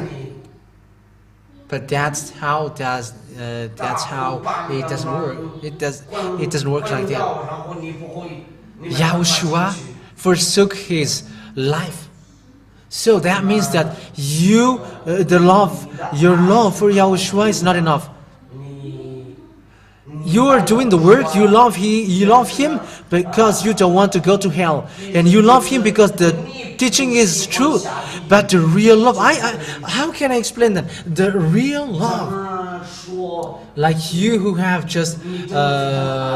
But that's how it doesn't work. It doesn't work like that. Yahushua forsook his life. So that means that your love for Yahushua is not enough. You are doing the work. You love him because you don't want to go to hell, and you love him because the teaching is true. But the real love, how can I explain that? The real love, like you who have just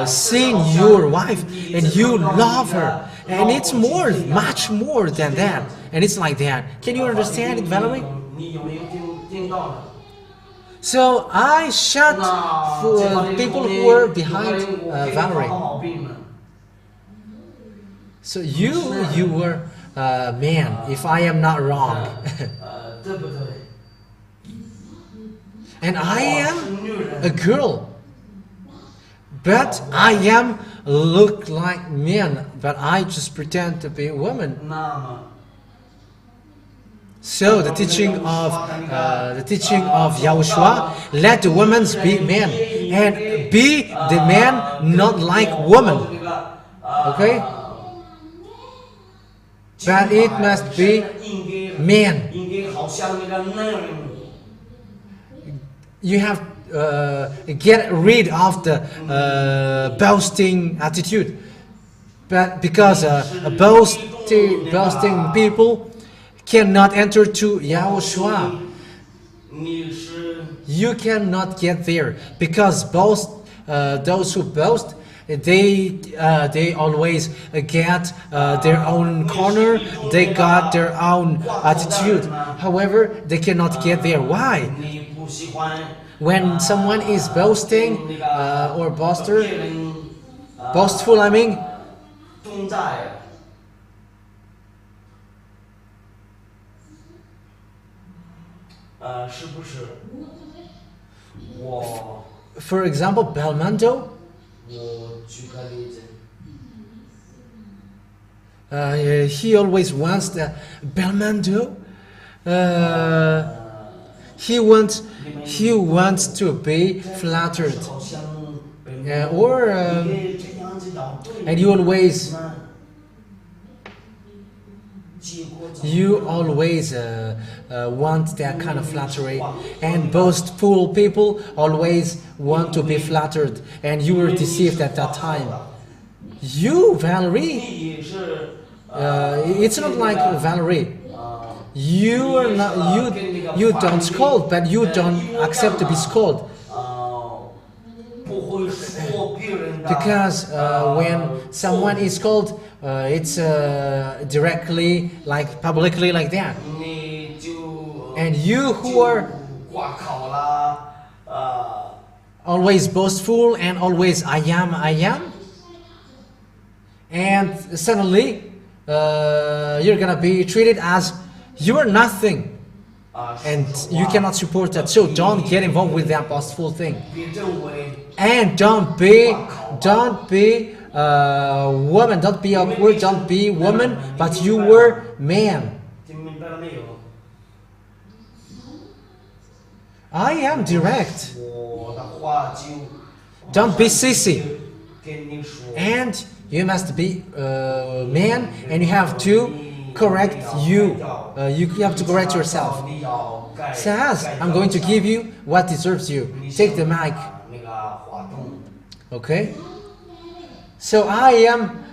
seen your wife and you love her, and it's much more than that, and it's like that. Can you understand it, Valerie? So I shut for people who were behind Valerie. So you were a man, if I am not wrong. And I am a girl. But I am look like men, but I just pretend to be a woman. So the teaching of Yahhoshua, let the women be men and be the man, not like woman. Okay, but it must be men. You have get rid of the boasting attitude, but because boasting people cannot enter to Yahhoshua. You cannot get there because those who boast, they always get their own corner. They got their own attitude. However, they cannot get there. Why? When someone is boasting or boastful, I mean, for example, Belmondo, he always wants the Belmondo. He wants to be flattered, and you always want that kind of flattery, and boastful people always want to be flattered, and you were deceived at that time. You, Valerie, it's not like Valerie. You are not. You don't scold, but you don't accept to be scolded. Because when someone is scolded, it's directly, like publicly, like that. And you who are always boastful and always I am, and suddenly you're gonna be treated as you are nothing, and you cannot support that. So don't get involved with that boastful thing, and don't be woman, don't be awkward, don't be woman, but you were man. I am direct. Don't be sissy. And you must be man, and you have to correct you. You have to correct yourself. Says, I'm going to give you what deserves you. Take the mic. Okay? So I am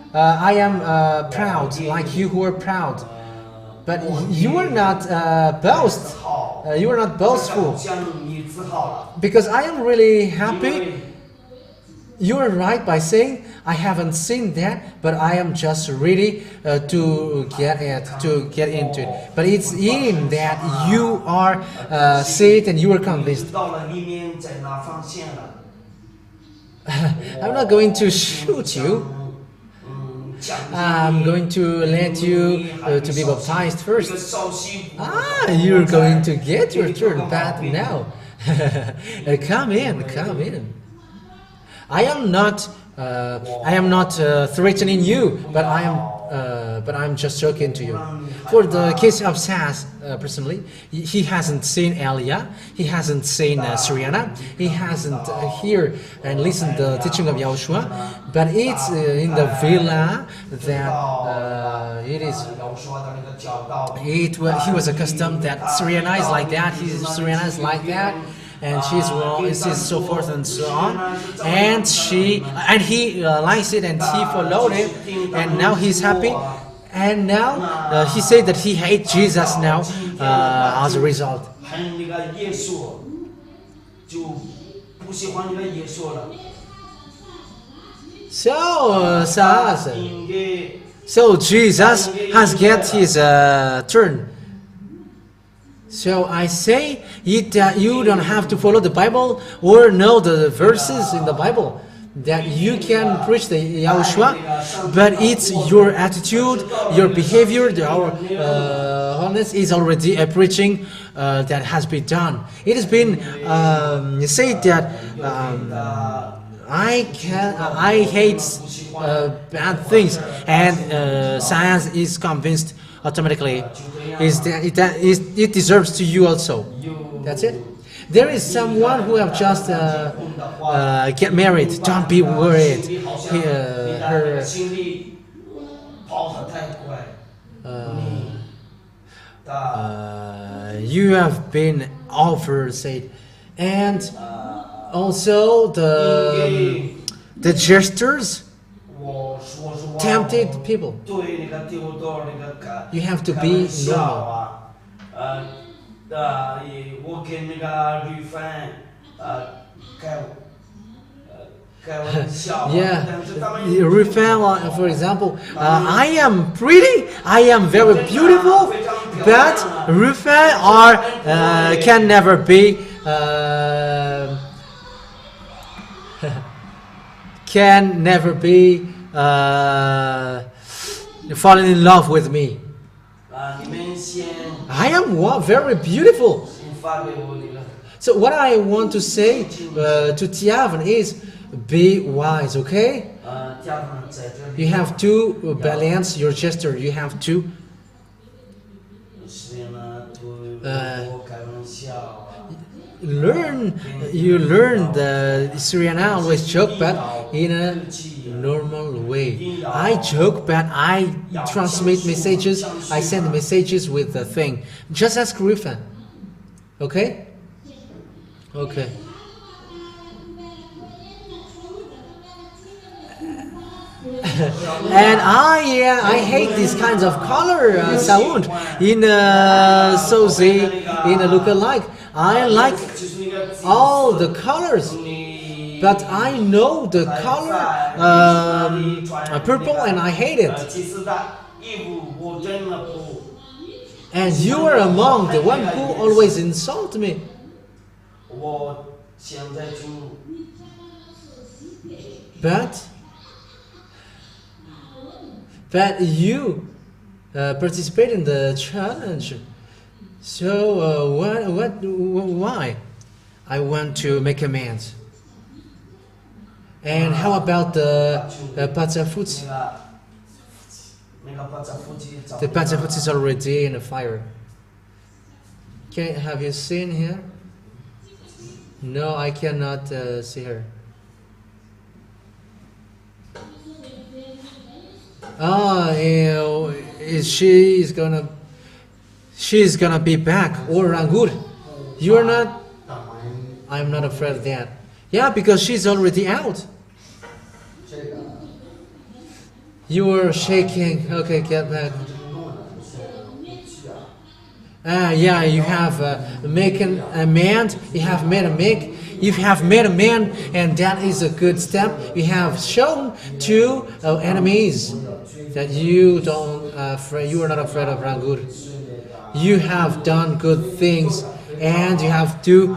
proud, like you who are proud. But you are not boast. You are not boastful. Because I am really happy. You are right by saying, I haven't seen that, but I am just ready to get into it. But it's in that you are see it and you are convinced. I'm not going to shoot you. I'm going to let you to be baptized first. You're going to get your turn, but now. Come in. I am not threatening you, but I'm just joking to you. For the case of Sas, personally, he hasn't seen Elia, he hasn't seen Syriana, he hasn't heard and listened to the teaching of Yahhoshua, but it's in the villa that he was accustomed that Syriana is like that, Syriana is like that. And she's wrong, and so forth and so on, and he likes it, and he followed it, and now he's happy, and now he said that he hates Jesus now as a result. So Jesus has get his turn. So I say that you don't have to follow the Bible or know the verses in the Bible, that you can preach the Yahushua, but it's your attitude, your behavior, our holiness is already a preaching that has been done. It has been said that I hate bad things, and science is convinced automatically is that it deserves to you also. That's it. There is someone who have just get married. Don't be worried. You have been oversaid, and also the gestures tempted people. You have to be normal. Yeah, Rufin, for example, I am pretty, I am very beautiful, but Rufin can never be falling in love with me. I am very beautiful. So what I want to say to Tiavan is, be wise, okay? You have to balance your gesture. You have to learn. You learn the Syrian always joke, but in a normal way. I joke, but I transmit messages. I send messages with the thing. Just ask Rufin. Okay? Okay. And I hate these kinds of color sound in Sozi, in a lookalike. I like all the colors, but I know the color purple and I hate it. And you are among the one who always insult me. But you participate in the challenge. So why? I want to make amends. And how about the Patsafuts? The Patsafuts is already in the fire. Have you seen her? No, I cannot see her. She's gonna be back. Or Rangur. You are not? I'm not afraid of that. Yeah, because she's already out. You were shaking. Okay, get back. Yeah, you have made a man. You have made a make. You have made a man, and that is a good step. You have shown to enemies that you are not afraid of Rangur. You have done good things, and you have to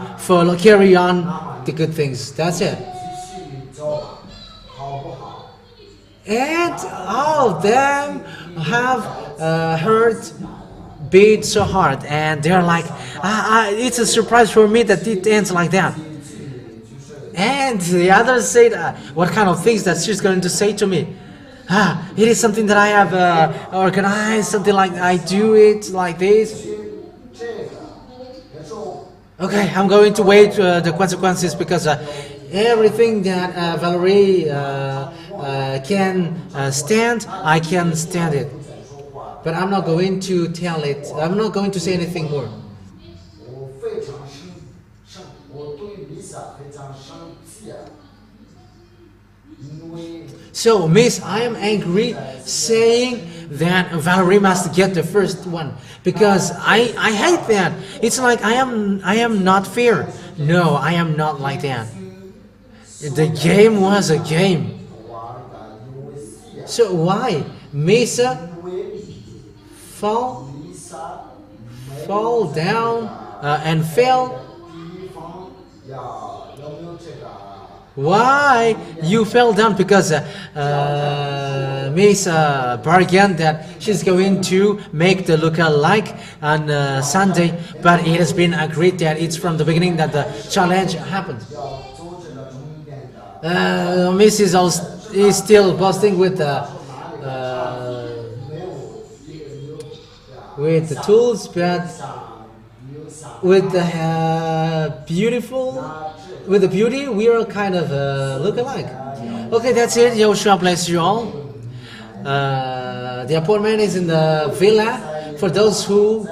carry on the good things. That's it. And all of them have beat so hard, and they're like, it's a surprise for me that it ends like that. And the others said, what kind of things that she's going to say to me? It is something that I have organized, something like I do it like this. Okay, I'm going to wait the consequences, because everything that Valerie can stand, I can stand it. But I'm not going to tell it. I'm not going to say anything more. So, Miss, I am angry saying that Valerie must get the first one, because I hate that. It's like I am not fair. No, I am not like that. The game was a game. So why Mesa fall down and fell. Why you fell down? Because Miss bargained that she's going to make the lookalike on Sunday, but it has been agreed that it's from the beginning that the challenge happened. Miss is still boasting with the tools, but with the beauty, we are kind of look alike. Okay, that's it. Yahushua bless you all. The appointment is in the villa for those who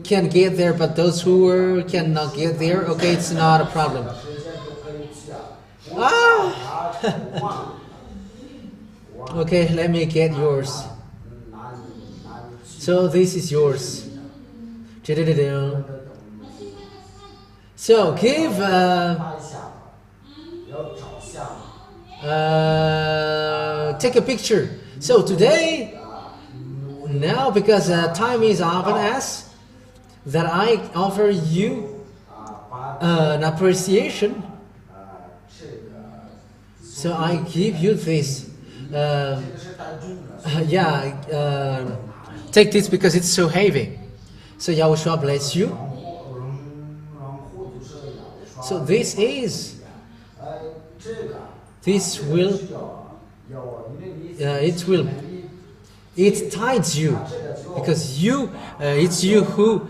can get there, but those who cannot get there, okay, it's not a problem. Okay, let me get yours. So this is yours. So give take a picture. So today, now because time is often as that, I offer you an appreciation. So I give you this. Take this because it's so heavy. So Yahushua bless you. So this it ties you, because it's you who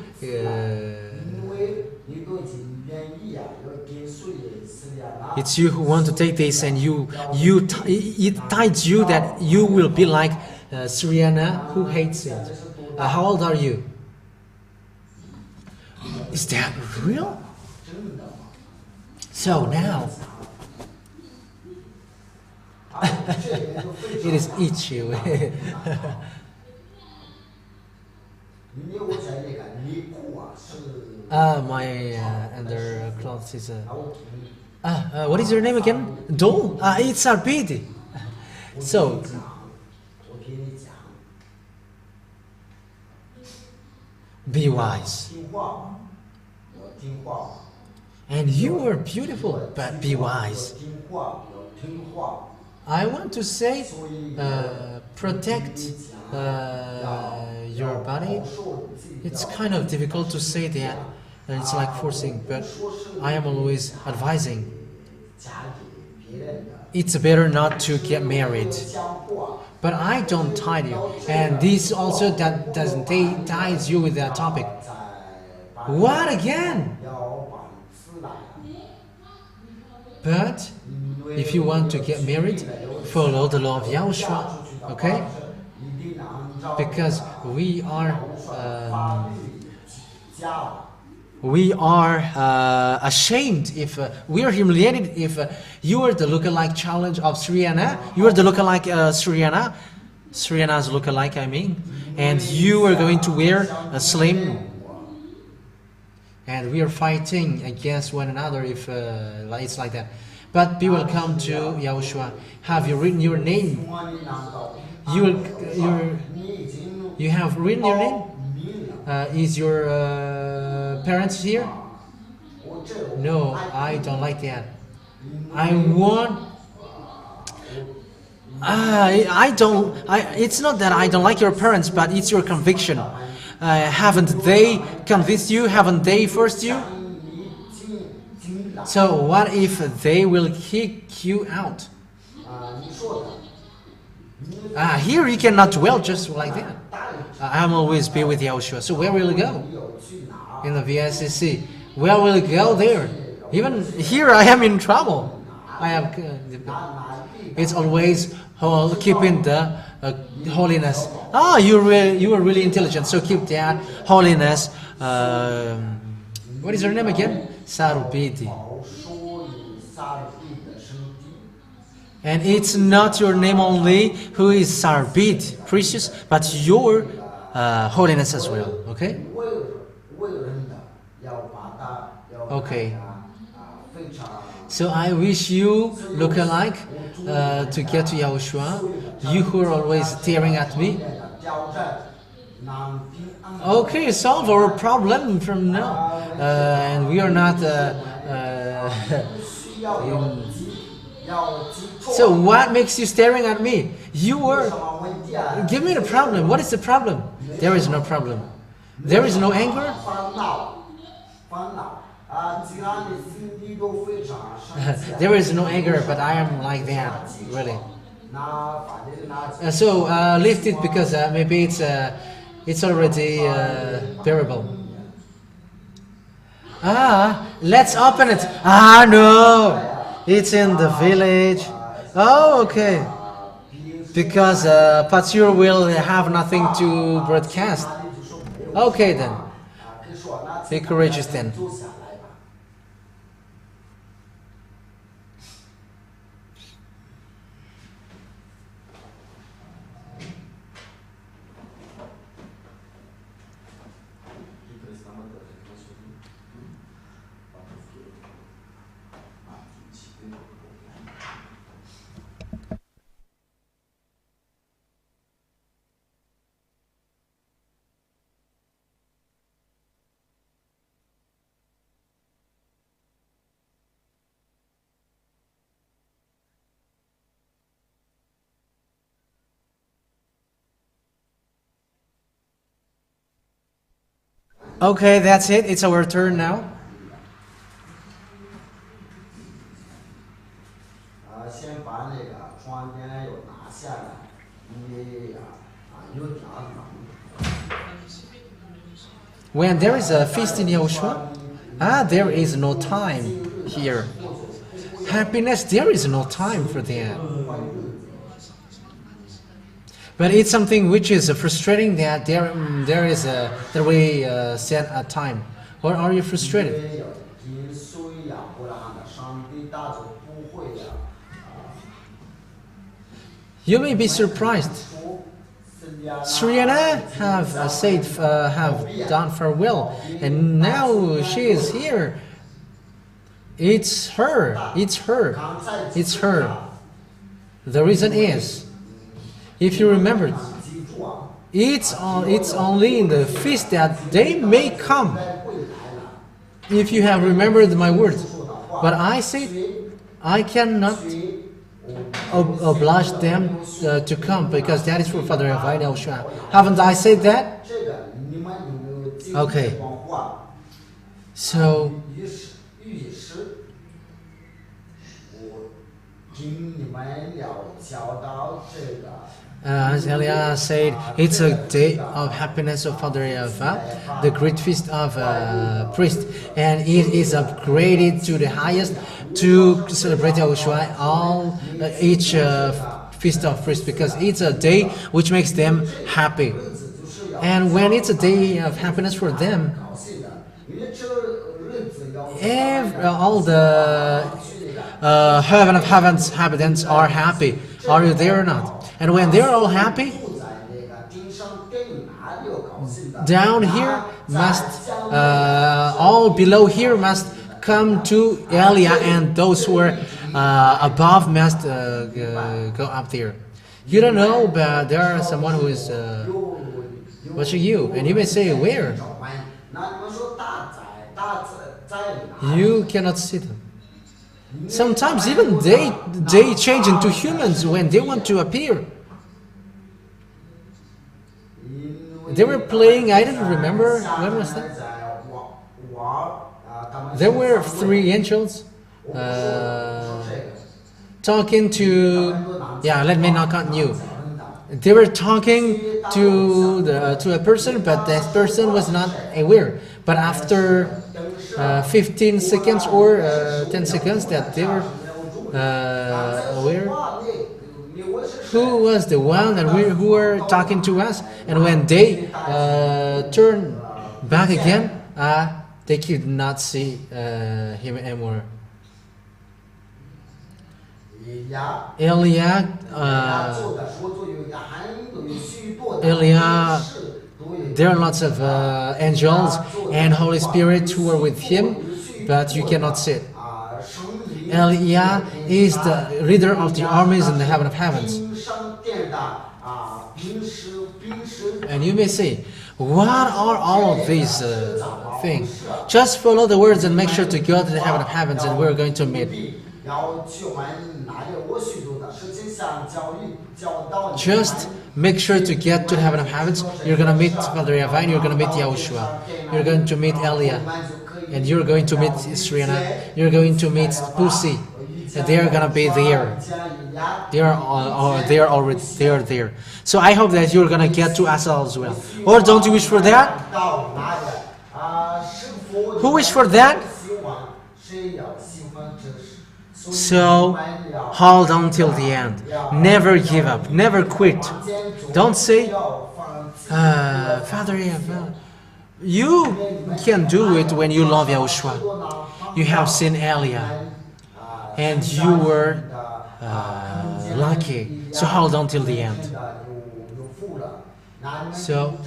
it's you who want to take this, and it ties you that you will be like Sriana who hates it. How old are you? Is that real? So now it is itchy. My underclothes is what is your name again? Dol? It's Arbidi. So be wise. And you are beautiful, but be wise. I want to say protect your body. It's kind of difficult to say that, and it's like forcing, but I am always advising. It's better not to get married. But I don't tie you, and this also that doesn't ties you with that topic. What again? But if you want to get married, follow the law of Yahushua, okay? Because we are ashamed if we are humiliated if you are the lookalike challenge of Sriana. You are the lookalike Sriana's lookalike, I mean, and you are going to wear a slim. And we are fighting against one another if it's like that. But be welcome to Yahushua. Have you written your name? You have written your name? Is your parents here? No, I don't like that. It's not that I don't like your parents, but it's your conviction. Haven't they convinced you? Haven't they forced you? So what if they will kick you out? Here you cannot dwell just like that. I'm always be with Yahushua. So where will you go? In the VSCC. Where will you go there? Even here I am in trouble. It's always keeping the holiness. You were really intelligent, so keep that holiness. What is her name again? Sarupiti. And it's not your name only who is Sarbit, precious, but your holiness as well. Okay? Okay. So I wish you look alike to get to Yahushua. You who are always staring at me. Okay, solve our problem from now. And we are not... So what makes you staring at me? You were... Give me the problem. What is the problem? There is no problem. There is no anger? There is no anger, but I am like that, really. So lift it because maybe it's already bearable. Let's open it. No, it's in the village. Oh, okay. Because Patsur will have nothing to broadcast. Okay then. Be courageous then. Okay, that's it. It's our turn now. When there is a feast in Yahushua, there is no time here. Happiness, there is no time for that. But it's something which is frustrating that there is that we set a time. Or are you frustrated? You may be surprised. Sriana have done farewell, and now she is here. It's her. It's her. It's her. The reason is, if you remember, it's only in the feast that they may come. If you have remembered my words, but I say I cannot oblige them to come because that is for Father Yahhoshua. Haven't I said that? Okay. So. As Elia said, it's a day of happiness of Father Yahweh, the great feast of priest, and it is upgraded to the highest to celebrate Yahhoshua each feast of priest, because it's a day which makes them happy. And when it's a day of happiness for them, all the heaven of heavens inhabitants are happy. Are you there or not? And when they're all happy, down here must, all below here must come to Elia, and those who are above must go up there. You don't know, but there are someone who is watching you, and you may say, where? You cannot see them. Sometimes even they change into humans when they want to appear. They were playing, I don't remember, when was that? There were 3 angels talking to, let me not continue. They were talking to a person, but that person was not aware. But after 15 seconds or 10 seconds that they were aware, who was the one and who were talking to us, and when they turned back again, they could not see him anymore. Elia, there are lots of angels and Holy Spirit who are with him, but you cannot see it. Elia is the leader of the armies in the heaven of heavens. And you may say, what are all of these things? Just follow the words and make sure to go to the heaven of heavens, and we're going to meet. Just make sure to get to the heaven of heavens. You're going to meet Father Yavine, you're going to meet Yahushua, you're going to meet Elia, and you're going to meet Serena, you're going to meet Pussy, and they're going to be there. They are there. So I hope that you're going to get to us as well. Or don't you wish for that? Who wish for that? So hold on till the end. Never give up. Never quit. Don't say, Father, you can do it when you love Yahushua. You have seen Elia, and you were lucky. So hold on till the end. So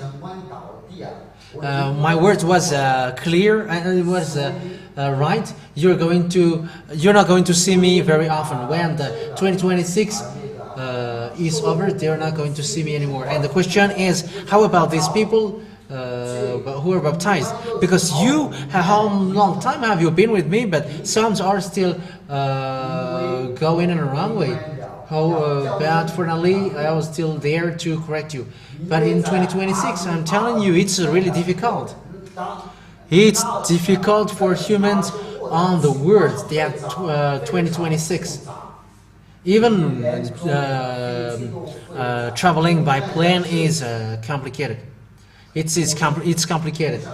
my word was clear and it was right. You're not going to see me very often. When the 2026 is over, they're not going to see me anymore. And the question is, how about these people who are baptized? Because how long time have you been with me? But some are still going in the wrong way. But fortunately, I was still there to correct you. But in 2026, I'm telling you, it's really difficult. It's difficult for humans on the words that 2026. Even traveling by plane is complicated. It's complicated.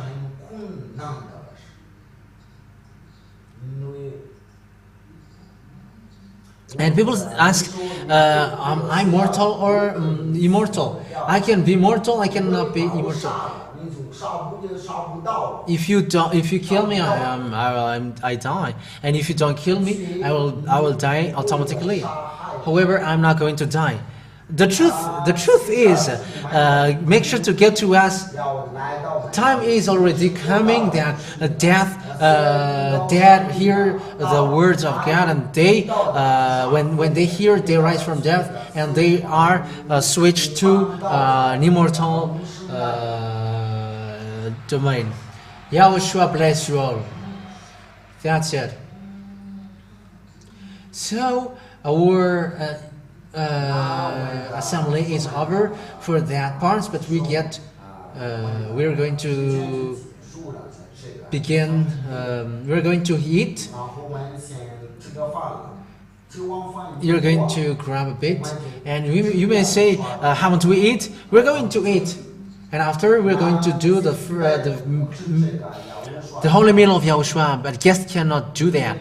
And people ask, am I mortal or immortal? I can be mortal, I cannot be immortal. If you kill me, I die, and if you don't kill me, I will die automatically. However, I'm not going to die. The truth is, make sure to get to us. Time is already coming that death hear the words of God, and they when they hear, they rise from death, and they are switched to an immortal domain. Yahushua bless you all. That's it. So our assembly is over for that part, but we're going to begin. We're going to eat. You're going to grab a bit, and you may say, haven't we eat? We're going to eat, and after we're going to do the holy meal of Yahushua. But guests cannot do that.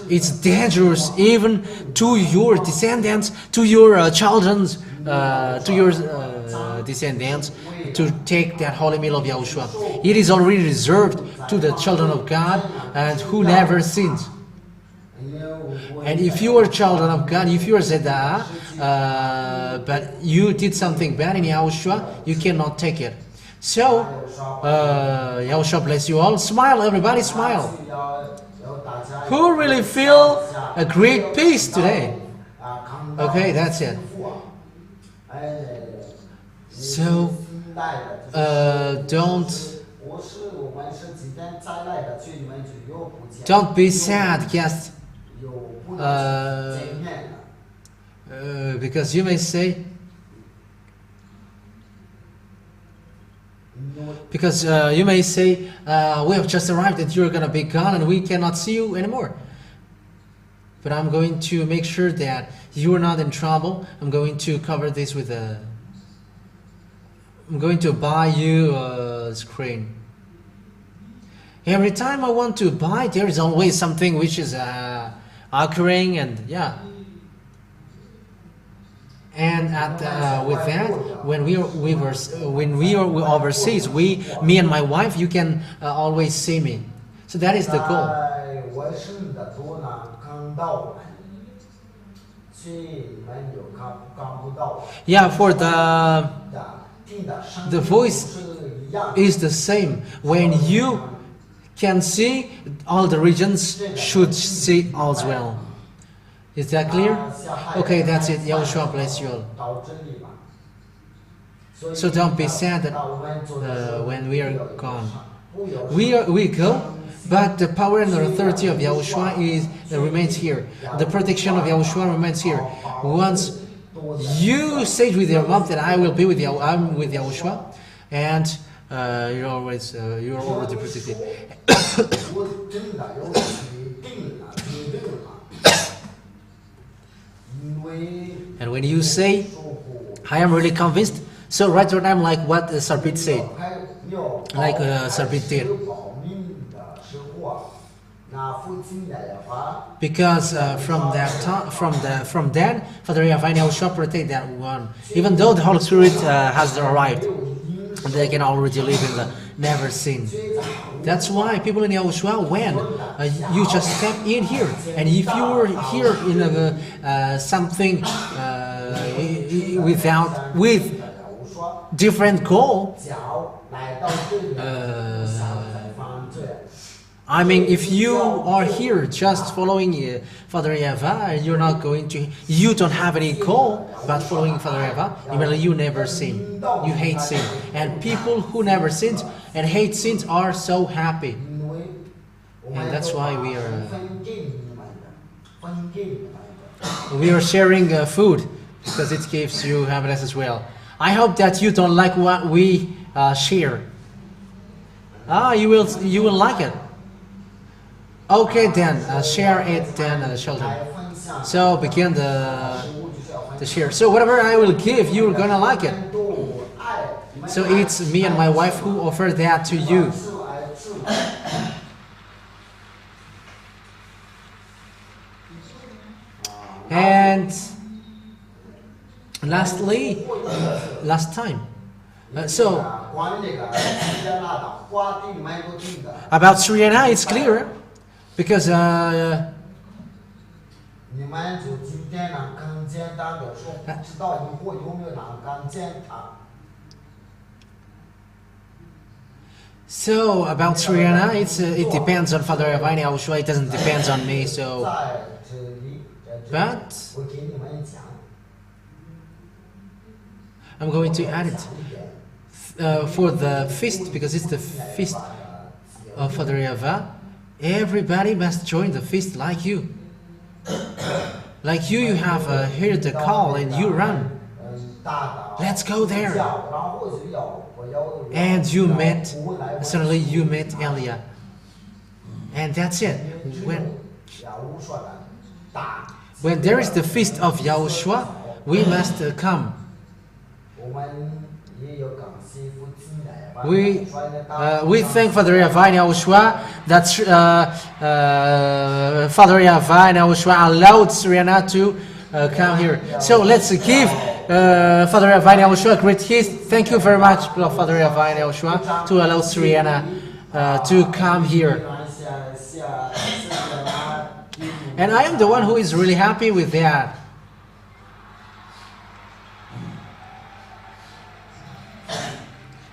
It's dangerous even to your descendants, to your children's, to your descendants, to take that holy meal of Yahushua. It is already reserved to the children of God and who never sins. And if you are children of God, if you are Zeda, but you did something bad in Yahushua, you cannot take it. So, Yahushua bless you all. Smile, everybody, smile. Who really feel a great peace today? Okay, that's it. So, don't be sad, guests. Because you may say, we have just arrived and you're gonna be gone and we cannot see you anymore. But I'm going to make sure that you are not in trouble. I'm going to cover this with I'm going to buy you a screen. Every time I want to buy, there is always something which is occurring, and yeah. And with that, when we are overseas, me and my wife, you can always see me. So that is the goal. Yeah, for the voice is the same. When you can see, all the regions should see as well. Is that clear? Okay, that's it. Yahushua bless you all. So don't be sad that, when we are gone. We go, but the power and the authority of Yahushua remains here. The protection of Yahushua remains here. Once you say with your mouth that I'm with Yahushua, and you're already protected. And when you say, I am really convinced, so write your name like what Sarbit said, like Sarbit did. Because from then, Father Yahweh Yahushua protect that one. Even though the Holy Spirit has arrived, they can already live in the never sin. That's why people in Yahushua, when you just step in here, and if you were here in something with different goal, I mean, if you are here just following Father Yahweh, you don't have any goal about following Father Yahweh, you never sin. You hate sin. And people who never sin and hate sins are so happy. And that's why we are sharing food, because it gives you happiness as well. I hope that you don't like what we share. You will like it. Okay, then share it, then Sheldon. So begin the share. So whatever I will give, you're gonna like it. So it's me and my wife who offer that to you. And lastly, last time. So about Sriana, it's clear. Because so about Sriana, it depends on Father Yahweh Yahushua. It doesn't depend on me. So, but I'm going to add it for the feast, because it's the feast of Father Yahweh. Everybody must join the feast like you. Like you have heard the call and you run. Let's go there. And suddenly you met Elia. And that's it. When there is the feast of Yahushua, we must come. We thank Father Yahweh Yahushua that Father Yahweh Yahushua allowed Sriana to come here. So let's give Father Yahweh Yahushua a great kiss. Thank you very much, Father Yahweh Yahushua, to allow Sriana to come here. And I am the one who is really happy with that.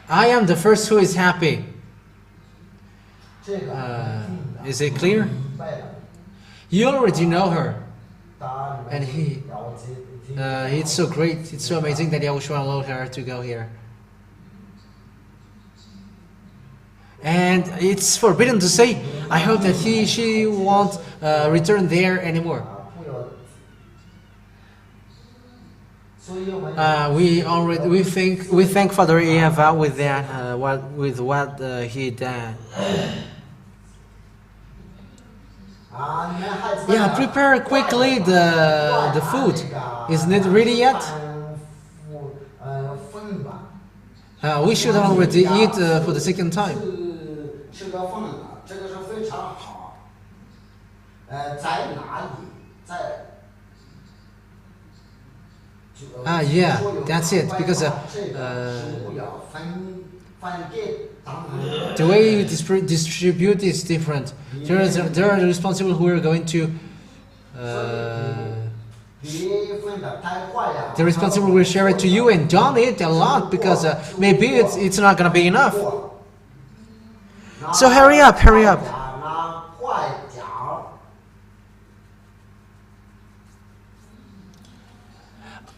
I am the first who is happy. Is it clear? You already know her. And it's so great, it's so amazing that Yahushua allowed her to go here. And it's forbidden to say, I hope that she won't return there anymore. We thank Father Yahweh with that, with what he did. Yeah, prepare quickly the food. Isn't it ready yet? We should already eat for the second time. Yeah, that's it. Because the way you distribute is different. There are the responsible who are going to. The responsible will share it to you, and don't eat a lot, because maybe it's not gonna be enough. So hurry up, hurry up.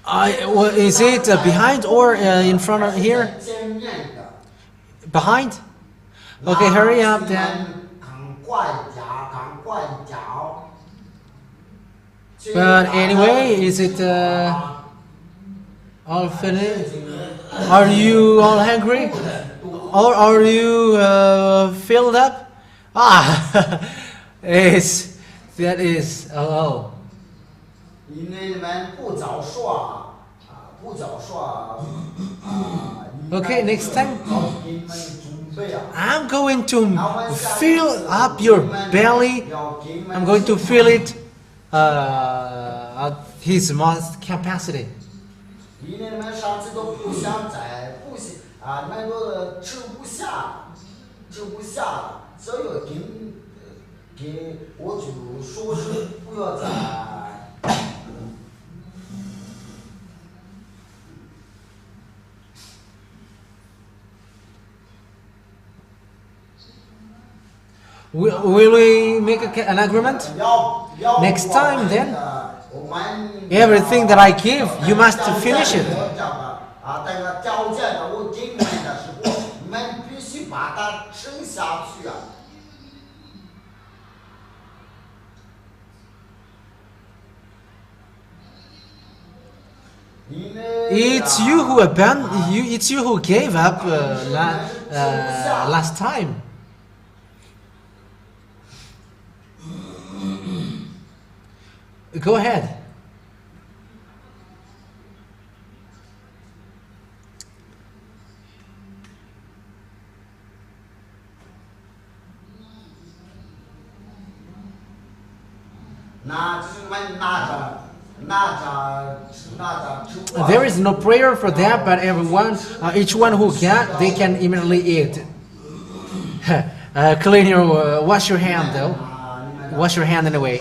Is it behind or in front of here? 见面的。 Behind? Okay, hurry up then. 赶快讲，赶快讲。 But anyway, is it all finished? Are you all hungry? Or are you filled up? Ah, that is oh. 因为你们不早说不早说Okay, next time 你们准备 I'm going to fill up your belly. I'm going to fill it at his mouth capacity. 因为你们上次都不想在，不想你们都吃不下，所以给我就说是不要再。Will we make an agreement? Next time then? Everything that I give, you must finish it. It's you who abandoned. It's you who gave up last time. Go ahead. There is no prayer for that, but everyone, each one who can, they can immediately eat. Clean your, wash your hand though. Wash your hand anyway.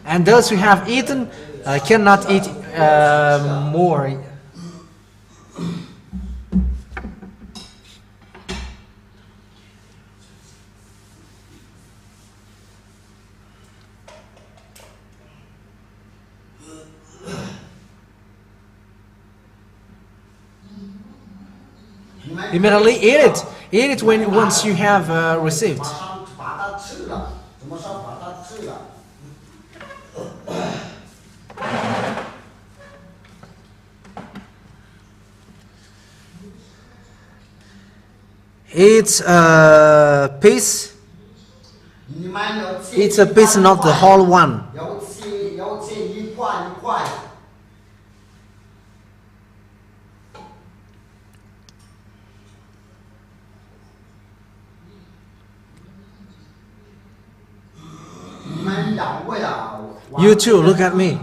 And those who have eaten cannot eat more. Immediately eat it. Eat it once you have received. It's a piece. It's a piece, not the whole one. You too, look at me.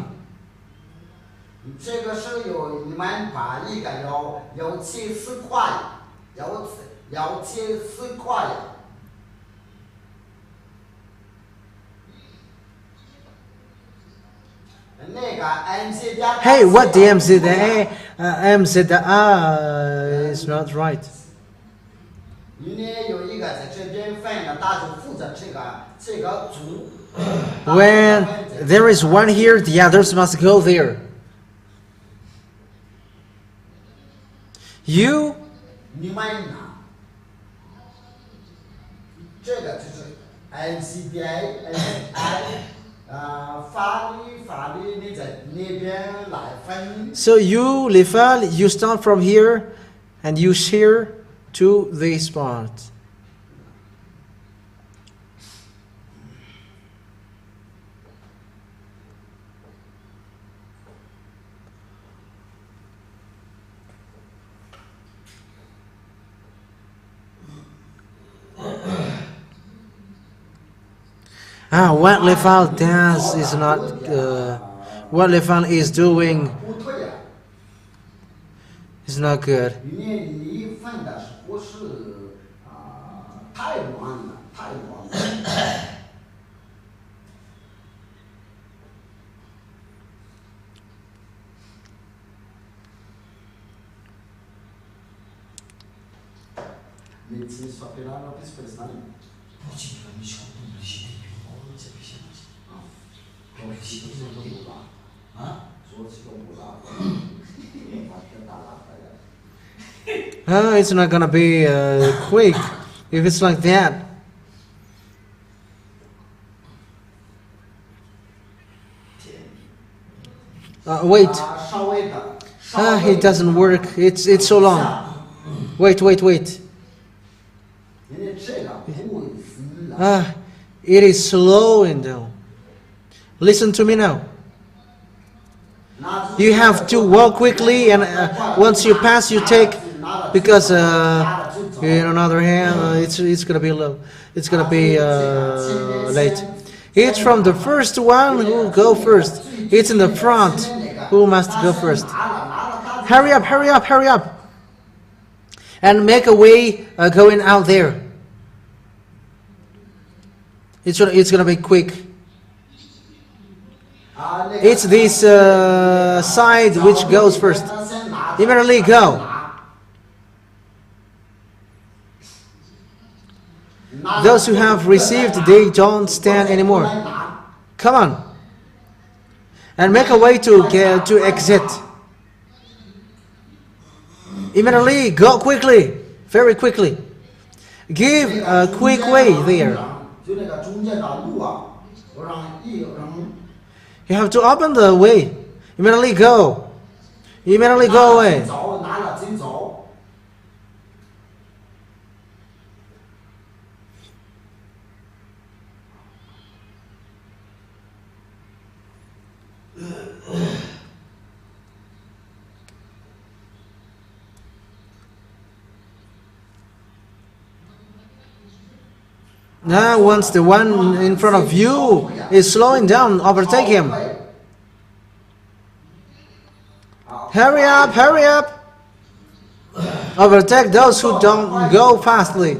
Hey, what the MC there? MC is not right. When there is one here, the others must go there. You? So you, Lifal, you start from here and you share to this part. What Lifal does is not what Lifal is doing is not good. It's not gonna be quick if it's like that. Wait. It doesn't work. It's so long. Wait. It is slowing down. Listen to me now. You have to walk quickly, and once you pass, you take, because in another hand, it's gonna be low. It's gonna be late. It's from the first one who go first. It's in the front who must go first. Hurry up, and make a way going out there. It's gonna be quick. It's this side which goes first. Immediately go. Those who have received, they don't stand anymore. Come on. And make a way to exit. Immediately go quickly. Very quickly. Give a quick way there. You have to open the way. Immediately go. Immediately go away. Now, once the one in front of you is slowing down, overtake him. Hurry up. Overtake those who don't go fastly.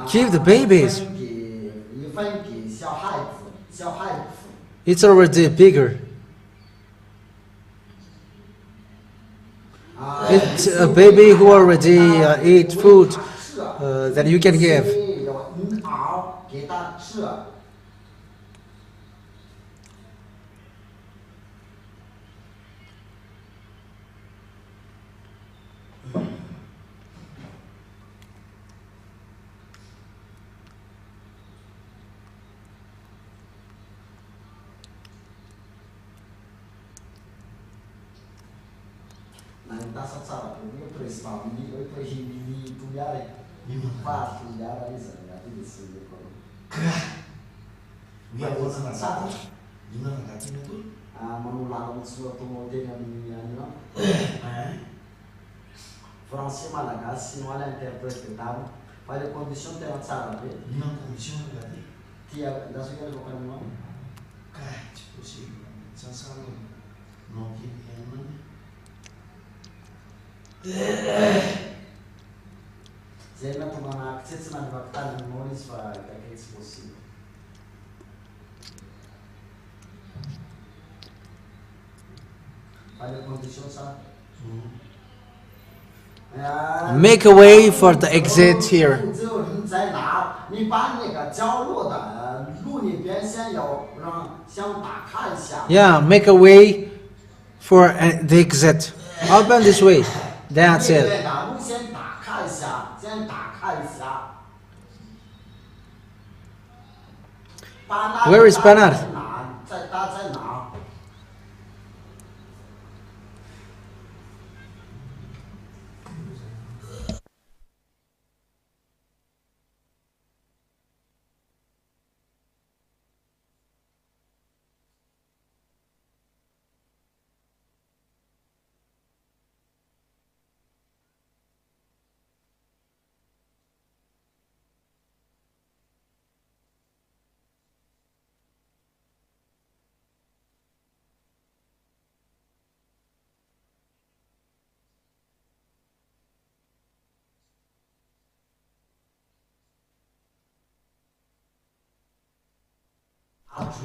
Keep the babies. It's already bigger. It's a baby who already eat food that you can give. Français malagasy no ala interprète tamo fa le condition tena tsara be Não condição gati. tia da sua que eu não Cara, tipo assim, só não que Zena tomana access na vaktan memories fa que é possível. Fa le condition ça. Make a way for the exit here. Yeah, make a way for the exit. Open this way. That's it. Where is Bernard?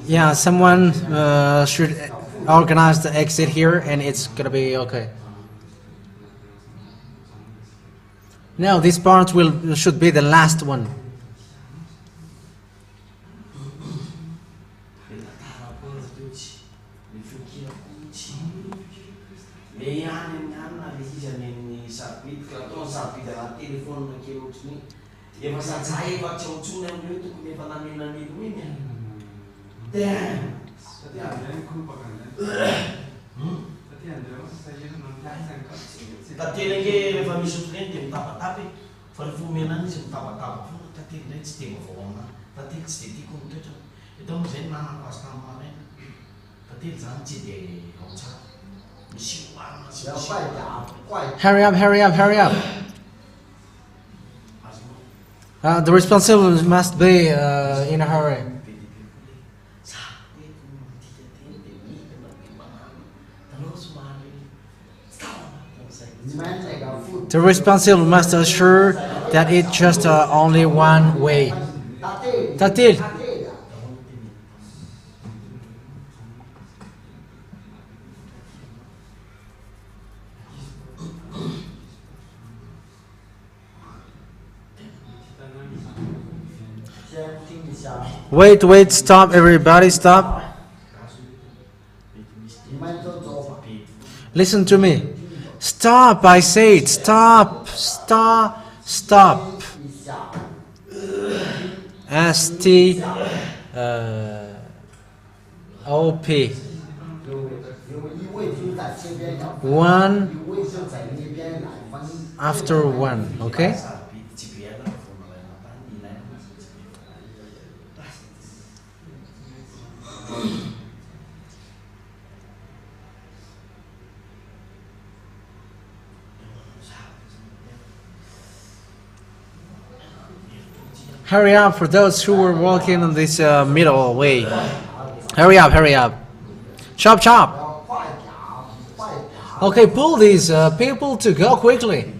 Yeah, someone should organize the exit here, and it's gonna be okay. Now this part should be the last one. Hurry up, hurry up, hurry up. The responsible must be in a hurry. The responsible must assure that it's just only one way. Tatil. Wait, wait, stop, everybody, stop. Listen to me. Stop, I say it. Stop, stop, stop. S-T-O-P. One after one, okay? Hurry up for those who were walking on this middle way. Hurry up, hurry up. Chop, chop. Okay, pull these people to go quickly.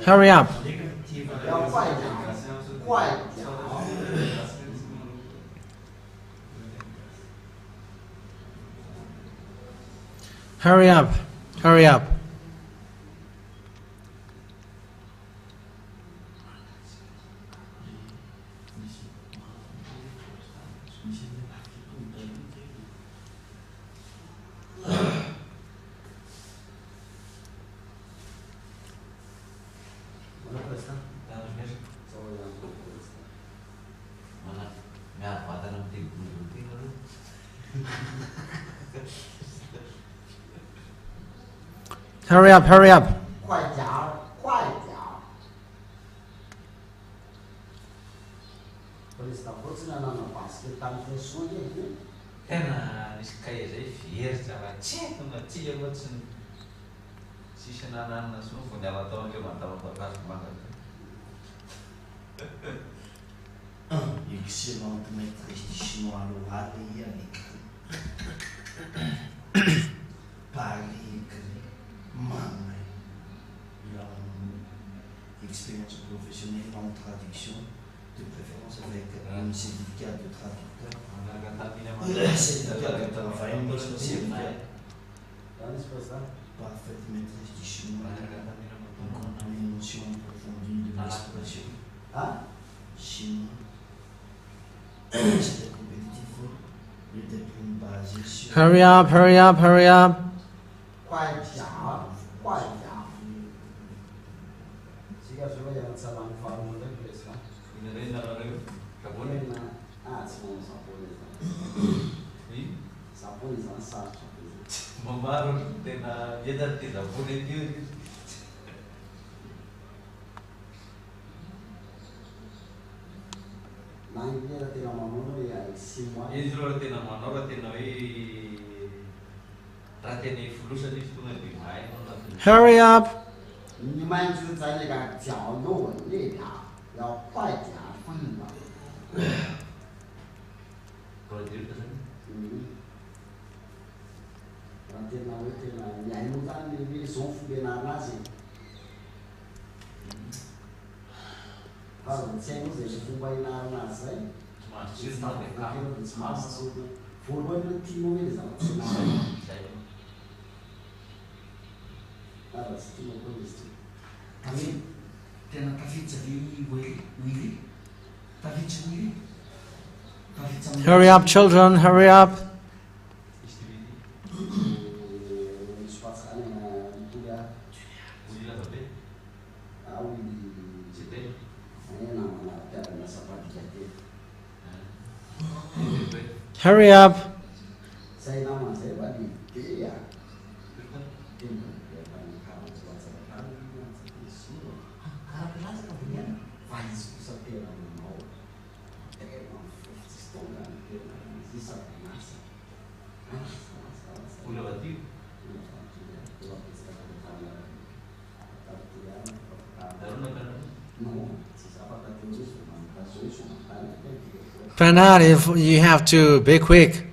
Hurry up. Hurry up. Hurry up. Hurry up, hurry up. Excellente maîtresse de chinois l'oral et Yannick. Parler, écrire, manger. Il a une expérience professionnelle en traduction, de préférence avec un certificat de traducteur. Certificat de travail, mais aussi parfaite maîtrise du chinois, une compréhension approfondie de l'expression. Chinois. Hurry up, hurry up, hurry up. Hurry up. raha tena hoe tena miainao zany hoe zao fombenana azy fa tsy hainao zay le fomba hianarana azy zay tena dia tsy mahazo voalohany hoe tianao hoe le zava-tsy araha tsy tianao koa izy ty tena tafiditra Willy. Tafiditra Willy. Hurry up, children, hurry up. Hurry up. Bernard, if you have to be quick.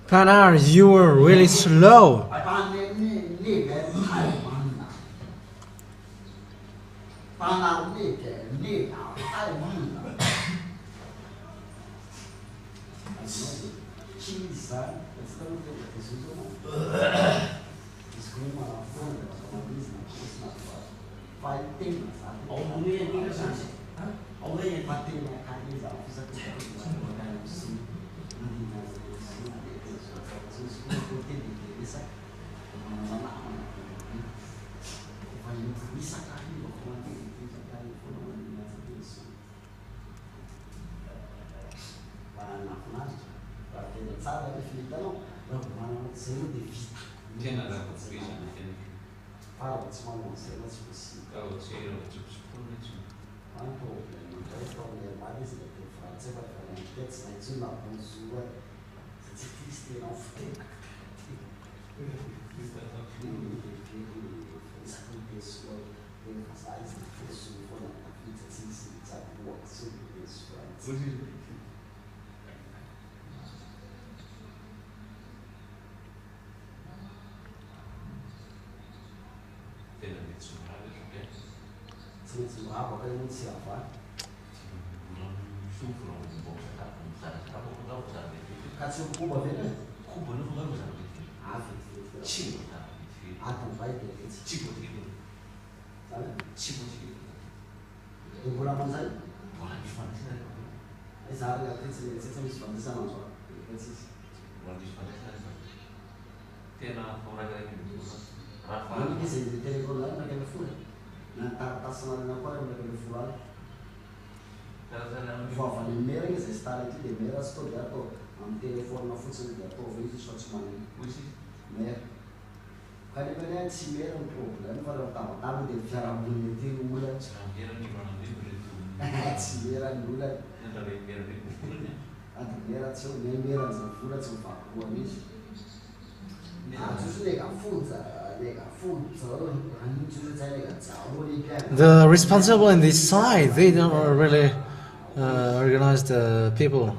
Bernard, you were really slow. The responsible in this side, they don't really organize the people.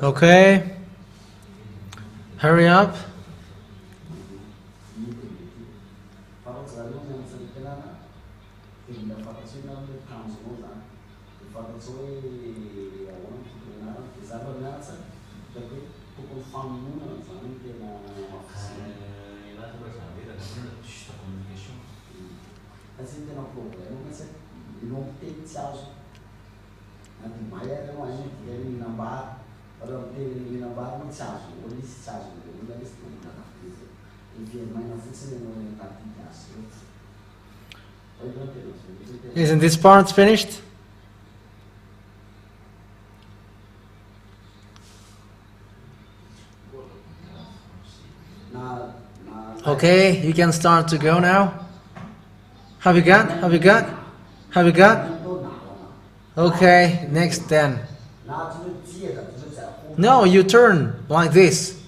Okay, hurry up. Isn't this part finished? Okay, you can start to go now. Have you got? Have you got? Have you got? Okay, next then. No, you turn like this.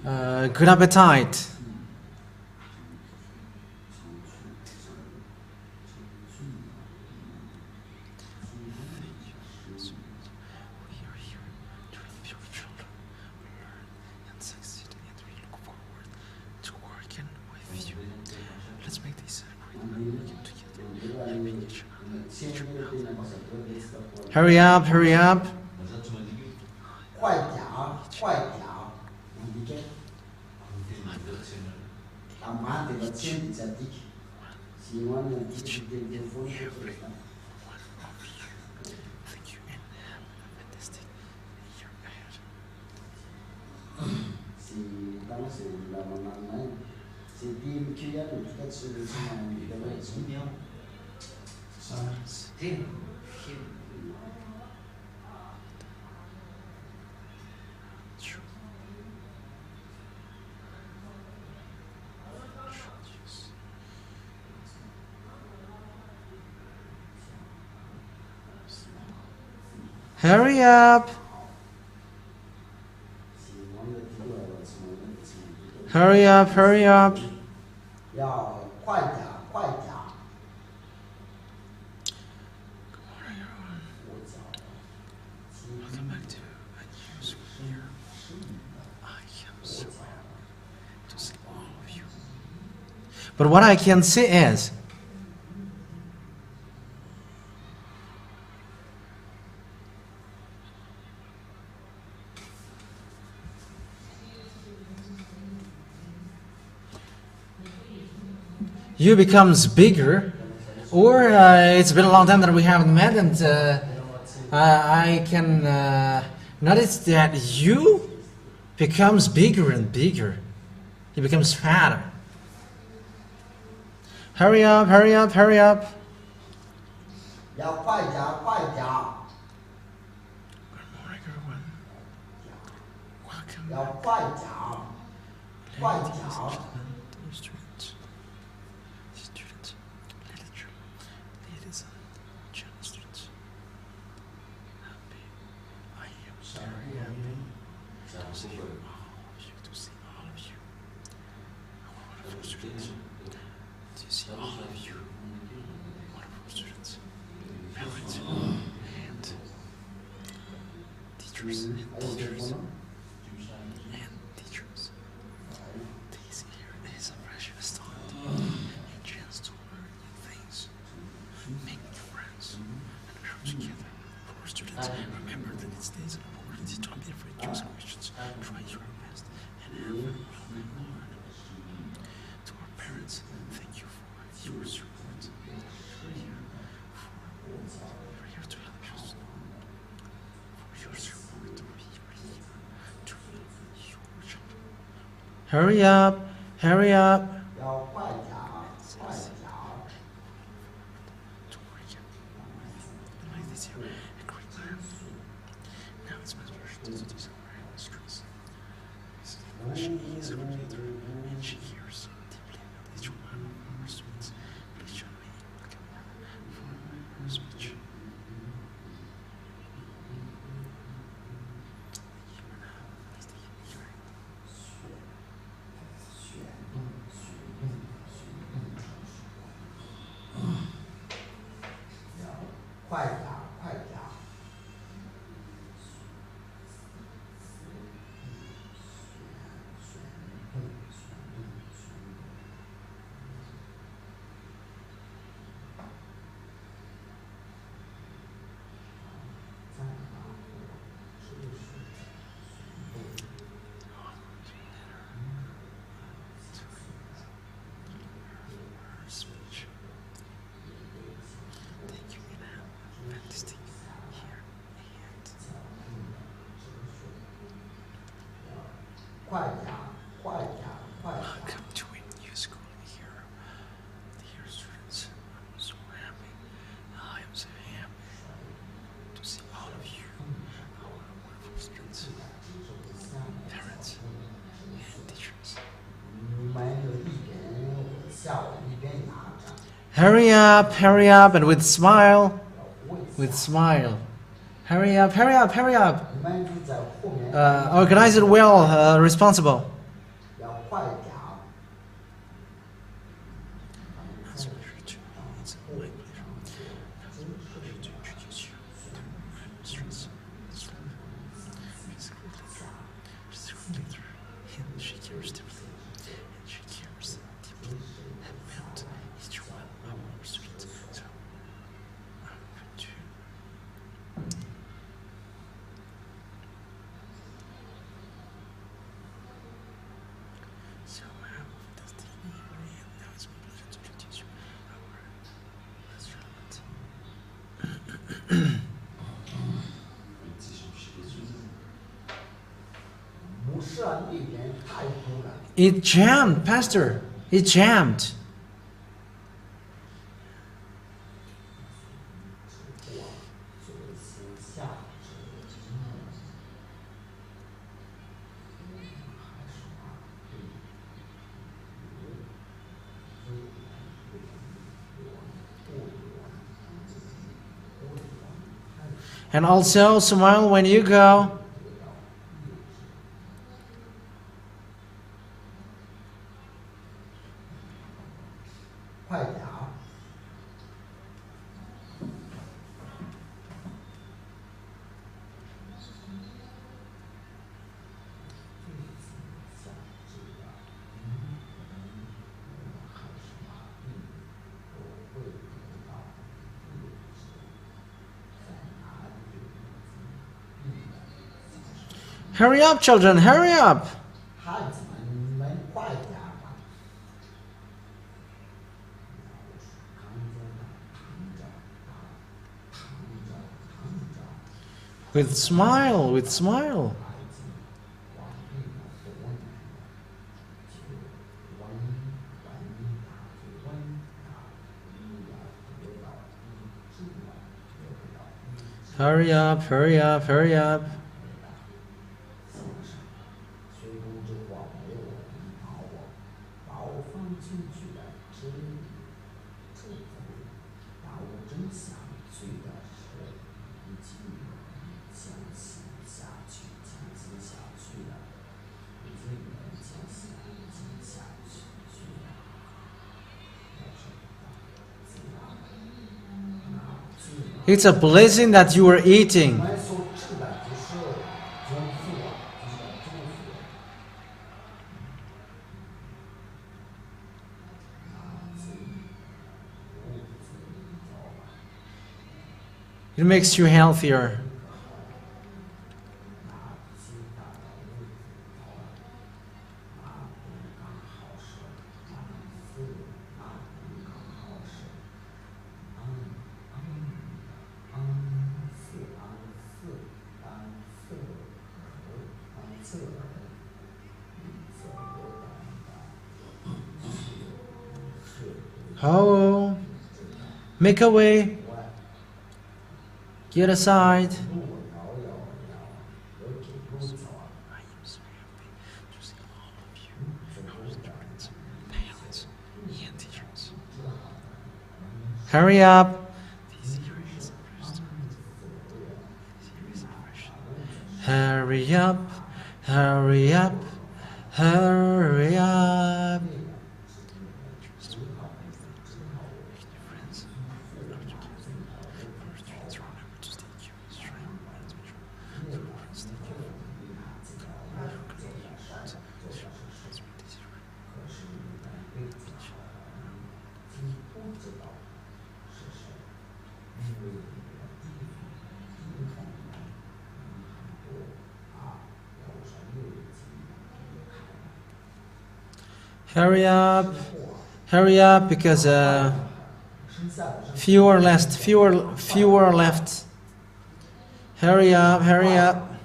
good appetite. Hurry up, hurry up. Hurry up. Hurry up, hurry up. Welcome back to a new school year. I am so happy to see all of you. But what I can say is, you becomes bigger, or it's been a long time that we haven't met, and I can notice that you becomes bigger and bigger. He becomes fatter. Hurry up, hurry up, hurry up. Good morning, everyone. Welcome. Ladies and gentlemen, students. Very happy to see all of you. Wonderful students. To see all of you. Wonderful students. Parents and teachers and teachers. This year is a fresh start. A chance to learn new things. Make new friends and grow together. For students, remember that it's days of opportunity to be afraid to ask questions. Try your best and have a well learn. To our parents, thank you for your support. We're here to help you. For your support, we are here to help your children. Hurry up, hurry up. Now it's my pleasure to introduce our mistress. She is a good leader, and she cares deeply about each one of our students. Please join me in welcoming her for her speech. Welcome to a new school year. Dear students, I'm so happy. I am so happy to see all of you, our wonderful students, parents, and teachers. Hurry up, and with smile. Hurry up. Organize it well, responsible. 快点。It jammed, Pastor. It jammed. And also, smile when you go. Hurry up, children, hurry up. With smile, with smile. Hurry up, hurry up, hurry up. It's a blessing that you are eating. It makes you healthier. Oh, make a way. Get aside. Hurry up. Hurry up. Hurry up. Hurry up. Hurry up, because fewer left. Hurry up, hurry up.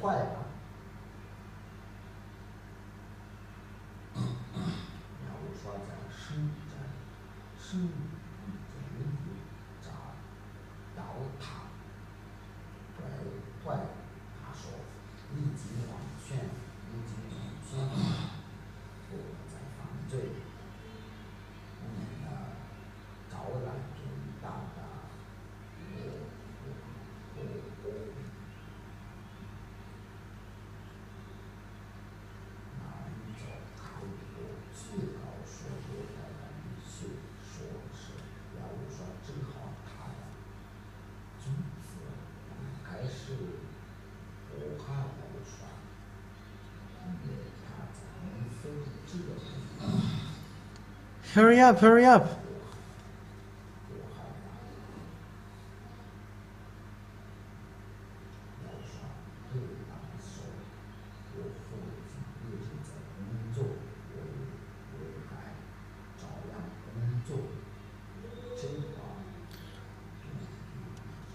Hurry up, hurry up.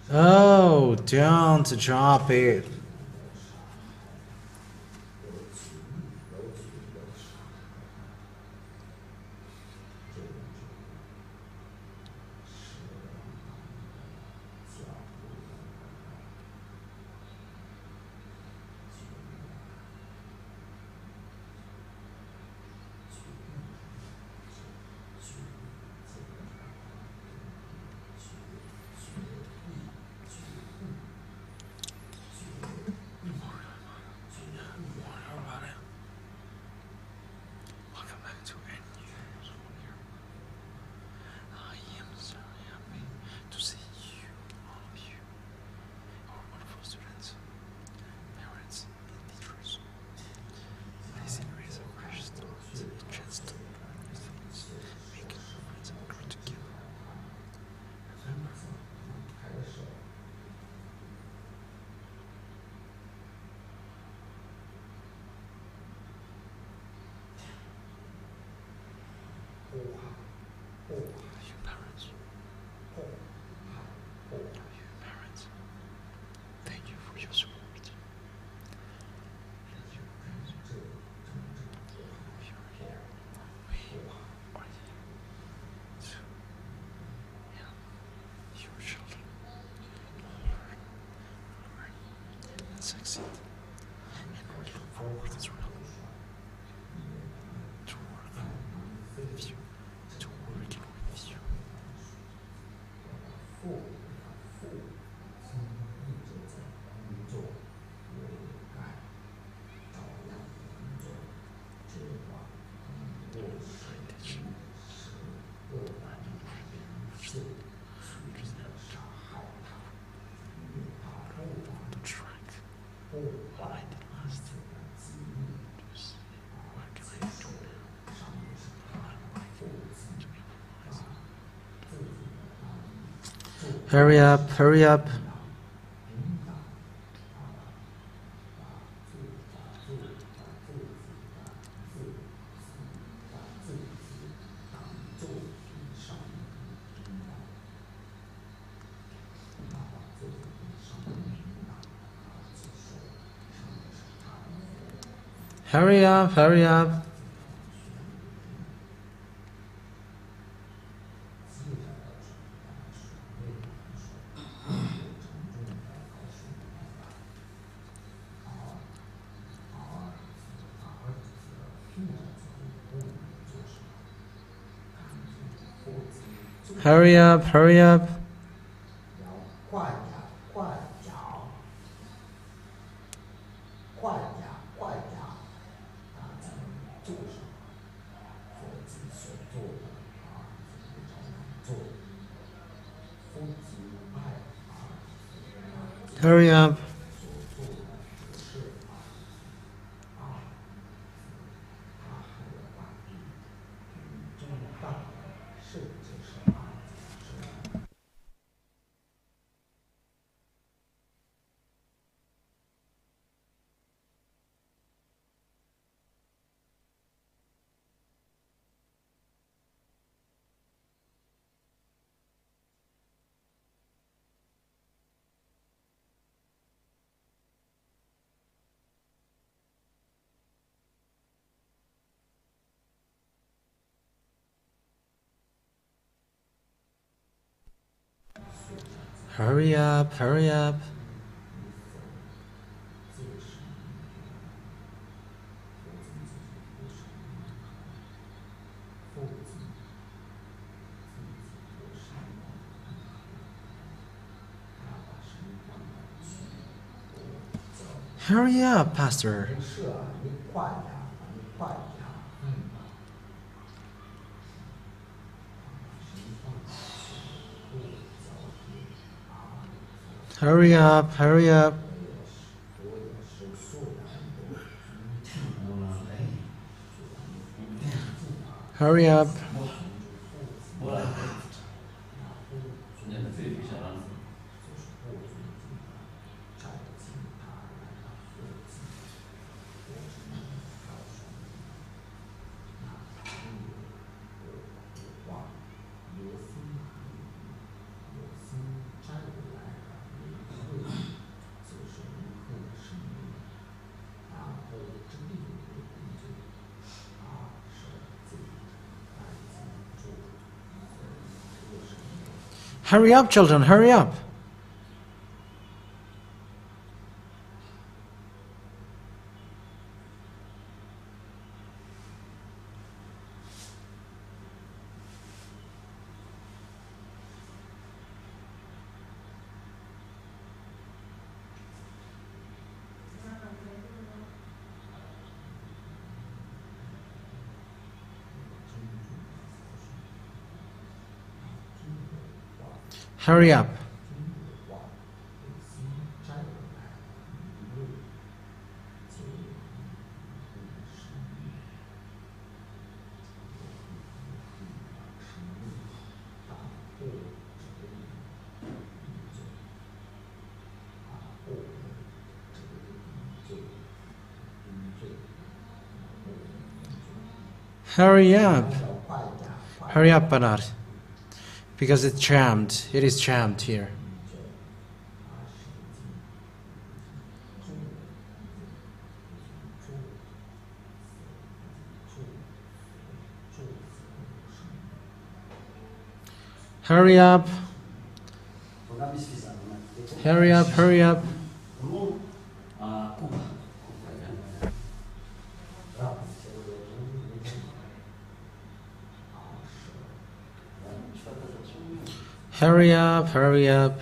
Oh, don't drop it. Hurry up, hurry up. Hurry up, hurry up. Hurry up, hurry up. Hurry up. Hurry up, hurry up. Hurry up, Pastor. Hurry up, hurry up. Hurry up. Hurry up, children, hurry up. Hurry up. Hurry up. Hurry up, Bernard. Because it's jammed. It is jammed here. Hurry up. Hurry up, hurry up. Hurry up, hurry up.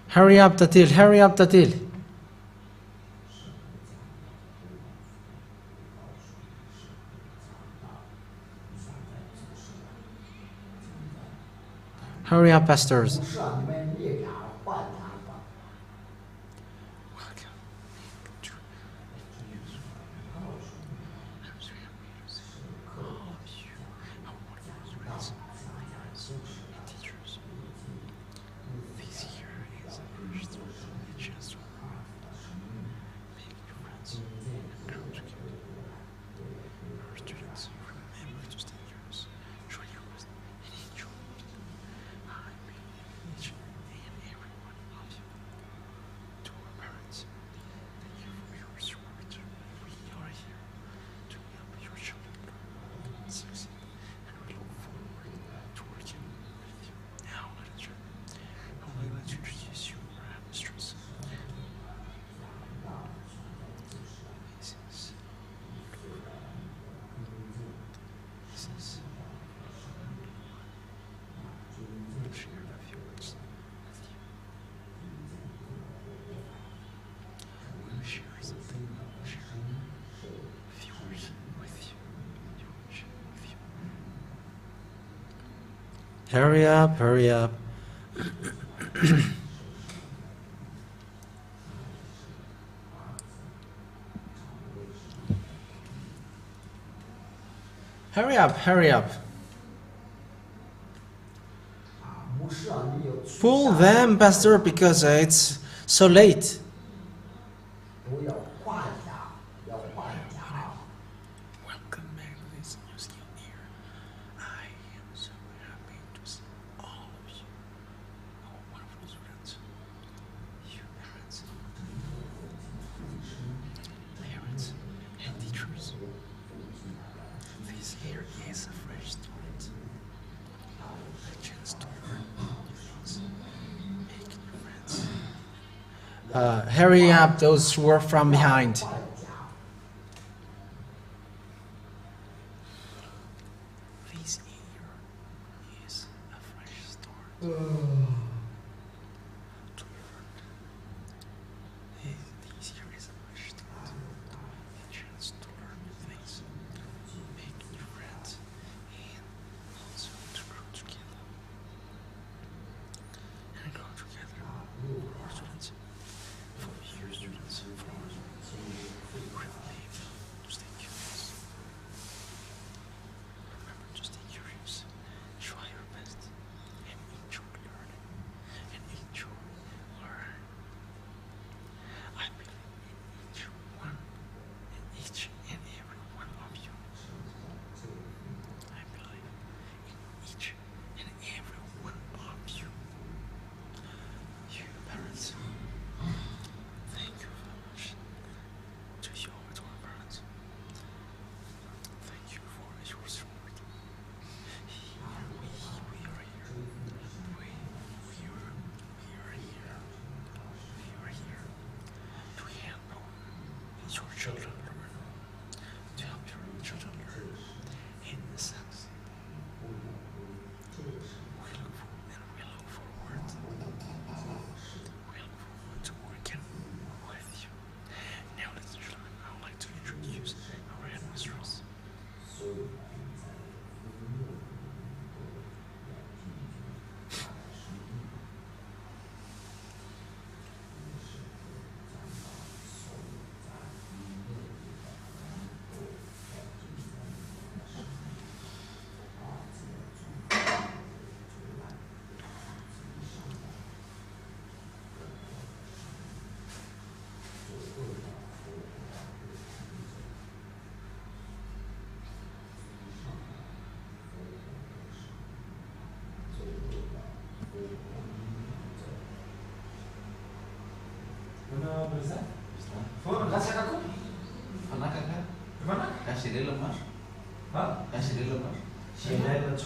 Hurry up, Tatil, hurry up, Tatil. Hurry up, pastors. Hurry up, hurry up. Hurry up, hurry up. Pull them, Pastor, because it's so late. Welcome back, listeners here. I am so happy to see all of you, our wonderful students, you parents and teachers. This year is a fresh start, a chance to learn new things, make new friends. Hurry up, those who are from behind. This year is a fresh start to learn. This year is a fresh start, a chance to learn new things, make new friends, and also to grow together. And grow together for our students, for you students, for us. Really to stay curious. Remember to stay curious, try your best, and enjoy learning.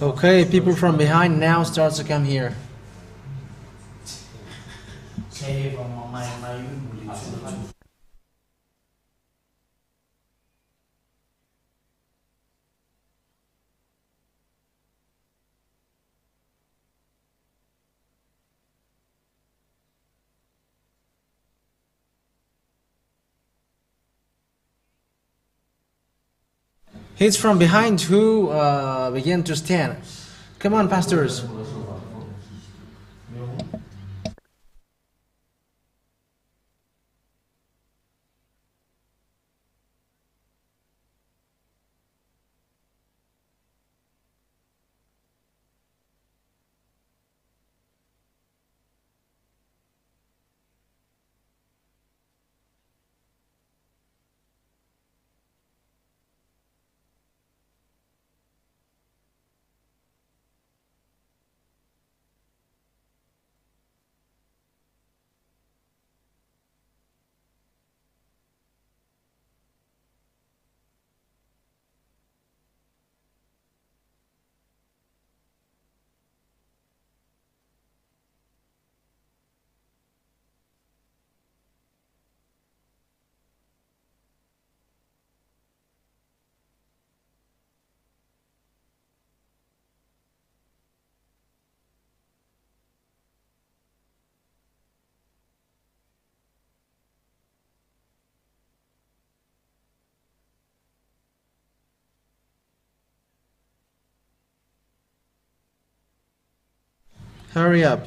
Okay, people from behind now start to come here. He's from behind who began to stand. Come on, pastors. Hurry up.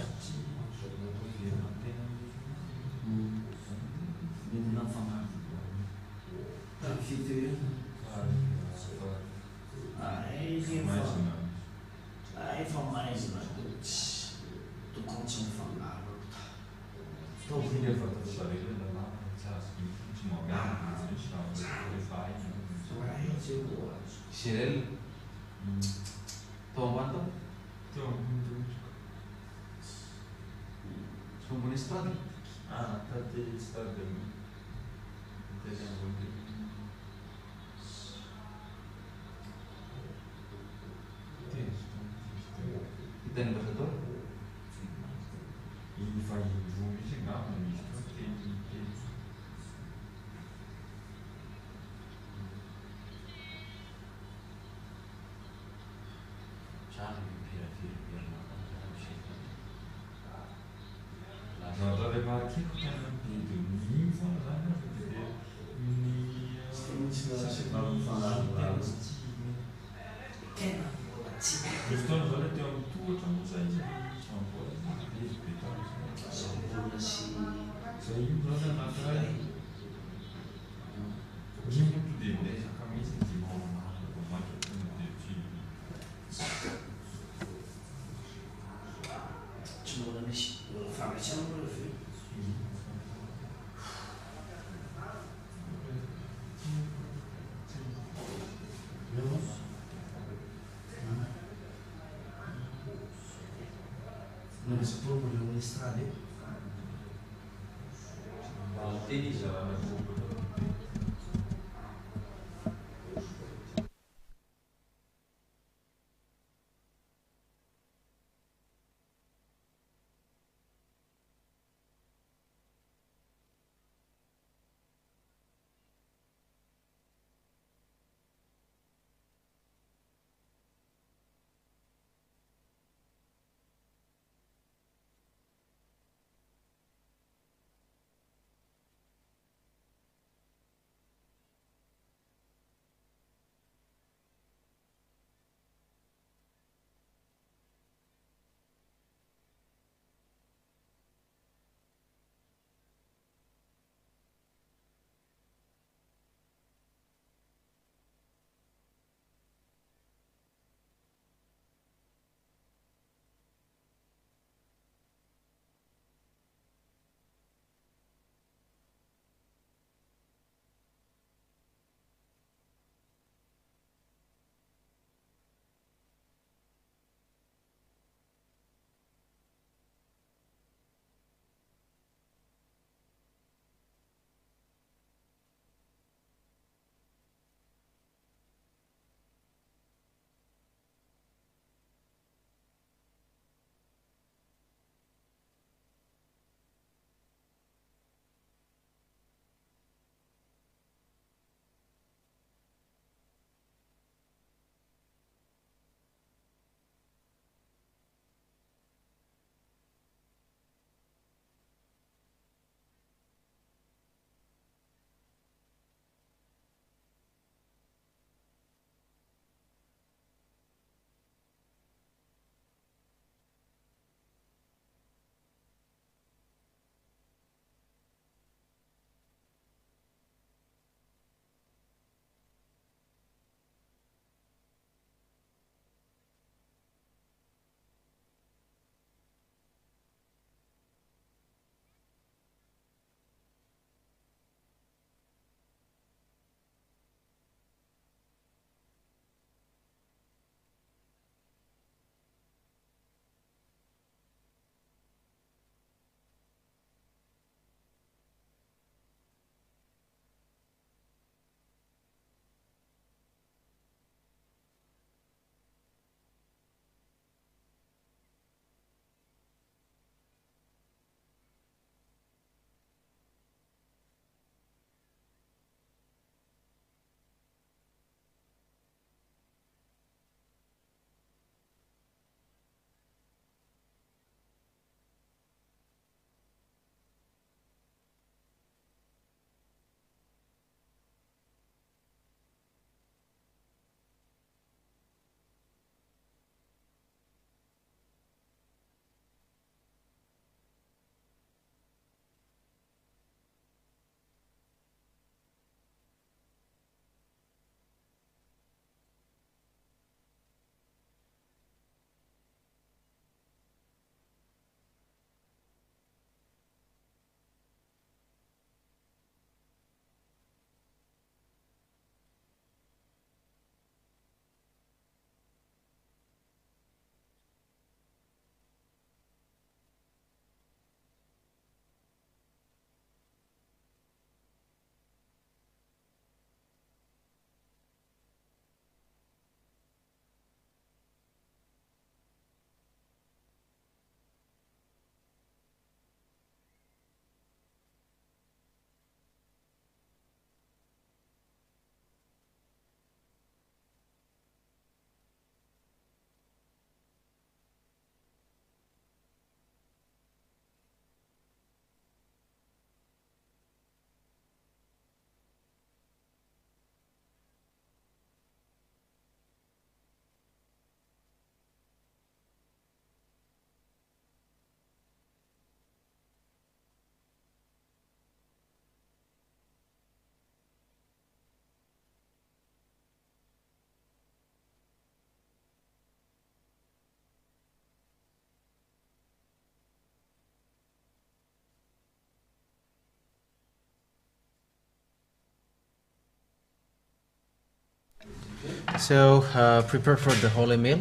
So prepare for the holy meal.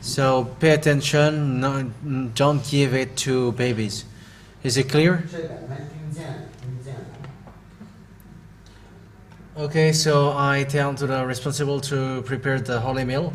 So pay attention, don't give it to babies. Is it clear? Okay, so I tell to the responsible to prepare the holy meal.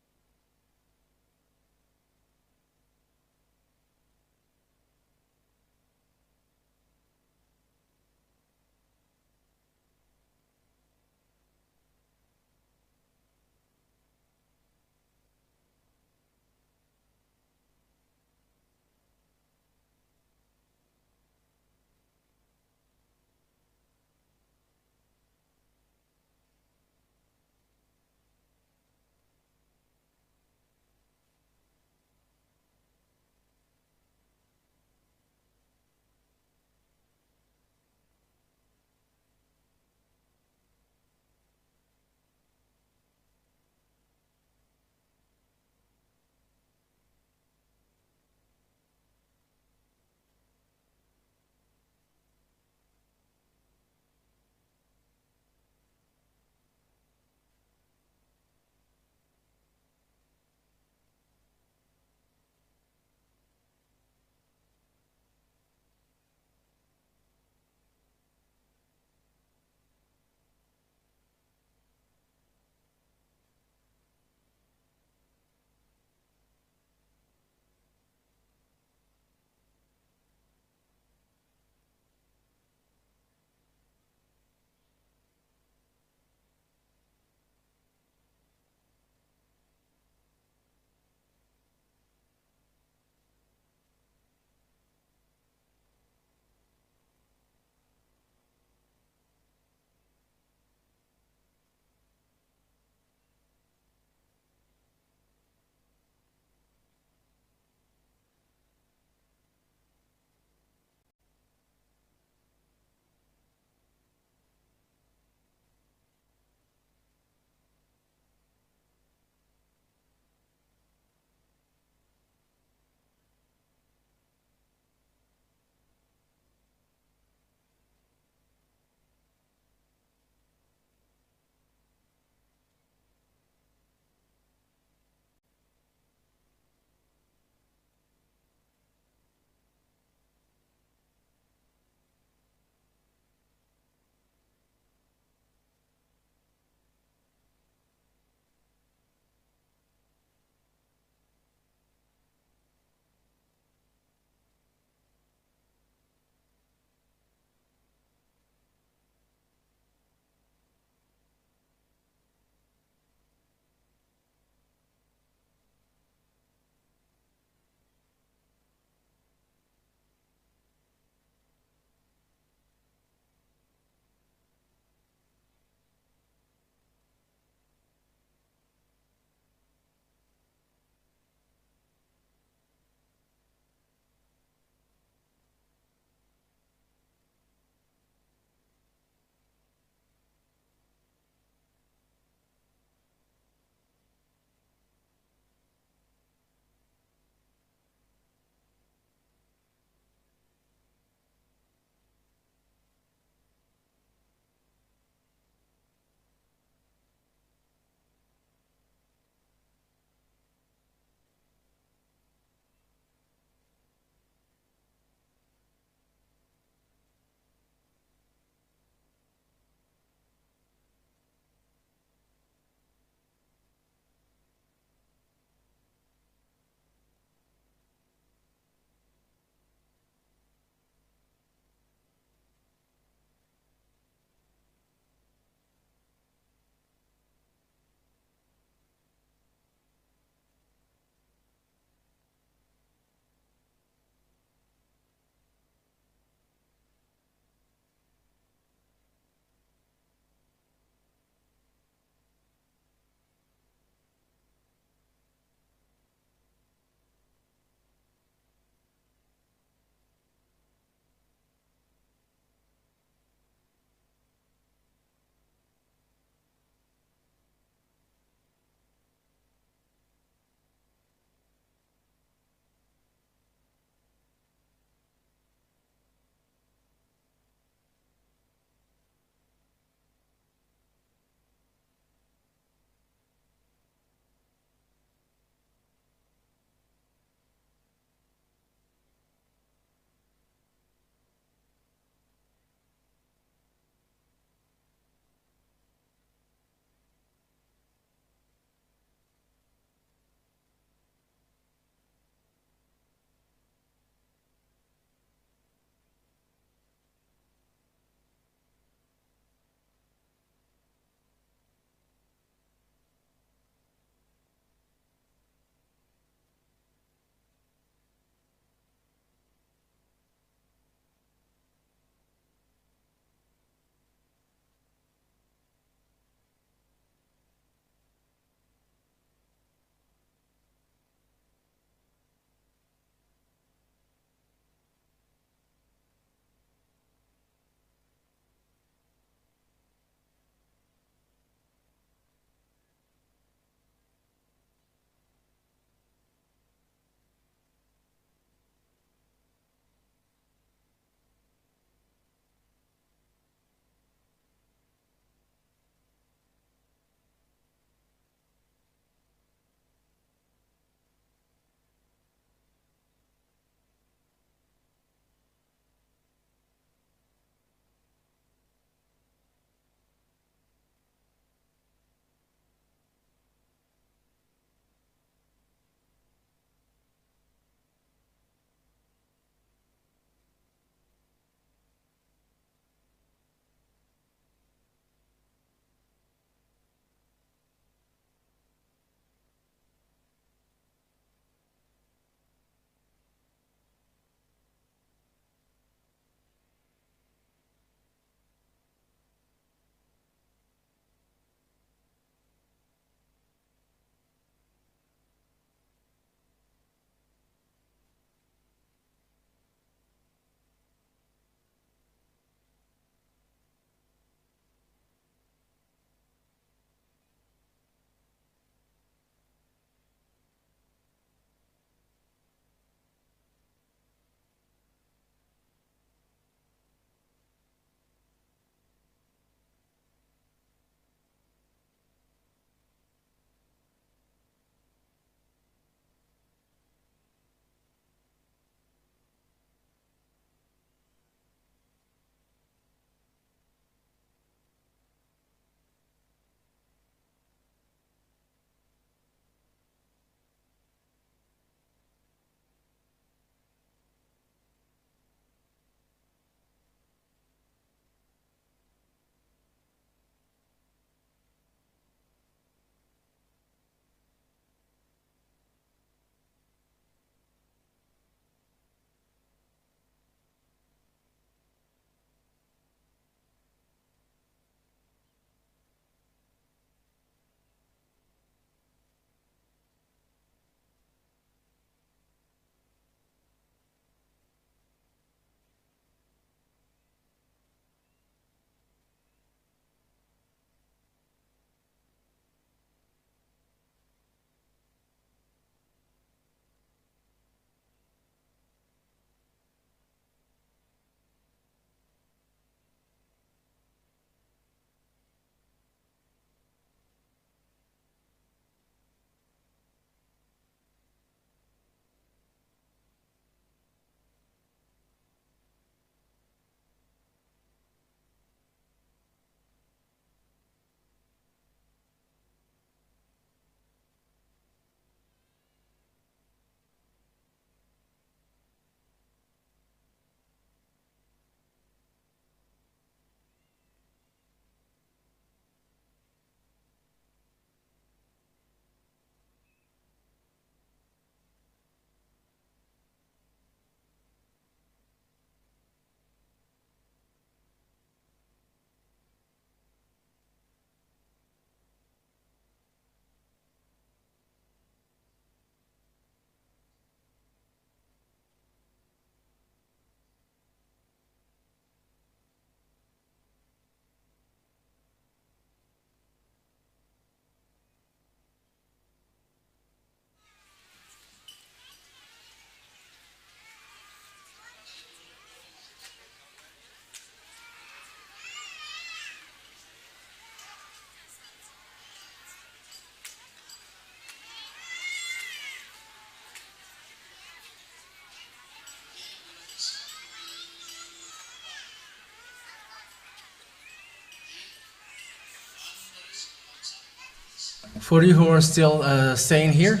for you who are still staying here.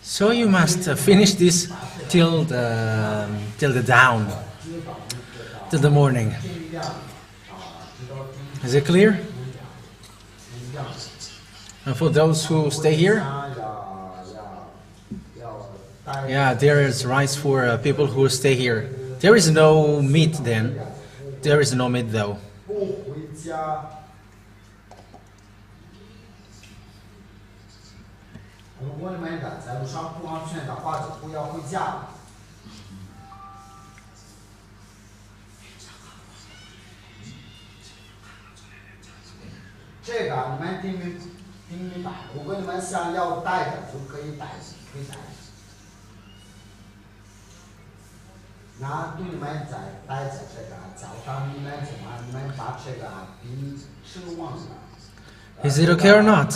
So you must finish this till the dawn, till the morning. Is it clear? And for those who stay here, yeah, there is rice for people who stay here. There is no meat then. There is no meat though. 如果你们在路上不安全的话，就不要回家。这个你们听明白？如果你们想要带着，就可以带，可以带。那对你们在带着这个教堂里面怎么？你们把这个笔吃完了。 Is it okay or not?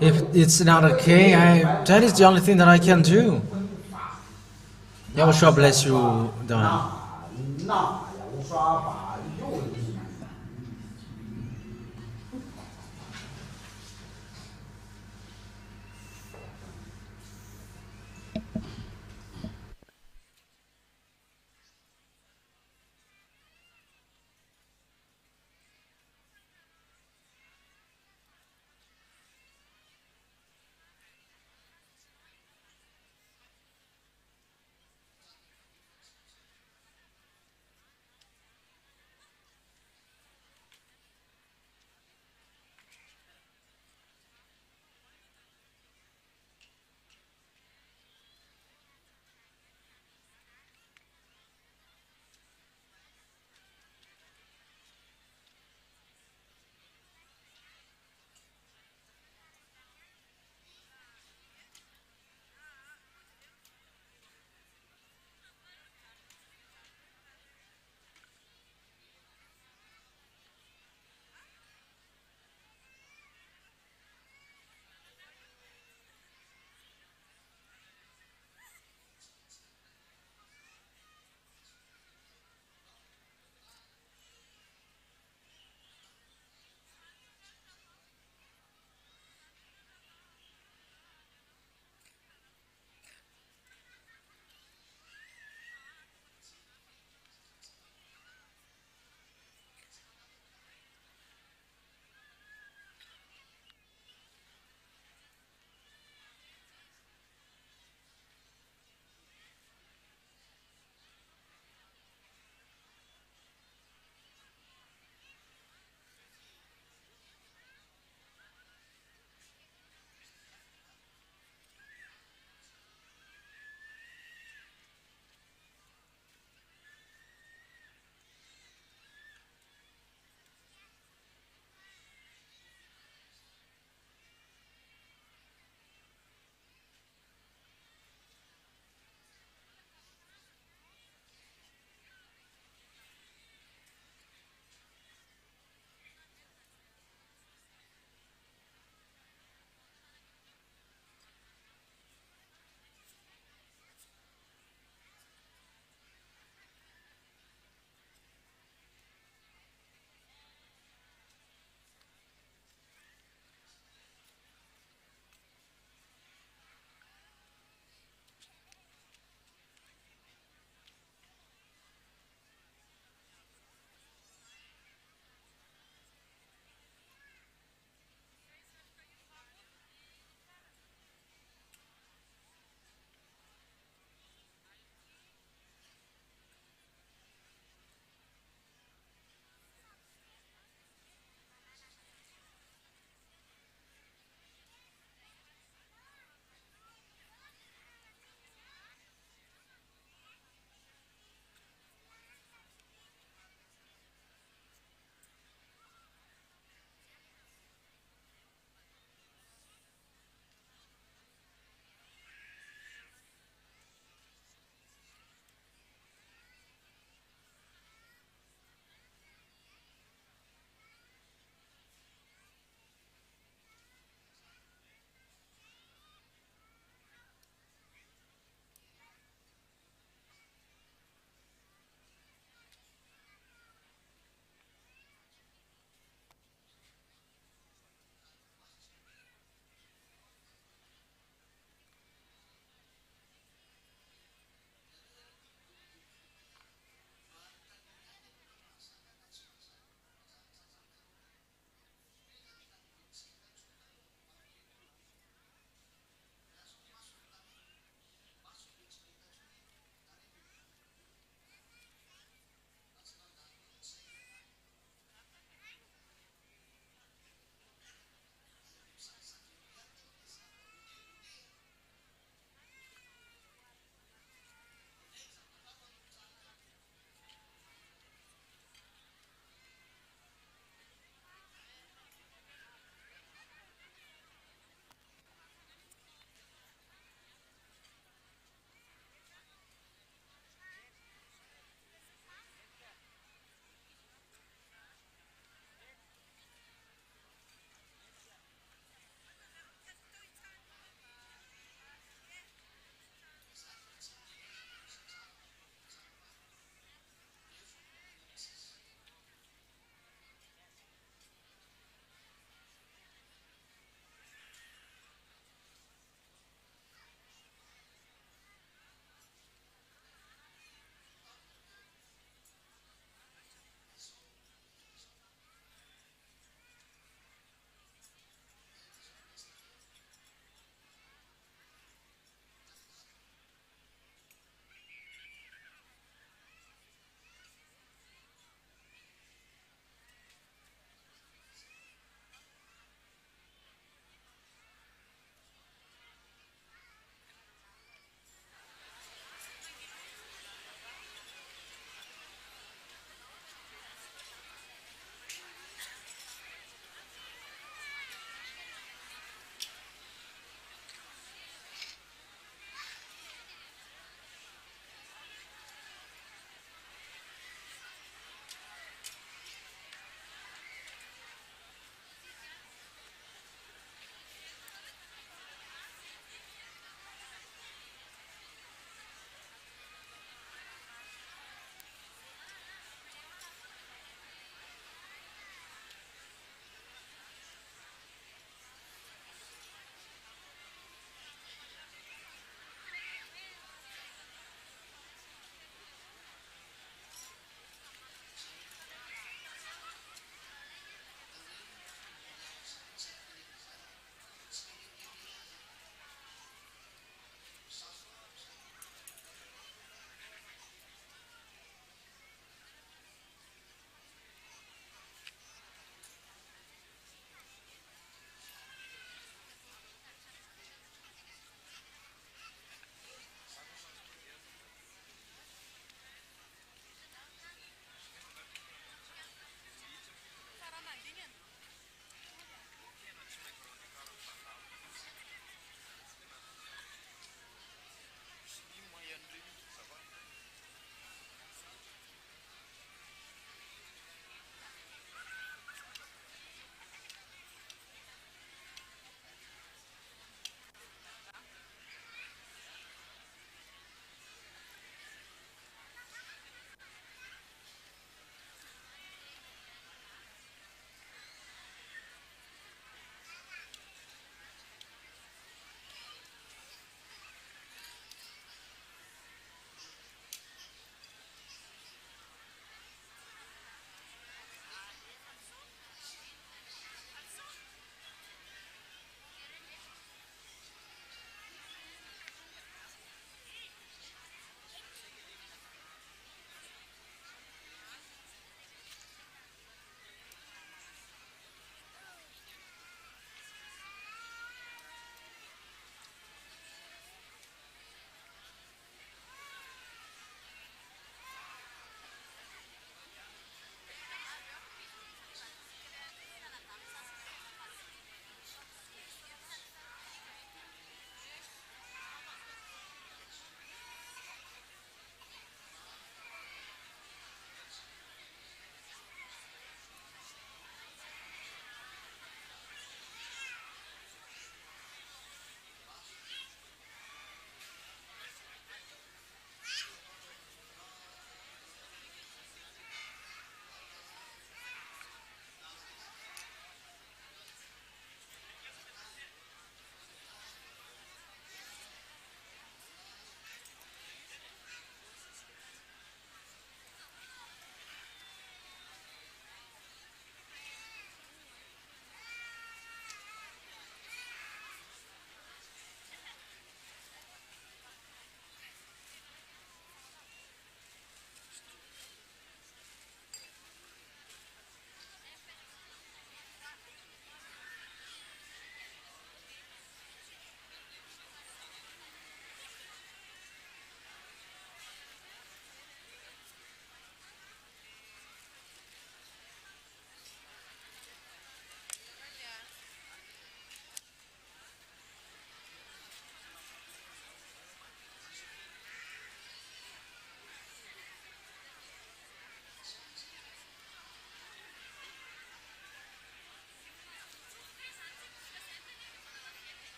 If it's not okay, that is the only thing that I can do. Yahushua bless you, Don.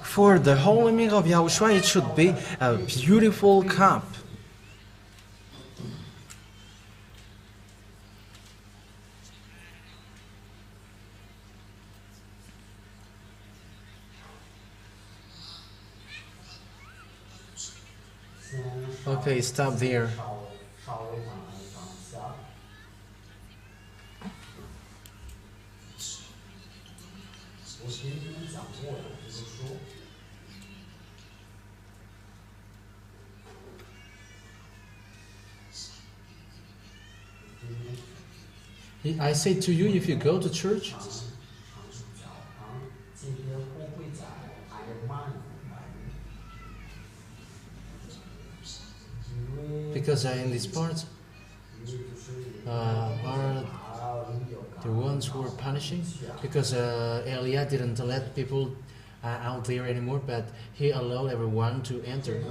For the holy milk of Yahushua, it should be a beautiful cup. Okay, stop there. 稍微往下。我给你们讲过了，就是说。I say to you, if you go to church, because in this part are the ones who are punishing, because Elia didn't let people out there anymore, but he allowed everyone to enter.